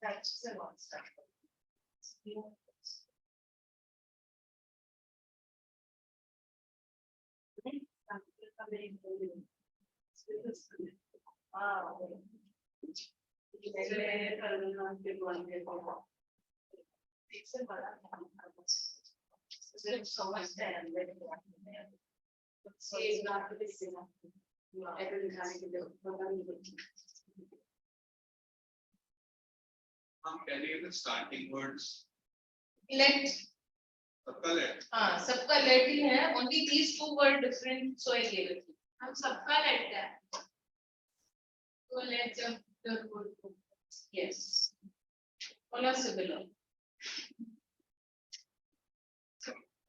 [SPEAKER 2] That's the one stuff. So much time. Say not to be seen. Every time you do.
[SPEAKER 6] Can you give the starting words?
[SPEAKER 2] Let.
[SPEAKER 6] सबका let.
[SPEAKER 2] हाँ, सबका let ही है. Only these two were different, so I gave it. हम सबका let है. So let jump the word. Yes. All are similar.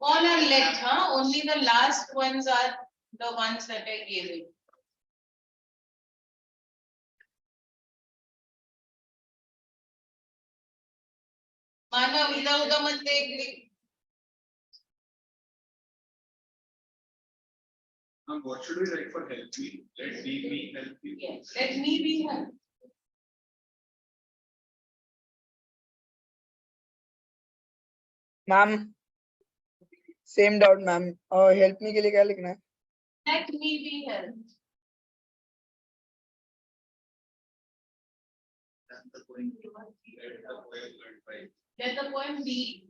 [SPEAKER 2] All are let, huh? Only the last ones are the ones that I gave it. माना without the मत देख.
[SPEAKER 6] What should we write for help me? Let me help you.
[SPEAKER 2] Yes. Let me be help.
[SPEAKER 1] Ma'am same doubt ma'am और help me के लिए क्या लिखना है?
[SPEAKER 2] Let me be help.
[SPEAKER 5] That's the point.
[SPEAKER 2] Let the poem be.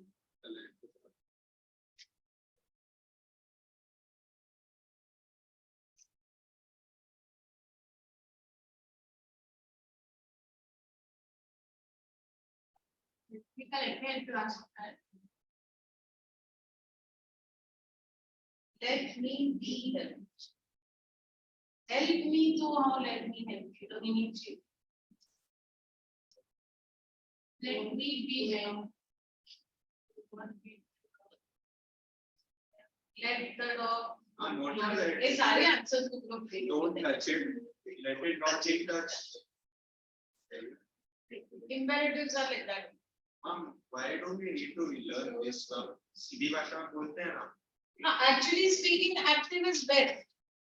[SPEAKER 2] Let me be helped. Help me to how let me help you. Don't need you. Let me be helped. Let the dog. ये सारे answers को group पे
[SPEAKER 6] Don't touch it. Let it not take touch.
[SPEAKER 2] imperatives are like that.
[SPEAKER 6] Why don't we need to learn this? सीधी भाषा में बोलते हैं ना.
[SPEAKER 2] Actually speaking, active is best.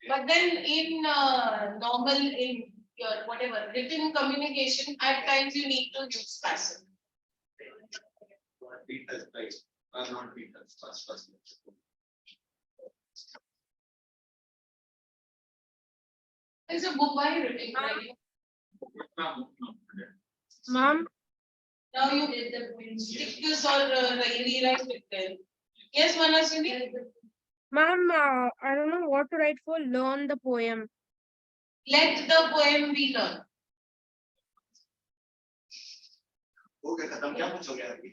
[SPEAKER 2] But then in normal, in your whatever written communication, at times you need to use passive.
[SPEAKER 6] Be touched, right? Not be touched. First.
[SPEAKER 2] There's a book by written by you.
[SPEAKER 3] Ma'am,
[SPEAKER 2] Now you stick this or rewrite it then. Yes, Manaswini?
[SPEAKER 3] ma'am, I don't know what to write for learn the poem.
[SPEAKER 2] Let the poem be learned.
[SPEAKER 5] हो गया खत्म क्या कुछ हो गया अभी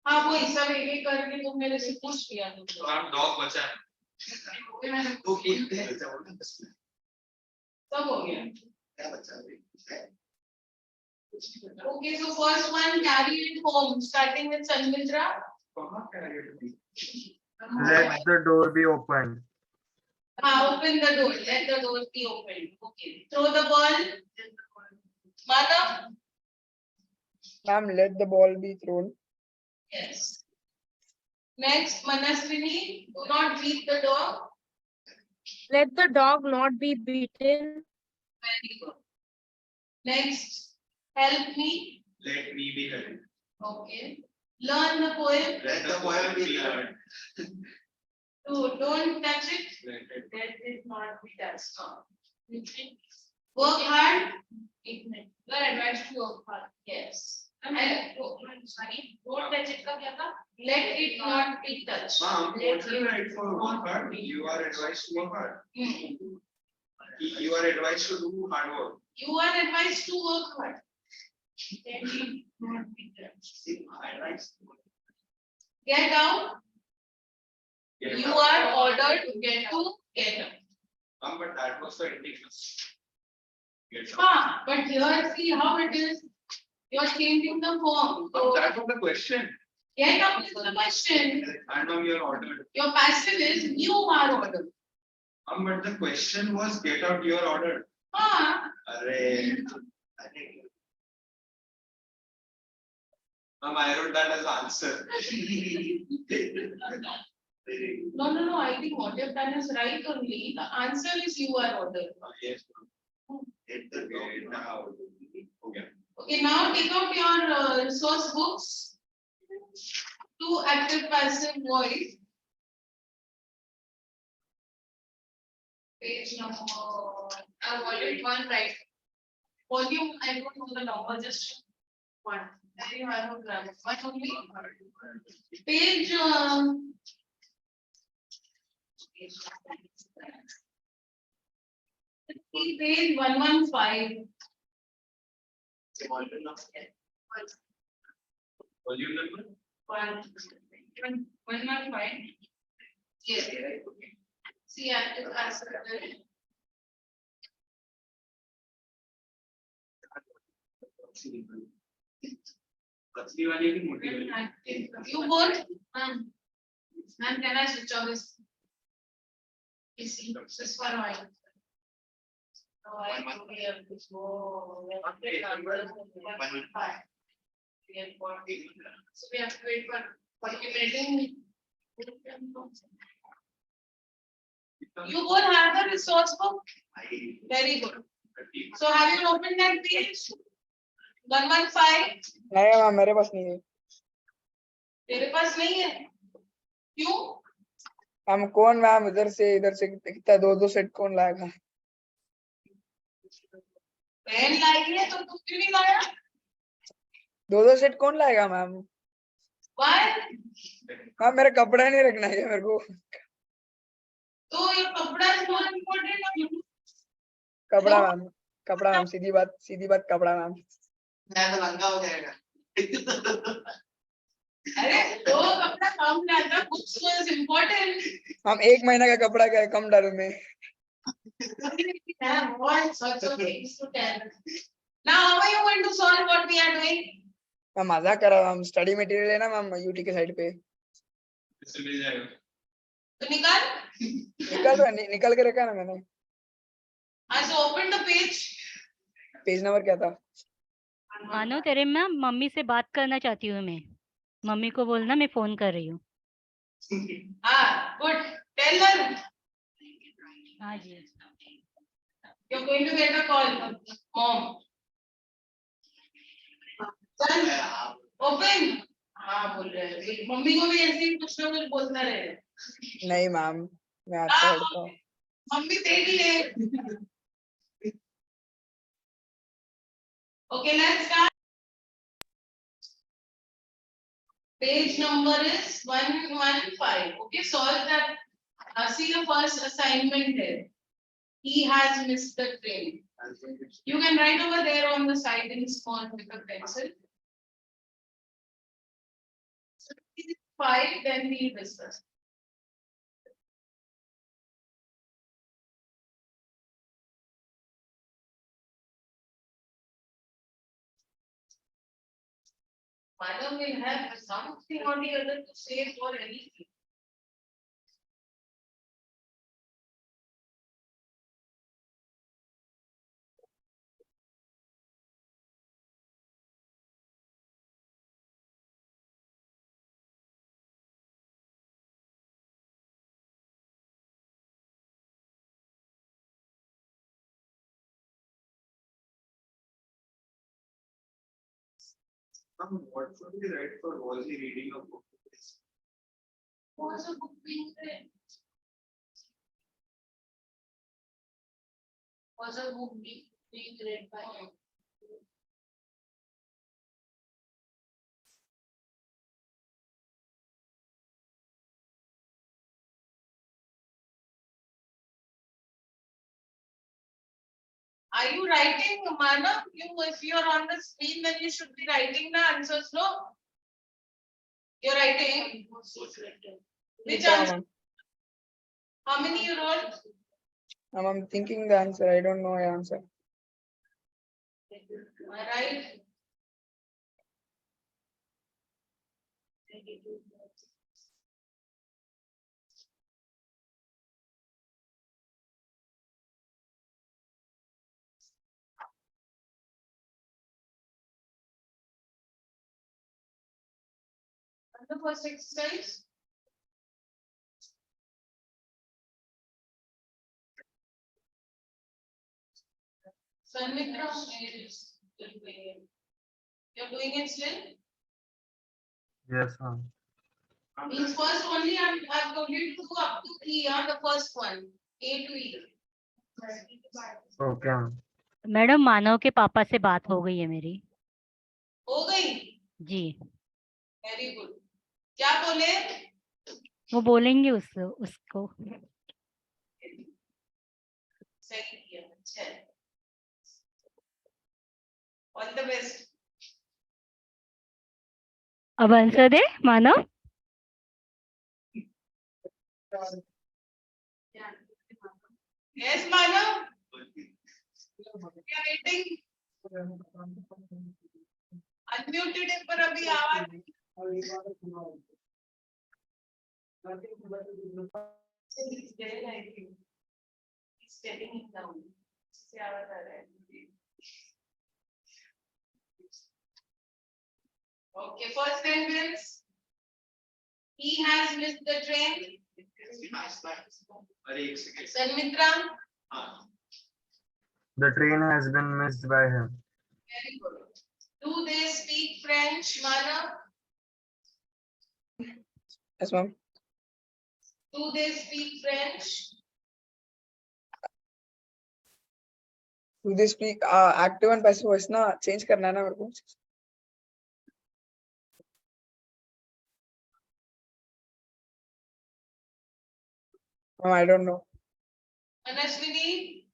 [SPEAKER 2] हाँ वो सब एक करके तुम मेरे से पूछ लिया
[SPEAKER 6] तो आप डॉग बचा है.
[SPEAKER 5] तो एक है बचा होगा ना बस
[SPEAKER 2] सब हो गया.
[SPEAKER 5] क्या बचा अभी
[SPEAKER 2] Okay, so first one, carry it home, starting with Sanmitra.
[SPEAKER 6] कहाँ carry it be?
[SPEAKER 4] Let the door be opened.
[SPEAKER 2] Open the door. Let the door be opened. Okay. Throw the ball. Madhav?
[SPEAKER 1] Ma'am, let the ball be thrown.
[SPEAKER 2] Yes. Next, Manaswini. Do not beat the dog.
[SPEAKER 3] Let the dog not be beaten.
[SPEAKER 2] Very good. Next, help me.
[SPEAKER 6] Let me be helped.
[SPEAKER 2] Okay. Learn the poem.
[SPEAKER 5] let the poem be learned
[SPEAKER 2] Don't touch it.
[SPEAKER 6] Let it
[SPEAKER 2] Not be touched. Work hard. You are advised to work hard. Yes. And sorry, don't touch it. का क्या था? Let it not be touched.
[SPEAKER 6] Mom, what's the right for work hard? You are advised to work hard. You are advised to do hard work.
[SPEAKER 2] You are advised to work hard. Let it not be touched.
[SPEAKER 5] See, I write
[SPEAKER 2] Get out. You are ordered to get up.
[SPEAKER 6] But that was the indication. Get up.
[SPEAKER 2] But here see how it is. You are changing the form. So
[SPEAKER 6] That was the question.
[SPEAKER 2] get up is the question.
[SPEAKER 6] And now you are ordered.
[SPEAKER 2] Your passive is you are ordered.
[SPEAKER 6] But the question was get out, you are ordered.
[SPEAKER 5] अरे
[SPEAKER 6] I wrote that as answer.
[SPEAKER 2] No. I think what you have done is right only. The answer is you are ordered.
[SPEAKER 6] Yes.
[SPEAKER 5] let the
[SPEAKER 6] Okay,
[SPEAKER 5] dog
[SPEAKER 6] now. Okay.
[SPEAKER 2] Okay, now take out your resource books. To active passive voice. Page number. Volume 1, right? Volume, I don't know the number, just 1. There you have a grammar. One only. Page. Page 115.
[SPEAKER 5] volume of
[SPEAKER 6] Volume number?
[SPEAKER 2] 115. Yes. See, active passive.
[SPEAKER 6] पतली वाली की मोटी वाली?
[SPEAKER 2] You both, ma'am, can I switch off this? This for why? I could be able to go. So we have to wait for calculating. You both have the resource book? Very good. So have you opened that page? 115?
[SPEAKER 1] नहीं ma'am मेरे पास नहीं है.
[SPEAKER 2] तेरे पास नहीं है? क्यों?
[SPEAKER 1] Ma'am कौन ma'am इधर से कितना दो सेट कौन लाएगा?
[SPEAKER 2] पेन लाई है तो तुम क्यों नहीं लाया?
[SPEAKER 1] दो सेट कौन लाएगा मैम?
[SPEAKER 2] Why?
[SPEAKER 1] मैम मेरा कपड़ा नहीं रखना है मेरे को.
[SPEAKER 2] तो ये कपड़ा is more important.
[SPEAKER 1] कपड़ा मैम सीधी बात कपड़ा मैम.
[SPEAKER 5] मैं तो लंगा हो जाएगा
[SPEAKER 2] अरे दो कपड़ा कम डालना, बुक्स वाज इम्पोर्टेंट.
[SPEAKER 1] हम 1 महीना का कपड़ा का कम डालू में.
[SPEAKER 2] What sorts of things to tell. Now how are you going to solve what we are doing?
[SPEAKER 1] Ma'am मजाक कर रहा हूँ. हम स्टडी मटेरियल है ना मैम यूटी के साइड पे.
[SPEAKER 2] तो निकाल.
[SPEAKER 1] निकल के रखा है ना मैंने.
[SPEAKER 2] आज open the page.
[SPEAKER 1] Page number क्या था?
[SPEAKER 7] मानो तेरे में मम्मी से बात करना चाहती हूँ मैं. मम्मी को बोलना मैं फोन कर रही हूँ.
[SPEAKER 2] Ah, good. Tell her
[SPEAKER 7] हाँ जी.
[SPEAKER 2] you're going to get a call. Mom. चल open. हाँ बोल रहे हैं. मम्मी को भी ऐसे ही कुछ ना कुछ बोलता रहे.
[SPEAKER 1] नहीं मैम मैं अच्छा लड़का हूँ.
[SPEAKER 2] मम्मी तेरी है. Okay, let's start. Page number is 115. Okay, solve that. See the first assignment there. He has missed the train. You can write over there on the side in small with a pencil. 5, then we discuss. Mother will have something or the other to say for anything.
[SPEAKER 6] What should we write for was he reading a book?
[SPEAKER 2] Was a book being read? Was a book being read by him? Are you writing, Manav? If you are on the screen, then you should be writing the answers, no? You're writing? Which answer? How many you wrote?
[SPEAKER 1] I'm thinking the answer. I don't know the answer.
[SPEAKER 2] Alright. And the first exercise? Sanmitra, you're doing it still?
[SPEAKER 4] Yes, ma'am.
[SPEAKER 2] Means first only I've told you to go up to E, the first one, A to E.
[SPEAKER 4] Okay, ma'am.
[SPEAKER 7] Madam Manav के पापा से बात हो गई है मेरी.
[SPEAKER 2] हो गई?
[SPEAKER 7] जी.
[SPEAKER 2] Very good. क्या बोले?
[SPEAKER 7] वो बोलेंगे उसको.
[SPEAKER 2] सही किया. अच्छा. All the best.
[SPEAKER 7] अब आंसर दे Manav.
[SPEAKER 2] Yes, Manav. We are waiting. Unmuted है पर अभी आवाज. He's there, I think. He's stepping it down. से आवाज आ रहा है. Okay, first sentence. He has missed the train. Sanmitra.
[SPEAKER 4] The train has been missed by him.
[SPEAKER 2] Very good. Do they speak French, Manav?
[SPEAKER 1] Yes, ma'am.
[SPEAKER 2] Do they speak French?
[SPEAKER 1] Do they speak active and passive voice ना change करना है ना मेरे को. I don't know.
[SPEAKER 2] Manashwini.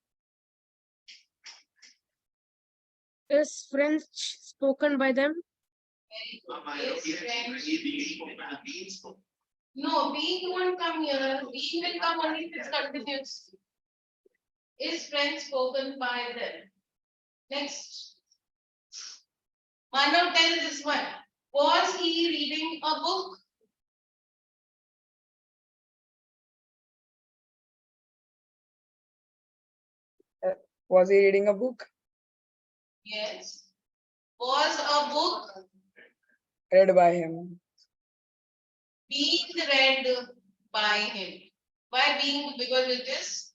[SPEAKER 3] Is French spoken by them?
[SPEAKER 2] Very
[SPEAKER 5] Ma'am,
[SPEAKER 2] good.
[SPEAKER 5] I know
[SPEAKER 2] His
[SPEAKER 5] he
[SPEAKER 2] friends.
[SPEAKER 5] is reading beans.
[SPEAKER 2] No, being won't come here. Being will come only if it's continuous. Is friend spoken by them? Next. Manav, tell this one. Was he reading a book?
[SPEAKER 1] Was he reading a book?
[SPEAKER 2] Yes. Was a book
[SPEAKER 1] Read by him.
[SPEAKER 2] being read by him? Why being? Because it is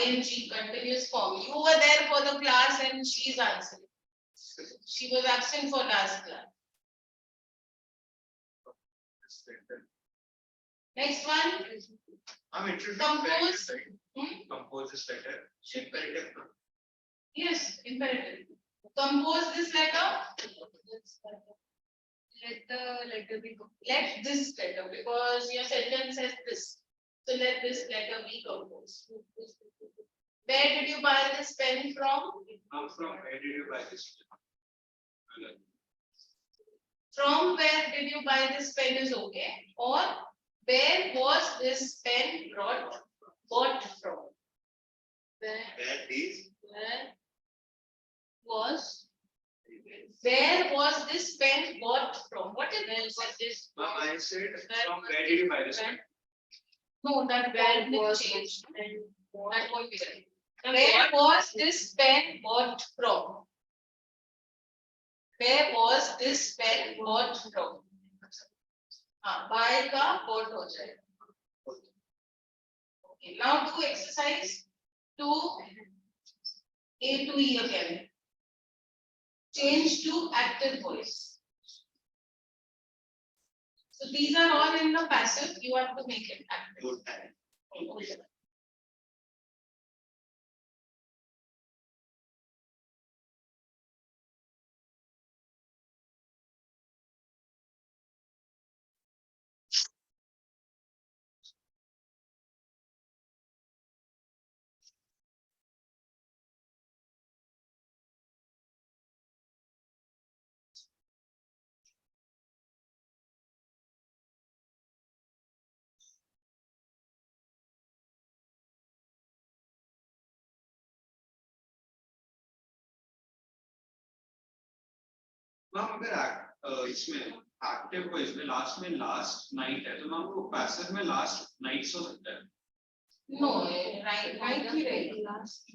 [SPEAKER 2] ing continuous form. You were there for the class and she's answering. She was absent for last class. Next one.
[SPEAKER 5] It should be
[SPEAKER 2] Compose.
[SPEAKER 5] Compose is better. Imperative.
[SPEAKER 2] Yes, imperative. Compose this letter. Let the letter be. Let this letter, because your sentence says this. So let this letter be composed. Where did you buy this pen from?
[SPEAKER 5] From where did you buy this?
[SPEAKER 2] From where did you buy this pen is okay. Or where was this pen bought from? Where was this pen bought from? What is this?
[SPEAKER 5] Ma'am, I said from where did you buy this pen?
[SPEAKER 2] No, that where was changed. That won't be right. Where was this pen bought from? Where was this pen bought from? Buy का bought हो जाएगा. Okay, now do exercise 2A to E again. Change to active voice. So these are all in the passive. You have to make it active.
[SPEAKER 5] Good time.
[SPEAKER 6] Ma'am अगर इसमें active voice में last night है तो ma'am वो passive में last night's हो सकता है.
[SPEAKER 2] No, right here. Last.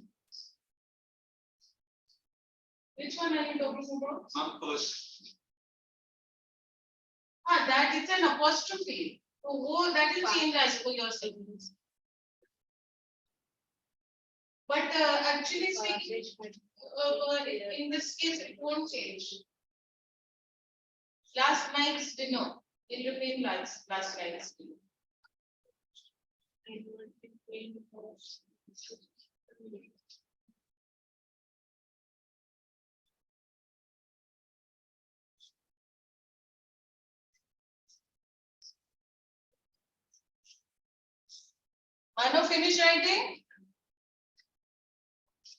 [SPEAKER 2] Which one are you talking about?
[SPEAKER 6] Ma'am first.
[SPEAKER 2] That is an apostrophe. So that will change as per your sentence. But actually speaking, in this case, it won't change. Last night's dinner. In between last night's dinner. Mano, finish writing?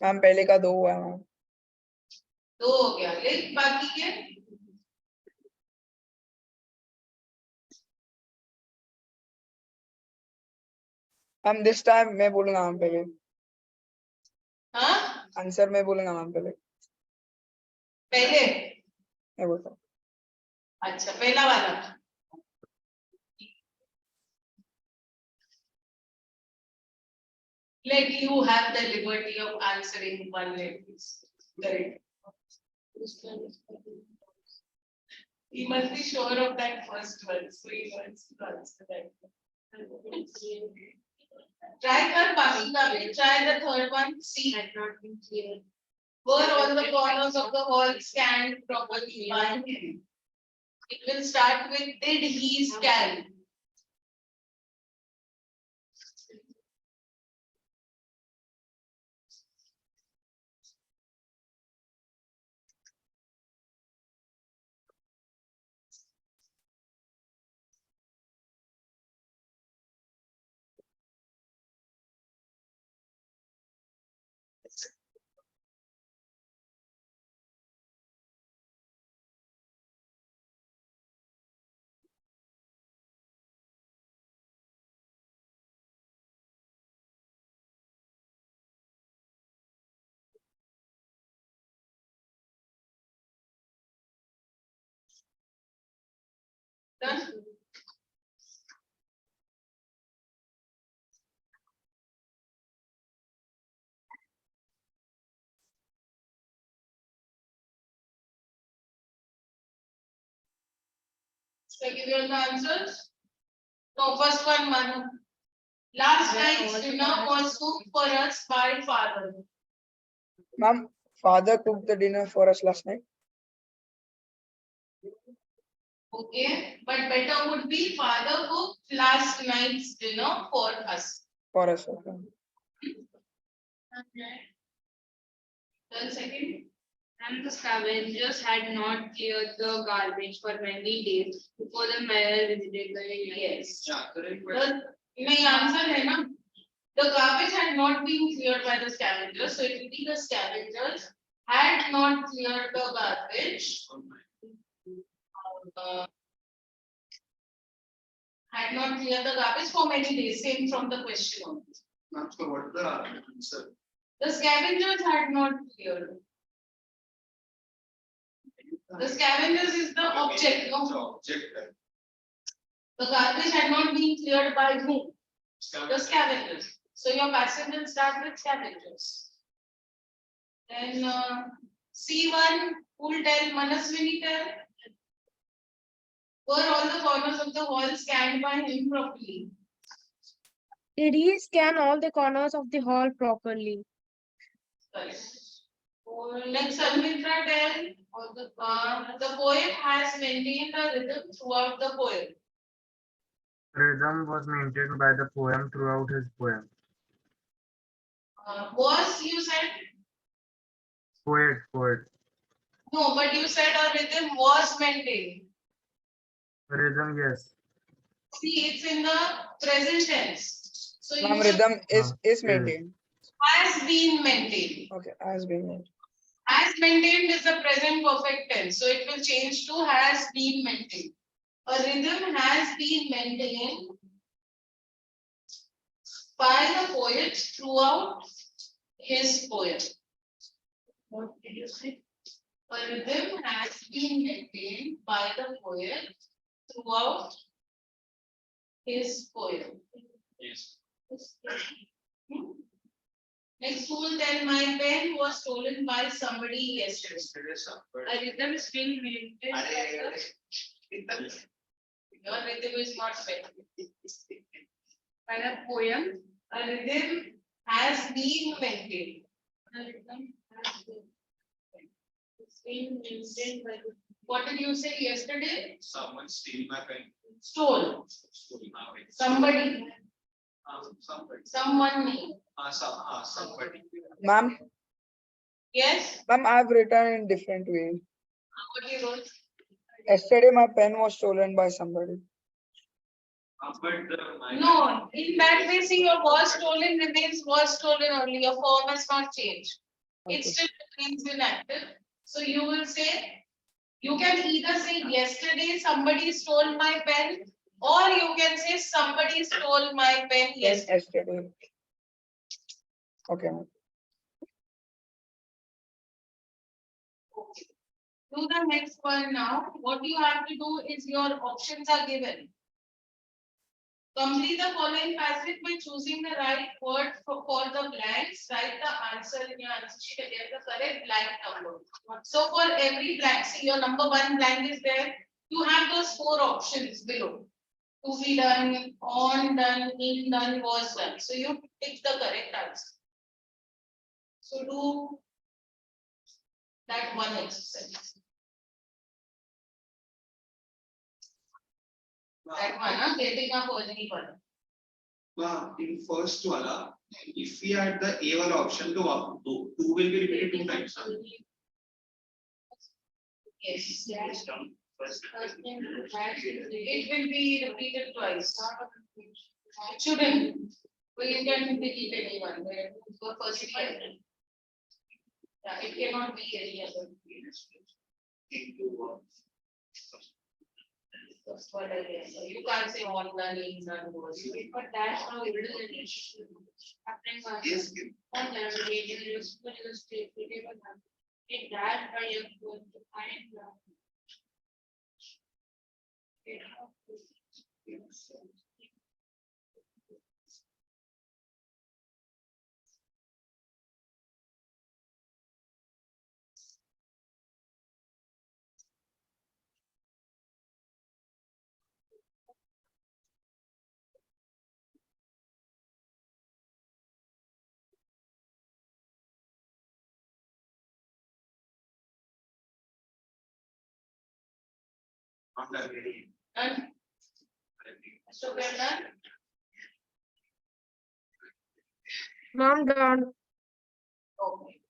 [SPEAKER 1] Ma'am पहले का 2 हुआ है ma'am.
[SPEAKER 2] 2 हो गया. लिख बाकी के.
[SPEAKER 1] Ma'am this time मैं बोलूंगा मैम पहले.
[SPEAKER 2] हाँ?
[SPEAKER 1] आंसर मैं बोलूंगा मैम पहले.
[SPEAKER 2] पहले.
[SPEAKER 1] मैं बोलता हूँ.
[SPEAKER 2] अच्छा, पहला वाला. Let you have the liberty of answering one please. Correct. He must be sure of that first one, so he wants to answer that. Try kar baki ka bhi. Try the third one. See. Had not been clear. Were all the corners of the hall scanned properly by him? It will start with did he scan? Done? Shall I give you all the answers? No, first one, Manu. Last night's dinner was cooked for us by father.
[SPEAKER 1] Ma'am, father cooked the dinner for us last night.
[SPEAKER 2] Okay, but better would be father cooked last night's dinner for us.
[SPEAKER 1] For us, okay.
[SPEAKER 2] Then second,
[SPEAKER 3] And the scavengers had not cleared the garbage for many days before the mayor visited the area.
[SPEAKER 2] yes.
[SPEAKER 6] Yeah, correct.
[SPEAKER 2] The नहीं answer है ना? The garbage had not been cleared by the scavengers, so it will be the scavengers had not cleared the garbage. Had not cleared the garbage for many days, same from the question only.
[SPEAKER 6] Ma'am, so what the answer?
[SPEAKER 2] The scavengers had not cleared. The scavengers is the object, no?
[SPEAKER 6] The object.
[SPEAKER 2] The garbage had not been cleared by whom? The scavengers. So your passive will start with scavengers. Then C1, who will tell? Manaswini tell. Were all the corners of the hall scanned by him properly?
[SPEAKER 3] Did he scan all the corners of the hall properly?
[SPEAKER 2] Correct. Or let Sanmitra tell, or the poet has maintained a rhythm throughout the poem.
[SPEAKER 4] Rhythm was maintained by the poem throughout his poem.
[SPEAKER 2] Was you said?
[SPEAKER 4] Poet.
[SPEAKER 2] No, but you said a rhythm was maintained.
[SPEAKER 4] Rhythm, yes.
[SPEAKER 2] See, it's in the present tense. So you
[SPEAKER 1] Ma'am,
[SPEAKER 2] should
[SPEAKER 1] rhythm is maintained.
[SPEAKER 2] has been maintained.
[SPEAKER 1] Okay, has been maintained.
[SPEAKER 2] Has maintained is the present perfect tense. So it will change to has been maintained. A rhythm has been maintained by the poet throughout his poem. What did you say? A rhythm has been maintained by the poet throughout his poem.
[SPEAKER 6] Yes.
[SPEAKER 2] Hmm? Next, who will tell my pen was stolen by somebody yesterday? A rhythm is being maintained. Your rhythm is not maintained. By a poem, a rhythm has been maintained. A rhythm has been maintained by the. What did you say yesterday?
[SPEAKER 6] Someone steal my pen.
[SPEAKER 2] Stole. Somebody.
[SPEAKER 6] Somebody.
[SPEAKER 2] Someone name.
[SPEAKER 6] Somebody.
[SPEAKER 1] Ma'am,
[SPEAKER 2] Yes.
[SPEAKER 1] ma'am, I've written in different ways.
[SPEAKER 2] What you wrote?
[SPEAKER 1] Yesterday, my pen was stolen by somebody.
[SPEAKER 2] No, in that way, see, your was stolen remains was stolen only. Your form has not changed. It
[SPEAKER 1] Okay.
[SPEAKER 2] still remains inactive. So you will say, you can either say yesterday somebody stole my pen, or you can say somebody stole my pen
[SPEAKER 1] Yes,
[SPEAKER 2] yesterday.
[SPEAKER 1] yesterday. Okay.
[SPEAKER 2] Okay. Do the next one now. What you have to do is your options are given. Complete the following passage by choosing the right word for the blanks. Write the answer in your answer sheet and get the correct blank number. So for every blank, see your number one blank is there. You have those four options below. To be done, on done, in done, was done. So you pick the correct answer. So do that one exercise. That one, getting up early one.
[SPEAKER 6] In first wala, if we add the A1 option, the two will be repeated two times.
[SPEAKER 2] Yes. It will be repeated twice. It shouldn't. Well, you can repeat anyone. For first year. Yeah, it cannot be any other. That's what I guess. So you can't say one done, in done, was. But that's how it is.
[SPEAKER 6] Yes.
[SPEAKER 2] On the related state, in that, I am going to find. And so we're done.
[SPEAKER 3] Mom, done.
[SPEAKER 2] Okay.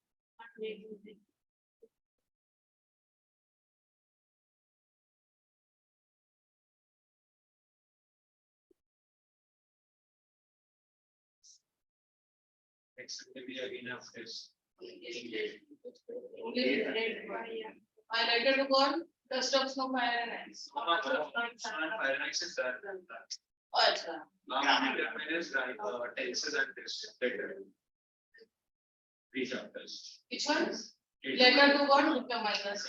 [SPEAKER 2] I like to go on. The stops no fire and ice. अच्छा. Which ones? Letter to God, Mukta minus.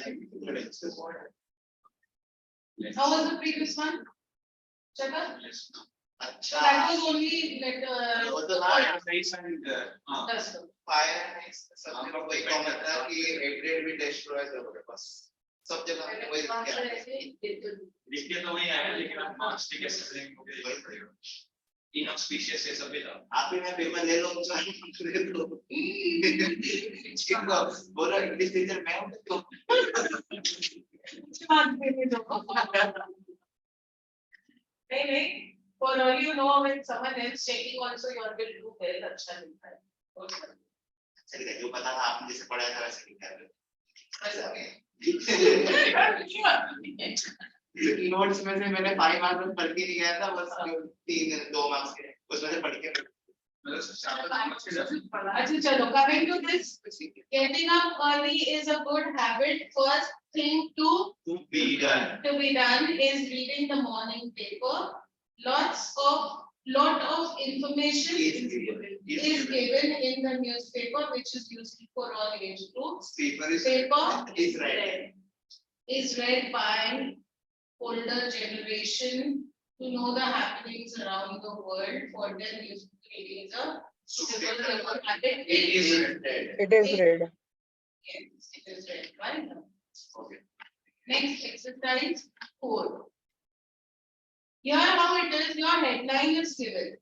[SPEAKER 2] How was the previous one? Chaka? So that was only letter.
[SPEAKER 5] वो तो हाँ
[SPEAKER 2] That's the.
[SPEAKER 5] Fire and ice सब जगह वही common था कि हेड्रेट भी डिस्ट्रॉय कर रहे बस सब जगह हमने वही किया
[SPEAKER 8] लिखने तो वही आया लेकिन आप मार्क्स के कैसे करेंगे मुझे वही पड़ेगा इन स्पीशीज ये सब भी था
[SPEAKER 5] आप ही मैं पेपर ले लो ले लो ठीक है बोलो इंग्लिश टीचर मैं हूं तो
[SPEAKER 2] नहीं for all you know when someone else checking also you will do well अच्छा लिखा है
[SPEAKER 5] चलिए जो पता था आपने जैसे पढ़ाया था वैसे लिखा है नोट्स में से मैंने 5 मार्क्स पढ़ के नहीं गया था बस 2 मार्क्स के उसमें से पढ़ के
[SPEAKER 2] अच्छा चलो coming to this getting up early is a good habit. First thing to
[SPEAKER 5] be
[SPEAKER 2] done is reading the morning paper. Lot of information is given in the newspaper which is useful for all age groups.
[SPEAKER 5] paper
[SPEAKER 2] is read by older generation to know the happenings around the world. For them reading the newspaper habit.
[SPEAKER 5] it is read.
[SPEAKER 1] It is read.
[SPEAKER 2] Yes, it is read, right? Okay. Next exercise 4. Here how it is, your headline is given.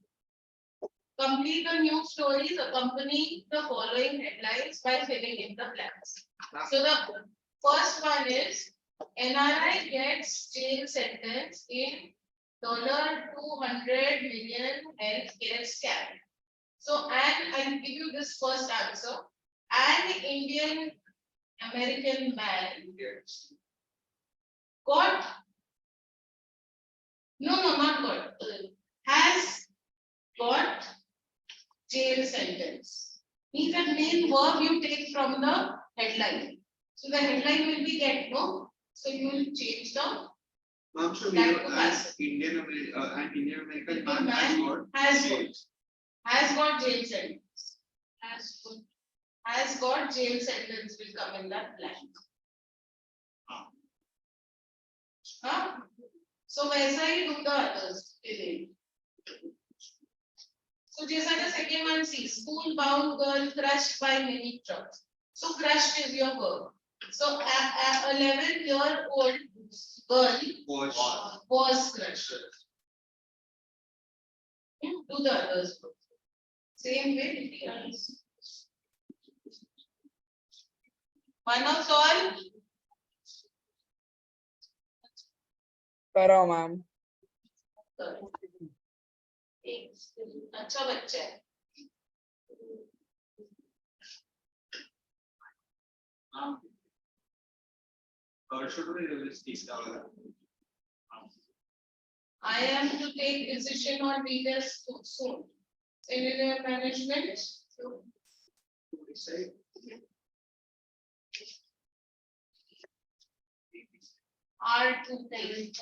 [SPEAKER 2] Complete the news stories, accompany the following headlines by filling in the blanks. So the first one is NRI gets jail sentence in $200 million healthcare scam. So and I'll give you this first answer. An Indian American man got not got has got jail sentence. Means that main verb you take from the headline. So the headline will be get no. So you will change the
[SPEAKER 6] I'm sure
[SPEAKER 2] that to
[SPEAKER 6] an
[SPEAKER 2] passive.
[SPEAKER 6] Indian American
[SPEAKER 2] Indian
[SPEAKER 6] man
[SPEAKER 2] has got jail sentence. Has got jail sentence will come in that blank. Huh? So वैसा ही do the others. So जैसा the second one see school bound girl crushed by mini trucks. So crushed is your verb. So a 11-year-old girl was crushed. Do the others. Same way. One of all.
[SPEAKER 1] करो ma'am.
[SPEAKER 2] अच्छा बच्चा है. I am to take decision on leaders soon. Senior management. Are to take.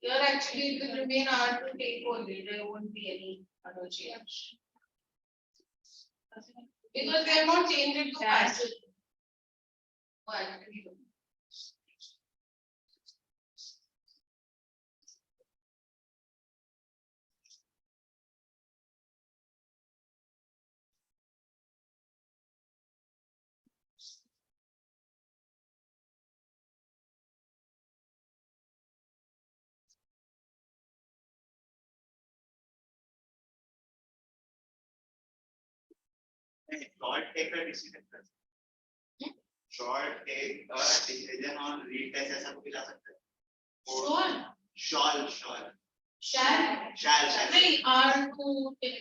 [SPEAKER 2] Here actually it will remain hard to take only. There won't be any other change. Because they have not changed it to passive. What?
[SPEAKER 5] Short take a decision. Short take a decision on read test ऐसा कुछ ला सकते हैं.
[SPEAKER 2] Sure.
[SPEAKER 5] Shall.
[SPEAKER 2] Shall. नहीं, are to take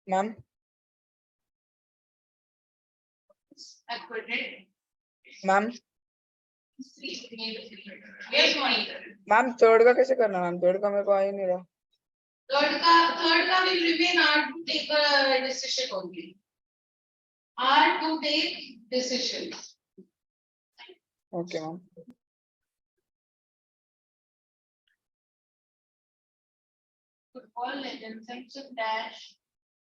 [SPEAKER 1] Ma'am,
[SPEAKER 2] acquitted.
[SPEAKER 1] ma'am,
[SPEAKER 2] Yes, monitor.
[SPEAKER 1] ma'am, third का कैसे करना ma'am? Third का मेरे को आ ही नहीं रहा.
[SPEAKER 2] Third का will remain are to take a decision only. Are to take decision.
[SPEAKER 1] Okay, ma'am.
[SPEAKER 2] Football legend, Simpson dash.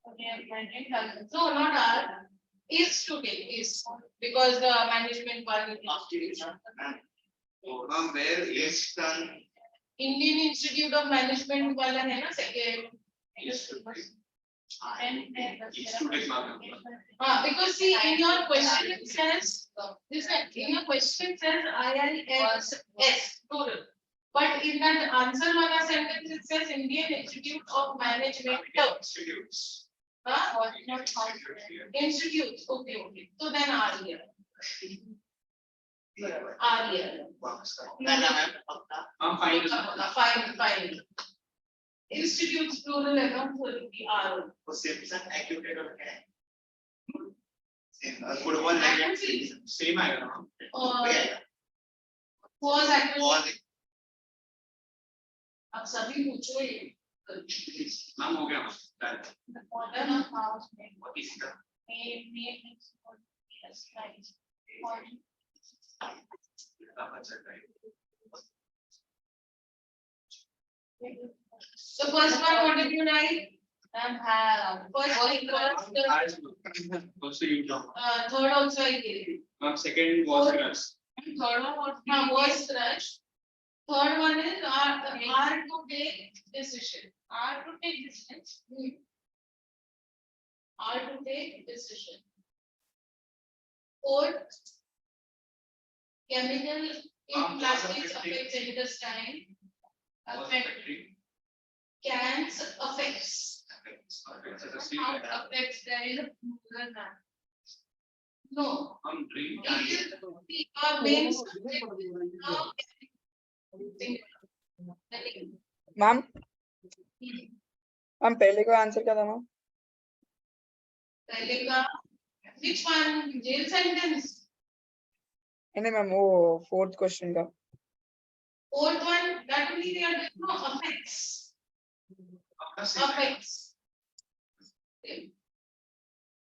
[SPEAKER 2] Okay, management. No, not are. Is to take is because the management one is
[SPEAKER 5] Where is done?
[SPEAKER 2] Indian Institute of Management वाला है ना second. Because see in your question it says listen, in your question it says IIS total, but in that answer wala sentence it says Indian Institute of Management.
[SPEAKER 8] Institutes.
[SPEAKER 2] Institutes. Okay. So then are here. Are here.
[SPEAKER 8] I'm fine.
[SPEAKER 2] Fine. Institutes plural है ना तो भी are.
[SPEAKER 5] वो Simpson accurate और क्या है? Football legend
[SPEAKER 8] Same आएगा ना?
[SPEAKER 2] Was accurate.
[SPEAKER 5] और
[SPEAKER 2] अब सभी पूछो ये.
[SPEAKER 8] नाम हो गया ना?
[SPEAKER 2] The modern of house name.
[SPEAKER 8] What is that?
[SPEAKER 2] Name is yes, right. So first one, what did you write? First,
[SPEAKER 8] Also you know.
[SPEAKER 2] third also I gave you.
[SPEAKER 8] Second was
[SPEAKER 2] Fourth.
[SPEAKER 8] rush.
[SPEAKER 2] Third one was crush. Third one is are to take decision. Are to take decision. Are to take decision. Fourth, chemical in plastics affects intestine. Affect cans affects. Affects there is a plural man. No.
[SPEAKER 8] Drink.
[SPEAKER 2] Main
[SPEAKER 1] ma'am ma'am पहले का answer क्या था ma'am?
[SPEAKER 2] पहले का which one? Jail sentence.
[SPEAKER 1] नहीं ma'am वो fourth question का.
[SPEAKER 2] Fourth one, that only they are doing no affects. Affects.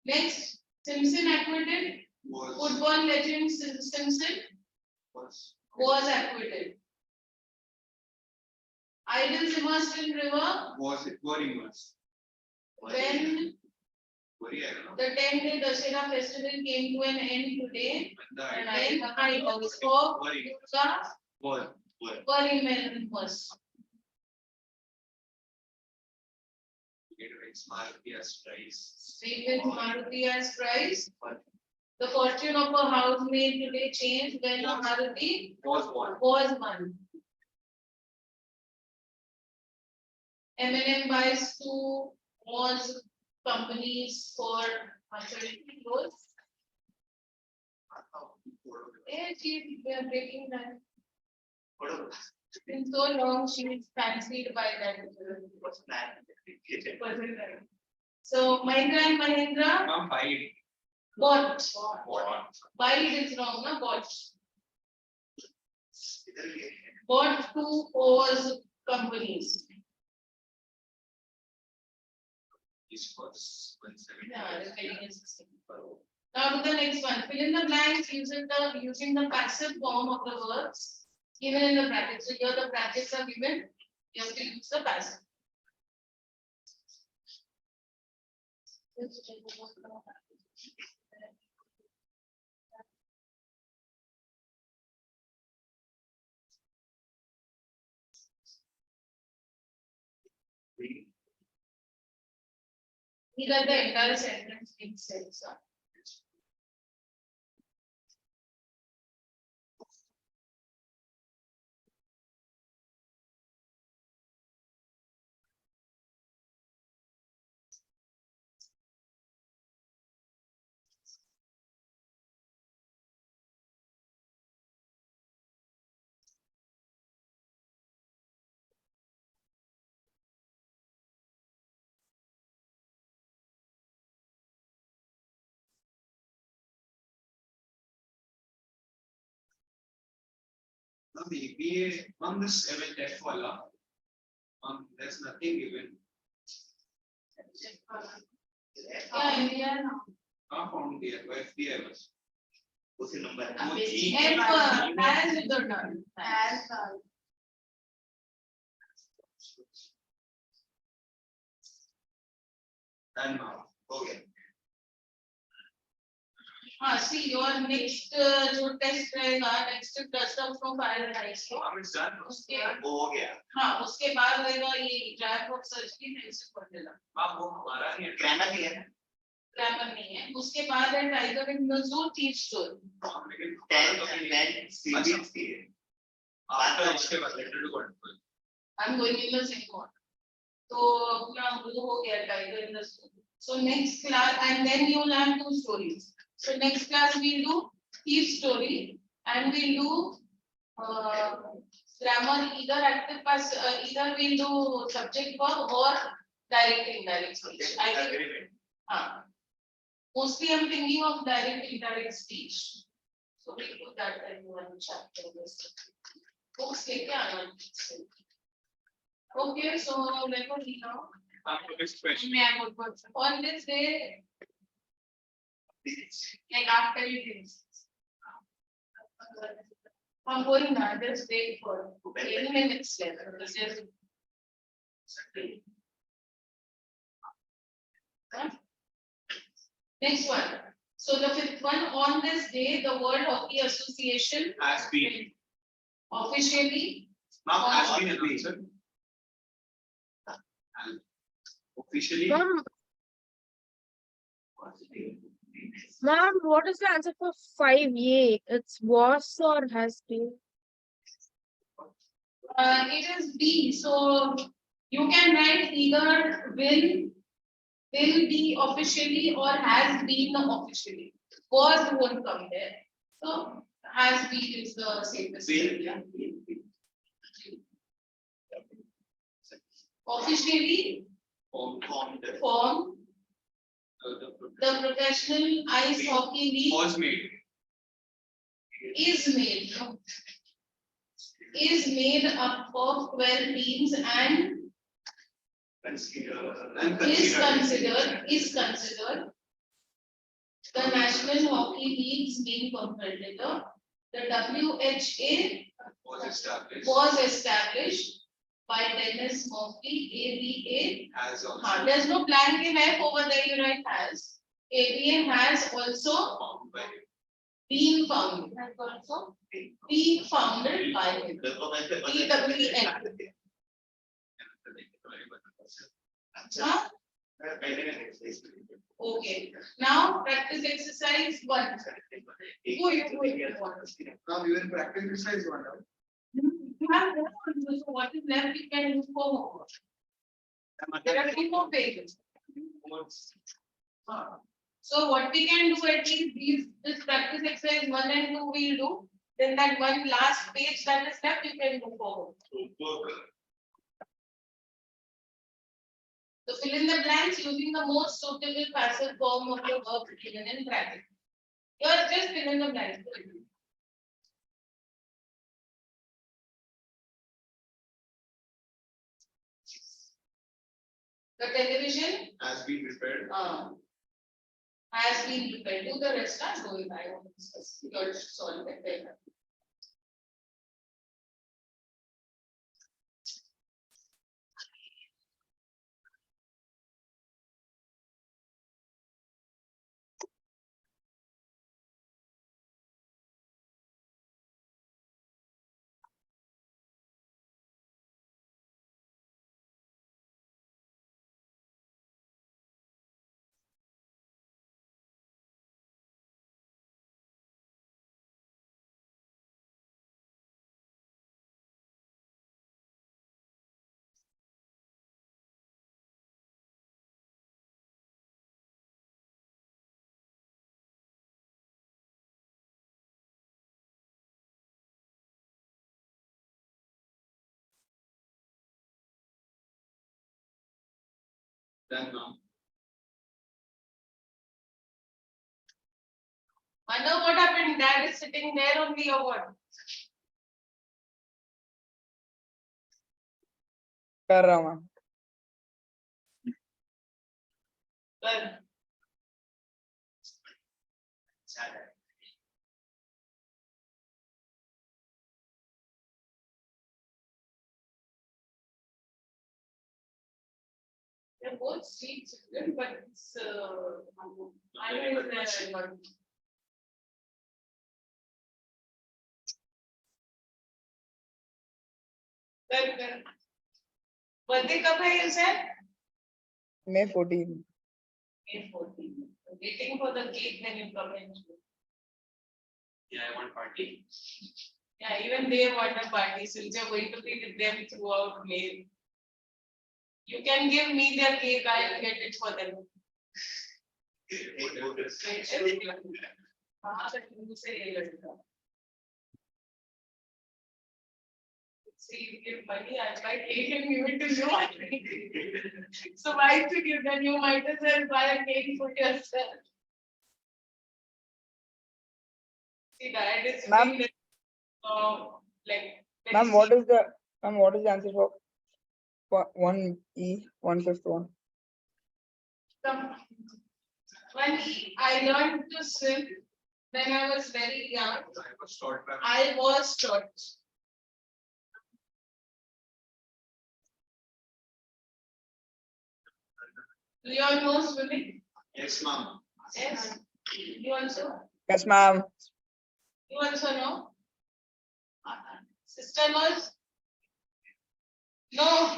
[SPEAKER 2] Next, Simpson acquitted. Football legend Simpson was acquitted. Idols immersed in river.
[SPEAKER 8] Were immersed.
[SPEAKER 2] When the 10-day Dussehra festival came to an end today, and idols of Durga were immersed. Speak with Maruti as price. The fortune of a housemaid today changed when a Maruti was won. M&M buys 2 malls companies for 130 crores. Yeah, we are breaking that. It's been so long, she is fancied by that. So Mahindra and Mahindra bought. Buy is wrong, na bought. Bought 2 O's companies.
[SPEAKER 8] is for 170.
[SPEAKER 2] Yeah, the spelling is the same. Now to the next one. Fill in the blanks using the passive form of the verbs given in the brackets. So here the brackets are given. You have to use the passive. These are the entire sentence in sense.
[SPEAKER 8] Maybe on this event F wala, there's nothing given.
[SPEAKER 2] Yeah, India now.
[SPEAKER 8] Found here, FDI was.
[SPEAKER 5] उसी number
[SPEAKER 2] As with the term. As.
[SPEAKER 8] And
[SPEAKER 5] okay.
[SPEAKER 2] See your next जो test रहेगा next custom from fire and ice को
[SPEAKER 8] it's done.
[SPEAKER 2] उसके
[SPEAKER 5] वो हो गया
[SPEAKER 2] हाँ उसके बाद रहेगा ये ड्राइव ऑफ सर्च की नेक्स्ट फॉर्मूला
[SPEAKER 8] वो हमारा ही
[SPEAKER 5] ग्रामर नहीं है ना
[SPEAKER 2] ग्रामर नहीं है उसके बाद है tiger in the zoo teach story
[SPEAKER 5] 10 CBSE
[SPEAKER 8] after इसके बाद letter to control.
[SPEAKER 2] I am going in the same one तो अपना वो हो गया tiger in the zoo so next class and then you learn two stories so next class we'll do thief story and we'll do grammar either active pass either we'll do subject verb or direct indirect speech I think mostly I'm thinking of direct indirect speech so we put that in one chapter books leke aana okay so let me read now
[SPEAKER 8] Next question.
[SPEAKER 2] on this day like after you finish I'm going now just wait for 10 minutes left this is next one so the fifth one on this day the World Hockey Association
[SPEAKER 8] Has been.
[SPEAKER 2] officially
[SPEAKER 8] Has been announced. Officially.
[SPEAKER 3] Ma'am, what is the answer for 5A? It's was or has been.
[SPEAKER 2] it is B so you can write either will be officially or has been officially was won't come there so has been is the safest officially formed the professional ice hockey league
[SPEAKER 8] Was made.
[SPEAKER 2] is made up of 12 teams and is considered the National Hockey League's main competitor. The WHA was established by Dennis Murphy, ABA.
[SPEAKER 8] Has also.
[SPEAKER 2] There's no blank in F over there, you write has. ABA has also
[SPEAKER 8] Found by
[SPEAKER 2] been founded. Has also been founded by him. EWN. Huh? Okay. Now practice exercise 1. Go you.
[SPEAKER 6] Now you will practice exercise 1 now.
[SPEAKER 2] You have more to do, so what is left you can use for homework. There are 2 more pages. So what we can do at least this practice exercise 1 and 2 we'll do. Then that one last page that is left you can do for homework. So fill in the blanks using the most suitable passive form of the verb given in bracket. Here just fill in the blanks. The television
[SPEAKER 6] has been repaired.
[SPEAKER 2] Has been repaired. Do the rest, so if I want to discuss, you'll solve it later.
[SPEAKER 6] Done now.
[SPEAKER 2] I know what happened. Dad is sitting there only or what?
[SPEAKER 1] कर रहा हूँ ma'am.
[SPEAKER 2] Well, they're both sweet children, but it's I know it's not. Well, birthday कब है you said?
[SPEAKER 1] May 14.
[SPEAKER 2] May 14. Waiting for the cake, then you come in.
[SPEAKER 8] Yeah, I want party.
[SPEAKER 2] Yeah, even they want a party, since you're going to be with them throughout May. You can give me their cake, I'll get it for them. See, you give money, I might take and give it to you. So why to give them? You might as well buy a cake for yourself. See, that is
[SPEAKER 1] Ma'am.
[SPEAKER 2] really, like.
[SPEAKER 1] Ma'am, what is the answer for 1E, 1/5 one?
[SPEAKER 2] When I learned to swim when I was very young,
[SPEAKER 6] I was taught by.
[SPEAKER 2] I was taught. Do you all know swimming?
[SPEAKER 6] Yes, ma'am.
[SPEAKER 2] Yes. You also?
[SPEAKER 1] Yes, ma'am.
[SPEAKER 2] You also know? Sister knows? No.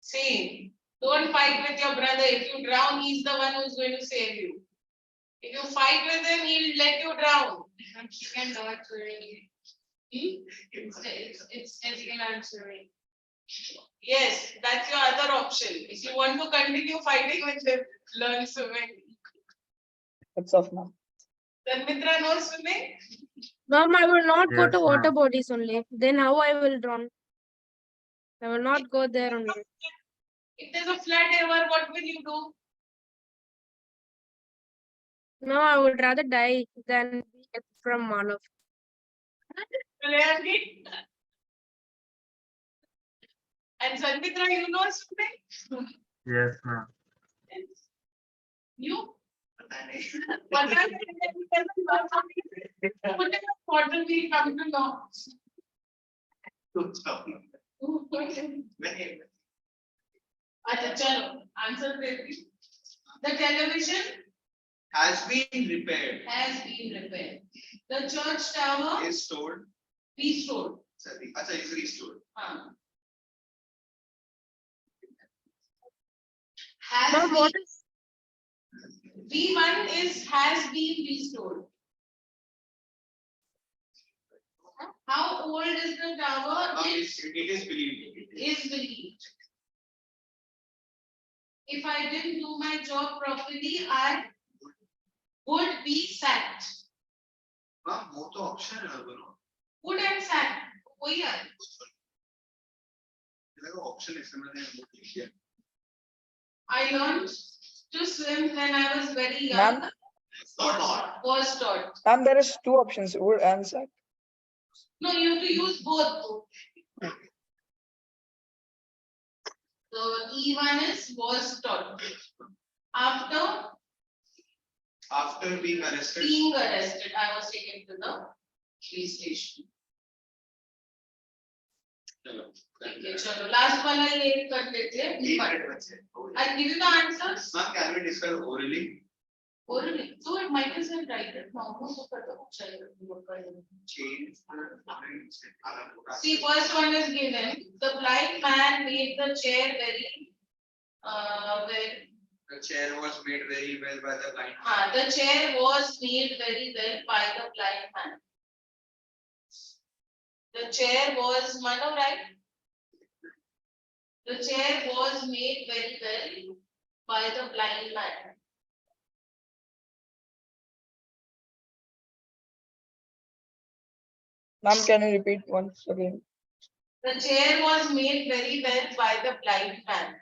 [SPEAKER 2] See, don't fight with your brother. If you drown, he's the one who's going to save you. If you fight with him, he'll let you drown. She can do it swimming. It's ethical answering. Yes, that's your other option. If you want to continue fighting with him, learn swimming.
[SPEAKER 1] That's off, ma'am.
[SPEAKER 2] Then Mitra knows swimming?
[SPEAKER 3] Ma'am, I will not go
[SPEAKER 4] Yes,
[SPEAKER 3] to water
[SPEAKER 4] ma'am.
[SPEAKER 3] bodies only. Then how I will drown? I will not go there only.
[SPEAKER 2] If there's a flat river, what will you do?
[SPEAKER 3] No, I would rather die than be from Malav.
[SPEAKER 2] Really? And Sanmitra, you know swimming?
[SPEAKER 4] Yes, ma'am.
[SPEAKER 2] You? What water we come to know? Acha, chalo, answer please. The television
[SPEAKER 6] Has been repaired.
[SPEAKER 2] has been repaired. The church tower
[SPEAKER 6] Is stored.
[SPEAKER 2] restored.
[SPEAKER 6] Sorry, acha, is restored.
[SPEAKER 2] Has
[SPEAKER 3] Ma'am, what
[SPEAKER 2] been,
[SPEAKER 3] is
[SPEAKER 2] V1 is has been restored. How old is the tower?
[SPEAKER 6] It is believed.
[SPEAKER 2] Is believed. If I didn't do my job properly, I would be sacked.
[SPEAKER 6] हाँ, वो तो option है ना दोनों.
[SPEAKER 2] Would and sacked. वही है.
[SPEAKER 6] देखो option इसमें मैंने वो लिख दिया.
[SPEAKER 2] I learned to swim when I was very young.
[SPEAKER 1] Ma'am,
[SPEAKER 2] Was taught.
[SPEAKER 1] ma'am, there is two options, wood and sack.
[SPEAKER 2] No, you have to use both. So E1 is was taught. After
[SPEAKER 6] being arrested.
[SPEAKER 2] I was taken to the police station. Okay, chalo. Last one I name कर लेते हैं. I'll give you the answers.
[SPEAKER 6] Ma'am, can we discuss orally?
[SPEAKER 2] Orally. So it might as well write it now. See, first one is given. The blind man made the chair very
[SPEAKER 6] The chair was made very well by the blind.
[SPEAKER 2] the chair was made very well by the blind man. The chair was, Mano, right? The chair was made very well by the blind man.
[SPEAKER 1] Ma'am, can you repeat once again?
[SPEAKER 2] The chair was made very well by the blind man.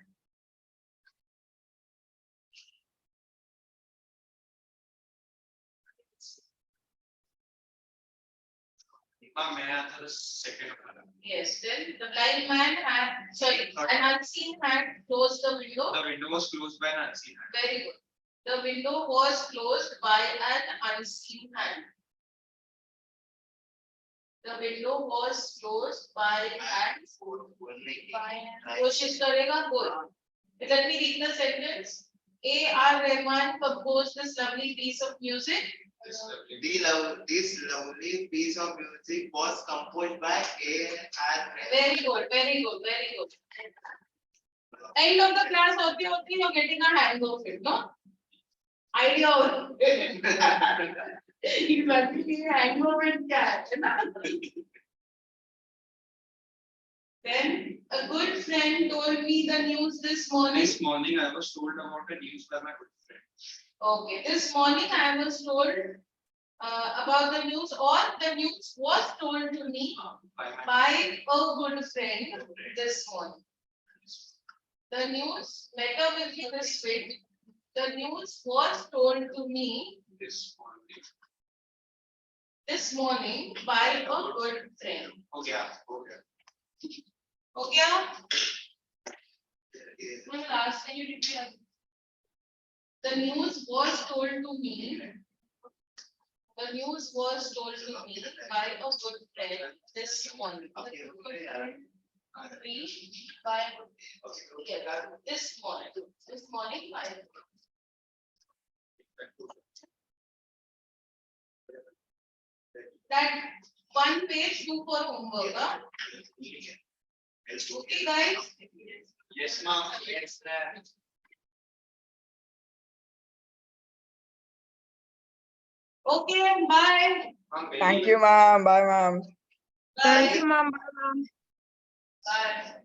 [SPEAKER 8] Ma'am, may I answer the second one?
[SPEAKER 2] Yes, then the blind man had, sorry, an unseen hand closed the window.
[SPEAKER 8] The window was closed by an unseen hand.
[SPEAKER 2] Very good. The window was closed by an unseen hand. The window was closed by an कोशिश करेगा बोल. Let me read the sentence. A.R. Rahman composed this lovely piece of music.
[SPEAKER 5] This lovely piece of music was composed by A.R.
[SPEAKER 2] Very good, very good, very good. End of the class, okay, you're getting a hang of it, no? Idea of it. Exactly, hang of it, catch. Then a good friend told me the news this morning.
[SPEAKER 8] This morning I was told about the news by my good friend.
[SPEAKER 2] Okay, this morning I was told about the news, or the news was told to me by a good friend this morning. The news, letter will be this way. The news was told to me this morning by a good friend.
[SPEAKER 8] Okay.
[SPEAKER 2] Okay? One last thing you repeat. The news was told to me. The news was told to me by a good friend this morning. By this morning. This morning by. That one page do for homework. Huh? Okay, guys.
[SPEAKER 8] Yes, ma'am. Yes, ma'am.
[SPEAKER 2] Okay, bye.
[SPEAKER 1] Thank you, ma'am. Bye, ma'am.
[SPEAKER 3] Thank you, ma'am. Bye, ma'am.
[SPEAKER 2] Bye.